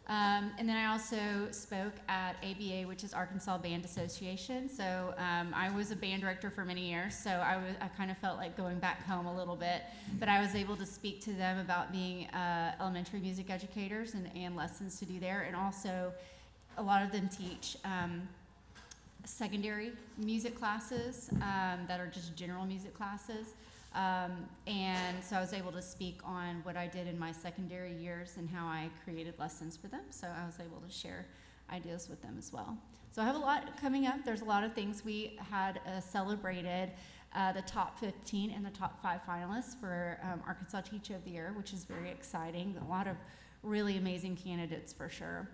And then I also spoke at ABA, which is Arkansas Band Association. So I was a band director for many years, so I kind of felt like going back home a little bit. But I was able to speak to them about being elementary music educators and lessons to do there. And also, a lot of them teach secondary music classes that are just general music classes. And so I was able to speak on what I did in my secondary years and how I created lessons for them. So I was able to share ideas with them as well. So I have a lot coming up. There's a lot of things we had celebrated the top 15 and the top 5 finalists for Arkansas Teacher of the Year, which is very exciting. A lot of really amazing candidates for sure.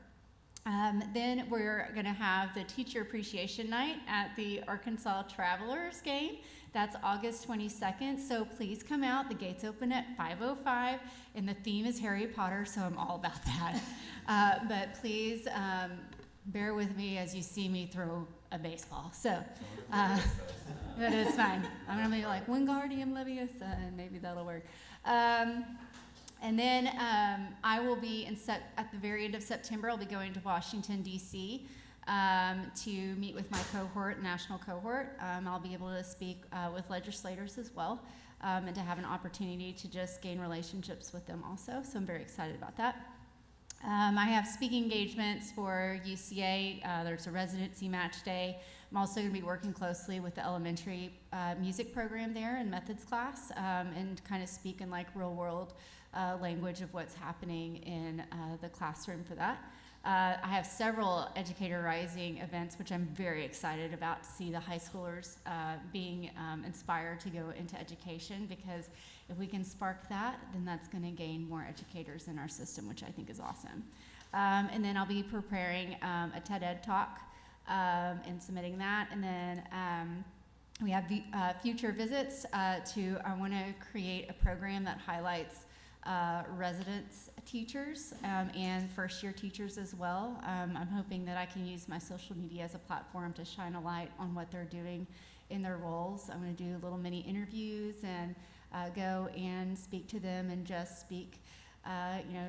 Then we're going to have the Teacher Appreciation Night at the Arkansas Travelers game. That's August 22nd, so please come out. The gates open at 5:05, and the theme is Harry Potter, so I'm all about that. But please bear with me as you see me throw a baseball. So, but it's fine. I'm going to be like Wingardium Leviosa, and maybe that'll work. And then I will be at the very end of September, I'll be going to Washington, D.C. To meet with my cohort, national cohort. I'll be able to speak with legislators as well, and to have an opportunity to just gain relationships with them also. So I'm very excited about that. I have speaking engagements for UCA. There's a residency match day. I'm also going to be working closely with the elementary music program there in methods class, and kind of speak in like real world language of what's happening in the classroom for that. I have several Educator Rising events, which I'm very excited about, to see the high schoolers being inspired to go into education, because if we can spark that, then that's going to gain more educators in our system, which I think is awesome. And then I'll be preparing a TED Ed talk and submitting that. And then we have future visits I want to create a program that highlights residence teachers and first-year teachers as well. I'm hoping that I can use my social media as a platform to shine a light on what they're doing in their roles. I'm going to do little mini interviews and go and speak to them and just speak,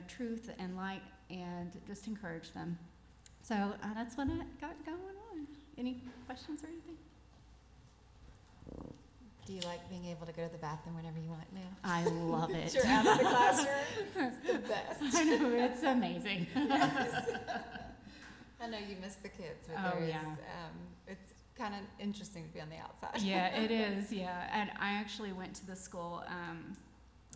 truth and light and just encourage them. So that's what I got going on. Any questions or anything? Do you like being able to go to the bathroom whenever you want now? I love it. You're out of the classroom. It's the best. I know, it's amazing. Yes. I know you miss the kids, but Oh, there is, yeah. it's kind of interesting to be on the outside. Yeah, it is, yeah. And I actually went to the school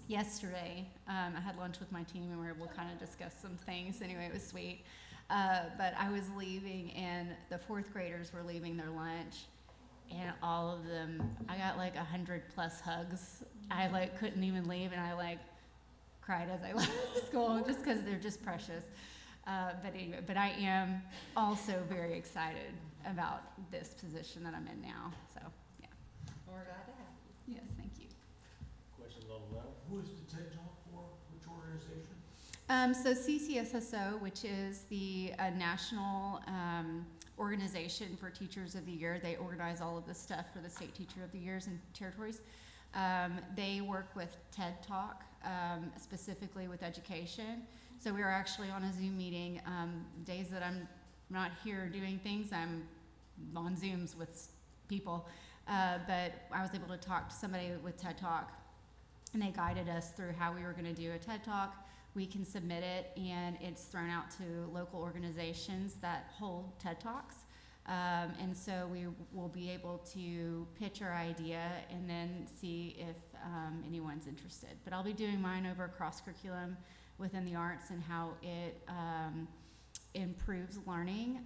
yesterday. I had lunch with my team and we were able to kind of discuss some things. Anyway, it was sweet. But I was leaving and the 4th graders were leaving their lunch. And all of them, I got like 100+ hugs. I like couldn't even leave, and I like cried as I left school just because they're just precious. But anyway, but I am also very excited about this position that I'm in now. So yeah. We're glad to have you. Yes, thank you. Questions on that? Who is the TED Talk for? Which organization? So CCSSO, which is the national organization for Teachers of the Year, they organize all of this stuff for the state Teacher of the Years and territories. They work with TED Talk, specifically with education. So we were actually on a Zoom meeting. Days that I'm not here doing things, I'm on Zooms with people. But I was able to talk to somebody with TED Talk, and they guided us through how we were going to do a TED Talk. We can submit it, and it's thrown out to local organizations that hold TED Talks. And so we will be able to pitch our idea and then see if anyone's interested. But I'll be doing mine over cross-curriculum within the arts and how it improves learning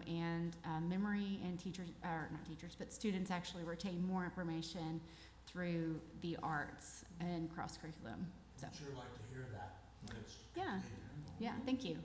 and memory, and teachers, or not teachers, but students actually retain more information through the arts and cross-curriculum. So. I'd sure like to hear that. Yeah, thank you.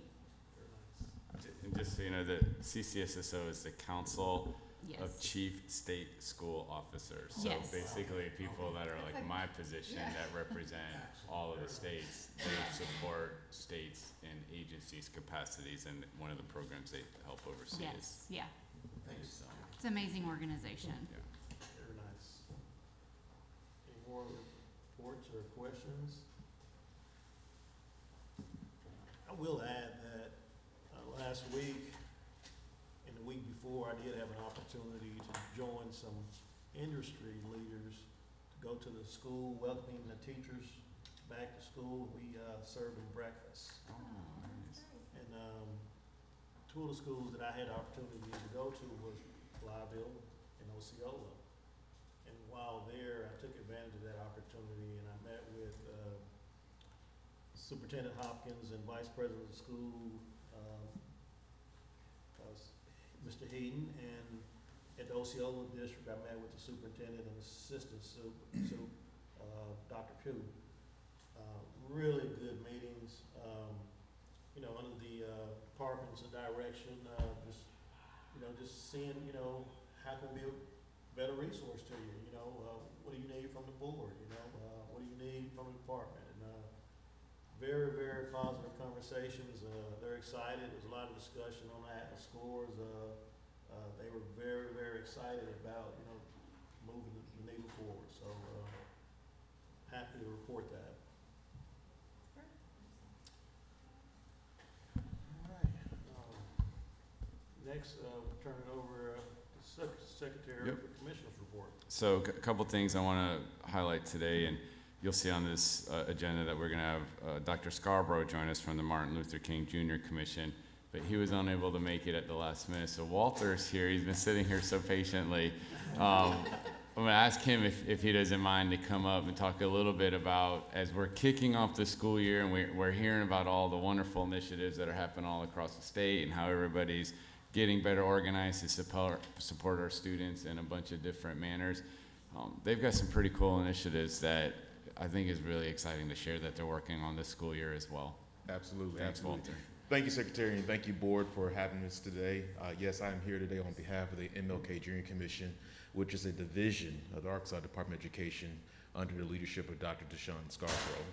And just so you know, the CCSSO is the Council Yes. of Chief State School Officers. So Yes. basically people that are like my position that represent all of the states, they support states and agencies' capacities, and one of the programs they help oversee is. Yes, yeah. Thanks. So, It's an amazing organization. yeah. Very nice. Any more reports or questions? I will add that last week and the week before, I did have an opportunity to join some industry leaders to go to the school, welcoming the teachers back to school. We served them breakfast. Oh, nice. And 2 of the schools that I had the opportunity to go to was Blyville and Osceola. And while there, I took advantage of that opportunity, and I met with Superintendent Hopkins and Vice President of the school, Mr. Heaton, At the Osceola District, I met with the superintendent and assistant Dr. Pugh. Really good meetings, you know, under the department's direction, just seeing, how can we be a better resource to you, what do you need from the board, what do you need from the department? And very, very positive conversations. They're excited. There's a lot of discussion on the Atlas scores. They were very, very excited about, moving the needle forward. So happy to report that. All right. Next, we'll turn it over to Secretary Yep. for Commissioner's report. So a couple things I want to highlight today, and you'll see on this agenda that we're going to have Dr. Scarborough join us from the Martin Luther King Jr. Commission, but he was unable to make it at the last minute. So Walter's here. He's been sitting here so patiently. I'm going to ask him if he doesn't mind to come up and talk a little bit about, as we're kicking off the school year and we're hearing about all the wonderful initiatives that are happening all across the state and how everybody's getting better organized to support our students in a bunch of different manners. They've got some pretty cool initiatives that I think is really exciting to share that they're working on this school year as well. Absolutely. Thanks, absolutely. Walter. Thank you, Secretary, and thank you, Board, for having us today. Yes, I'm here today on behalf of the MLK Junior Commission, which is a division of the Arkansas Department of Education under the leadership of Dr. Deshaun Scarborough.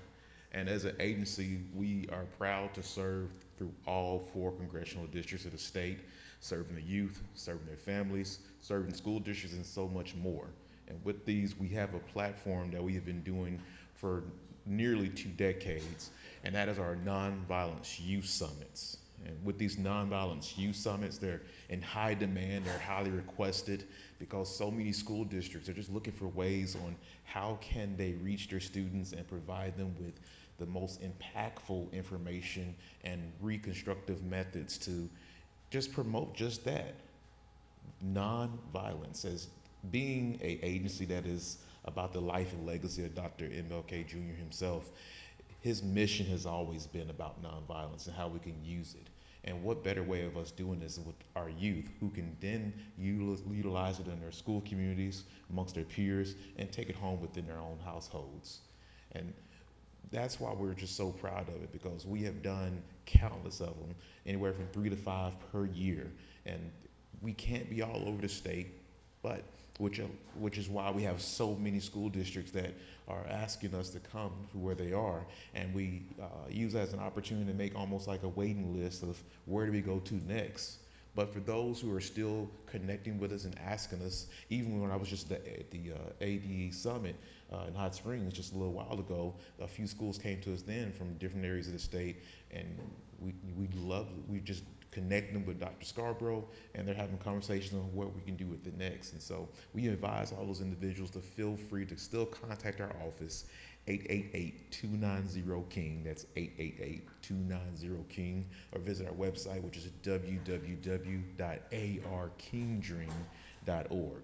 And as an agency, we are proud to serve through all 4 congressional districts of the state, serving the youth, serving their families, serving school districts, and so much more. And with these, we have a platform that we have been doing for nearly 2 decades, and that is our Nonviolence Youth Summits. And with these Nonviolence Youth Summits, they're in high demand, they're highly requested, because so many school districts are just looking for ways on how can they reach their students and provide them with the most impactful information and reconstructive methods to just promote just that, nonviolence. As being an agency that is about the life and legacy of Dr. MLK Jr. himself, his mission has always been about nonviolence and how we can use it. And what better way of us doing this with our youth, who can then utilize it in their school communities, amongst their peers, and take it home within their own households. And that's why we're just so proud of it, because we have done countless of them, anywhere from 3 to 5 per year. And we can't be all over the state, but which is why we have so many school districts that are asking us to come to where they are, and we use that as an opportunity to make almost like a waiting list of where do we go to next. But for those who are still connecting with us and asking us, even when I was just at the ADE Summit in Hot Springs just a little while ago, a few schools came to us then from different areas of the state, and we just connect them with Dr. Scarborough, and they're having conversations on what we can do with it next. And so we advise all those individuals to feel free to still contact our office, 888-290-KING, that's 888-290-KING, or visit our website, which is www.arkingdream.org.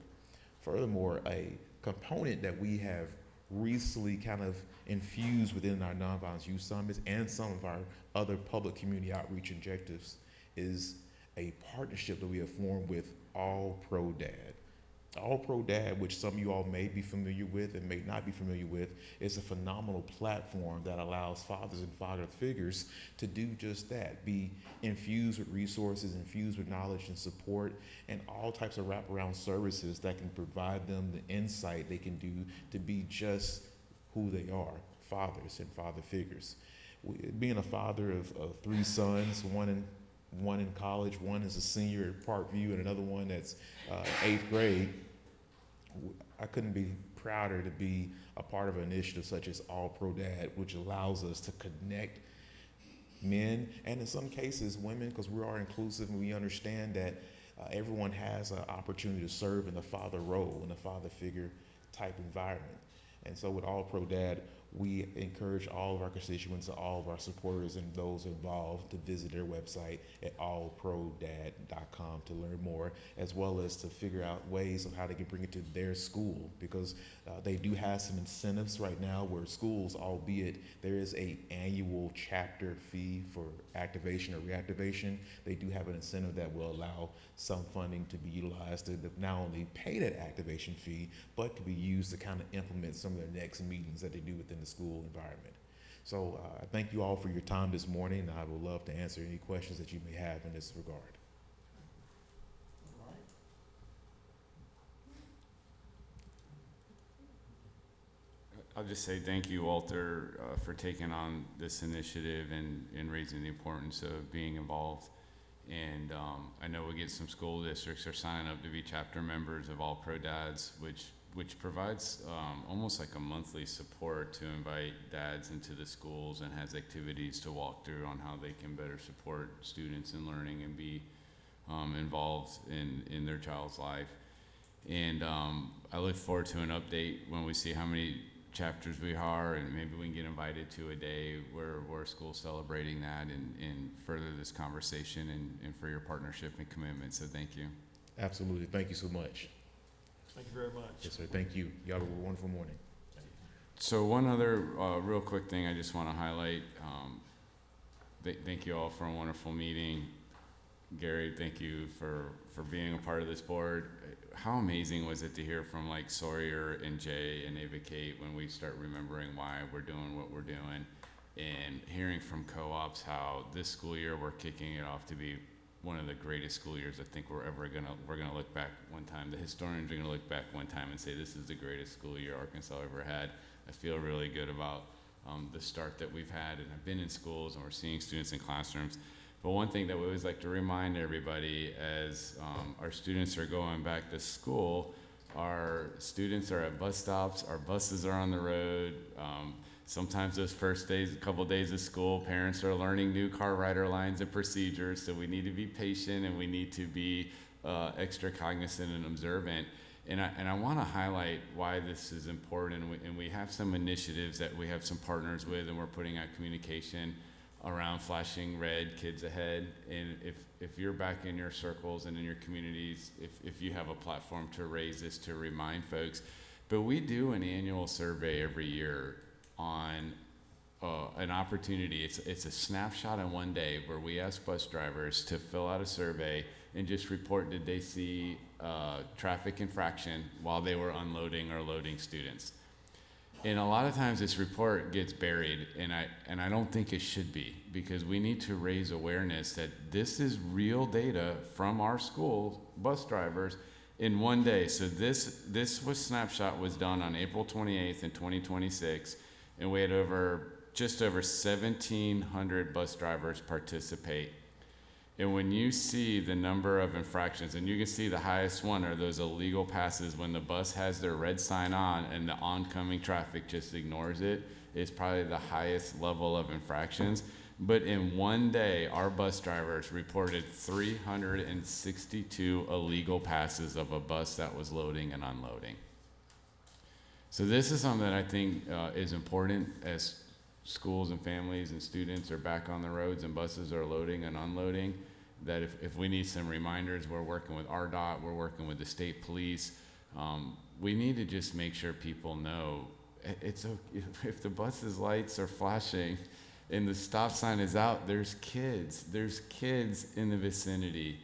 Furthermore, a component that we have recently kind of infused within our Nonviolence Youth Summits and some of our other public community outreach objectives is a partnership that we have formed with All Pro Dad. All Pro Dad, which some of you all may be familiar with and may not be familiar with, is a phenomenal platform that allows fathers and father figures to do just that, be infused with resources, infused with knowledge and support, and all types of wraparound services that can provide them the insight they can do to be just who they are, fathers and father figures. Being a father of 3 sons, one in college, one is a senior at Parkview, and another one that's 8th grade, I couldn't be prouder to be a part of an initiative such as All Pro Dad, which allows us to connect men, and in some cases women, because we are inclusive and we understand that everyone has an opportunity to serve in the father role, in a father figure type environment. And so with All Pro Dad, we encourage all of our constituents, all of our supporters, and those involved to visit their website at allprodad.com to learn more, as well as to figure out ways of how they can bring it to their school, because they do have some incentives right now where schools, albeit there is a annual chapter fee for activation or reactivation, they do have an incentive that will allow some funding to be utilized to not only pay that activation fee, but could be used to kind of implement some of their next meetings that they do within the school environment. So I thank you all for your time this morning, and I would love to answer any questions that you may have in this regard. I'll just say thank you, Walter, for taking on this initiative and raising the importance of being involved. And I know we get some school districts are signing up to be chapter members of All Pro Dads, which provides almost like a monthly support to invite dads into the schools and has activities to walk through on how they can better support students in learning and be involved in their child's life. And I look forward to an update when we see how many chapters we are, and maybe we can get invited to a day where we're school celebrating that and further this conversation and for your partnership and commitment. So thank you. Absolutely. Thank you so much. Thank you very much. Yes, sir. Thank you. Y'all have a wonderful morning. So one other real quick thing I just want to highlight. Thank you all for a wonderful meeting. Gary, thank you for being a part of this board. How amazing was it to hear from like Sawyer and Jay and Ava Kate when we start remembering why we're doing what we're doing, and hearing from co-ops how this school year we're kicking it off to be one of the greatest school years I think we're gonna look back one time. The historians are gonna look back one time and say this is the greatest school year Arkansas ever had. I feel really good about the start that we've had, and I've been in schools and we're seeing students in classrooms. But one thing that we always like to remind everybody as our students are going back to school, our students are at bus stops, our buses are on the road. Sometimes those first days, a couple days of school, parents are learning new car rider lines and procedures, so we need to be patient and we need to be extra cognizant and observant. And I want to highlight why this is important, and we have some initiatives that we have some partners with, and we're putting out communication around flashing red, kids ahead. And if you're back in your circles and in your communities, if you have a platform to raise this, to remind folks. But we do an annual survey every year on an opportunity. It's a snapshot in one day where we ask bus drivers to fill out a survey and just report, did they see traffic infraction while they were unloading or loading students. And a lot of times this report gets buried, and I don't think it should be, because we need to raise awareness that this is real data from our school bus drivers in one day. So this snapshot was done on April 28th in 2026, and we had just over 1,700 bus drivers participate. And when you see the number of infractions, and you can see the highest one are those illegal passes when the bus has their red sign on and the oncoming traffic just ignores it, it's probably the highest level of infractions. But in one day, our bus drivers reported 362 illegal passes of a bus that was loading and unloading. So this is something that I think is important as schools and families and students are back on the roads and buses are loading and unloading, that if we need some reminders, we're working with RDOT, we're working with the state police. We need to just make sure people know it's okay. If the bus's lights are flashing and the stop sign is out, there's kids in the vicinity.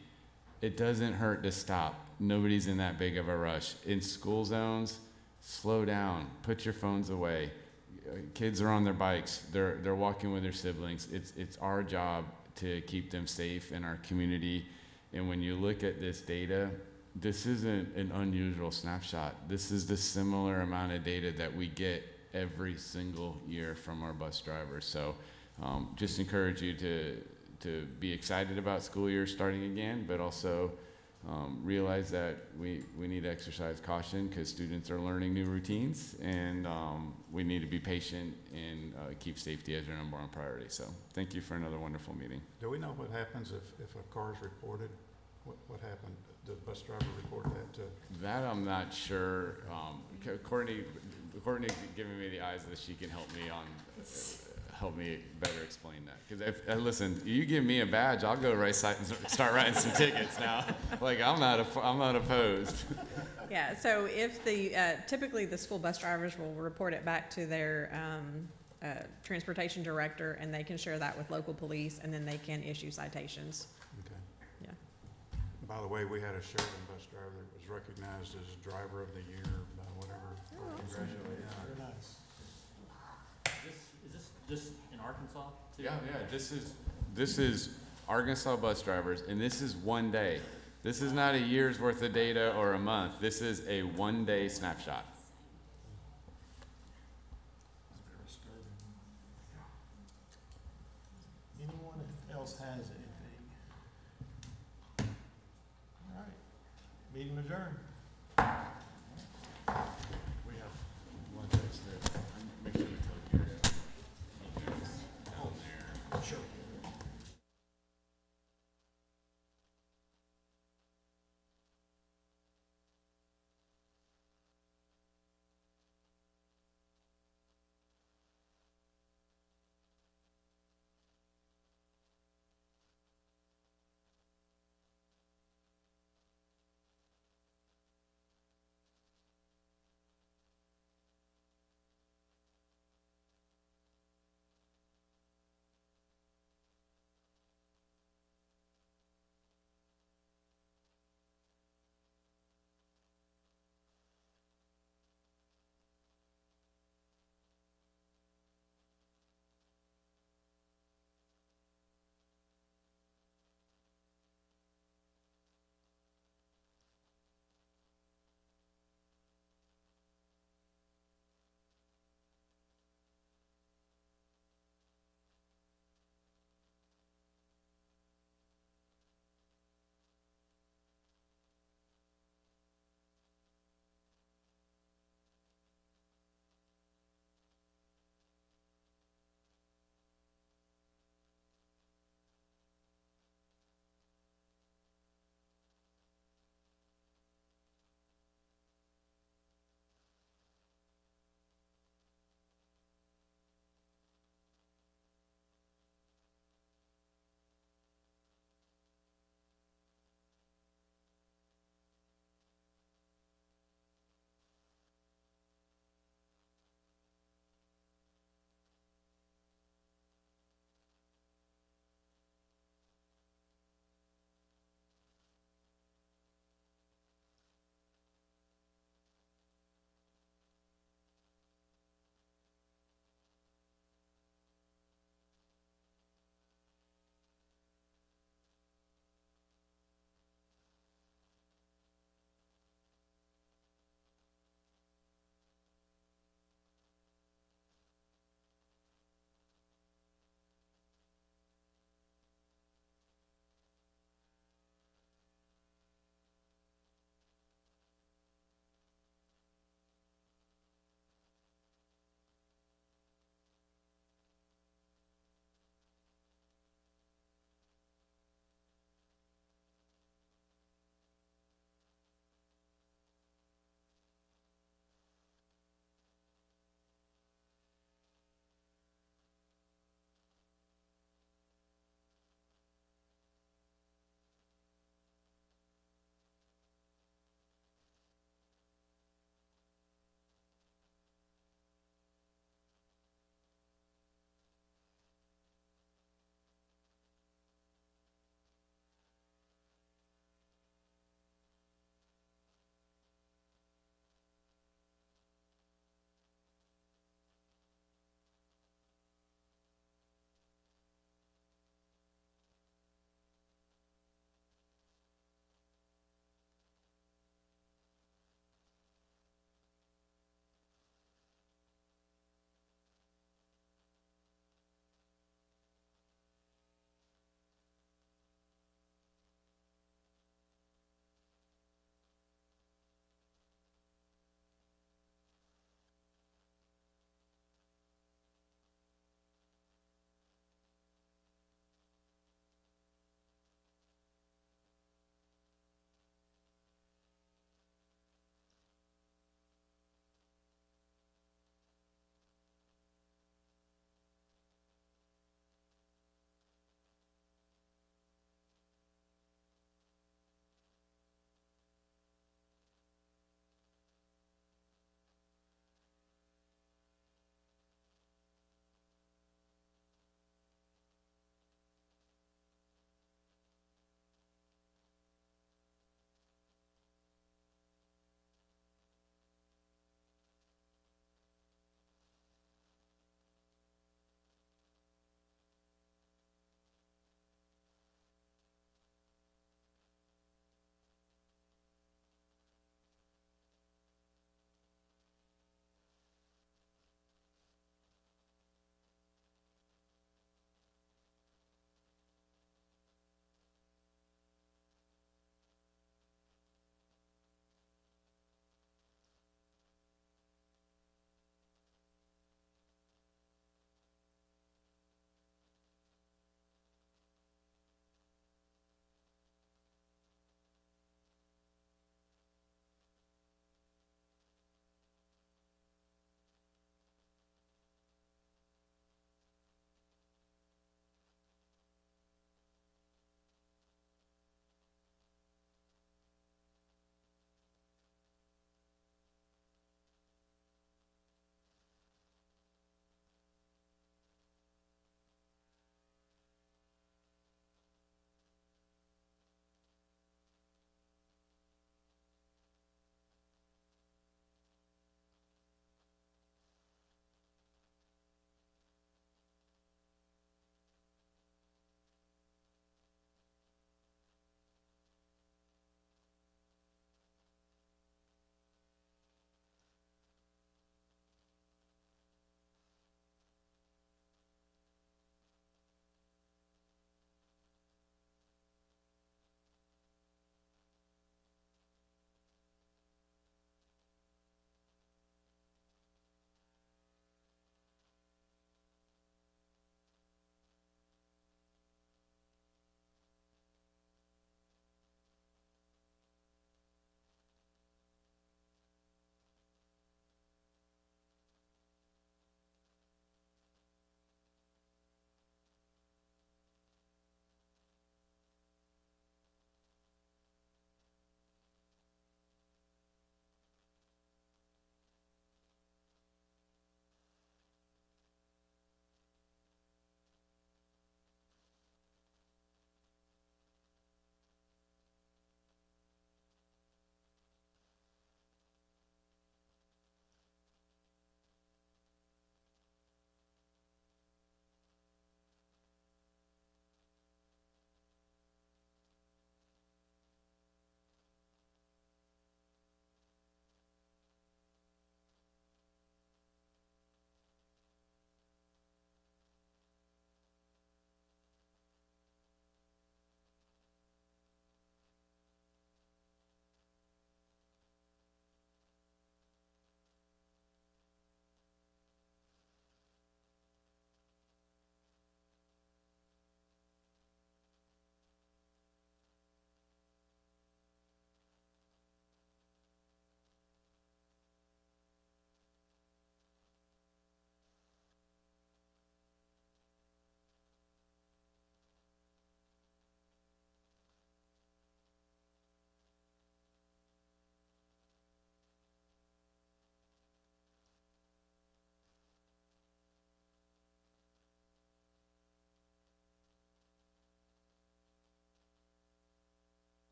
It doesn't hurt to stop. Nobody's in that big of a rush. In school zones, slow down, put your phones away. Kids are on their bikes, they're walking with their siblings. It's our job to keep them safe in our community. And when you look at this data, this isn't an unusual snapshot. This is the similar amount of data that we get every single year from our bus drivers. So just encourage you to be excited about school year starting again, but also realize that we need to exercise caution because students are learning new routines, and we need to be patient and keep safety as our number one priority. So thank you for another wonderful meeting. Do we know what happens if a car is reported? What happened? The bus driver report that to? That I'm not sure. Courtney, Courtney giving me the eyes that she can help me on, help me better explain that. Because if, listen, you give me a badge, I'll go start writing some tickets now. Like, I'm not opposed. Yeah, so if typically the school bus drivers will report it back to their transportation director, and they can share that with local police, and then they can issue citations. Okay. Yeah. By the way, we had a Sheridan bus driver that was recognized as Driver of the Year by whatever. Congratulations. Very nice. Is this just in Arkansas too? Yeah. This is Arkansas bus drivers, and this is one day. This is not a year's worth of data or a month. This is a one-day snapshot. Anyone else has anything? All right, meeting adjourned.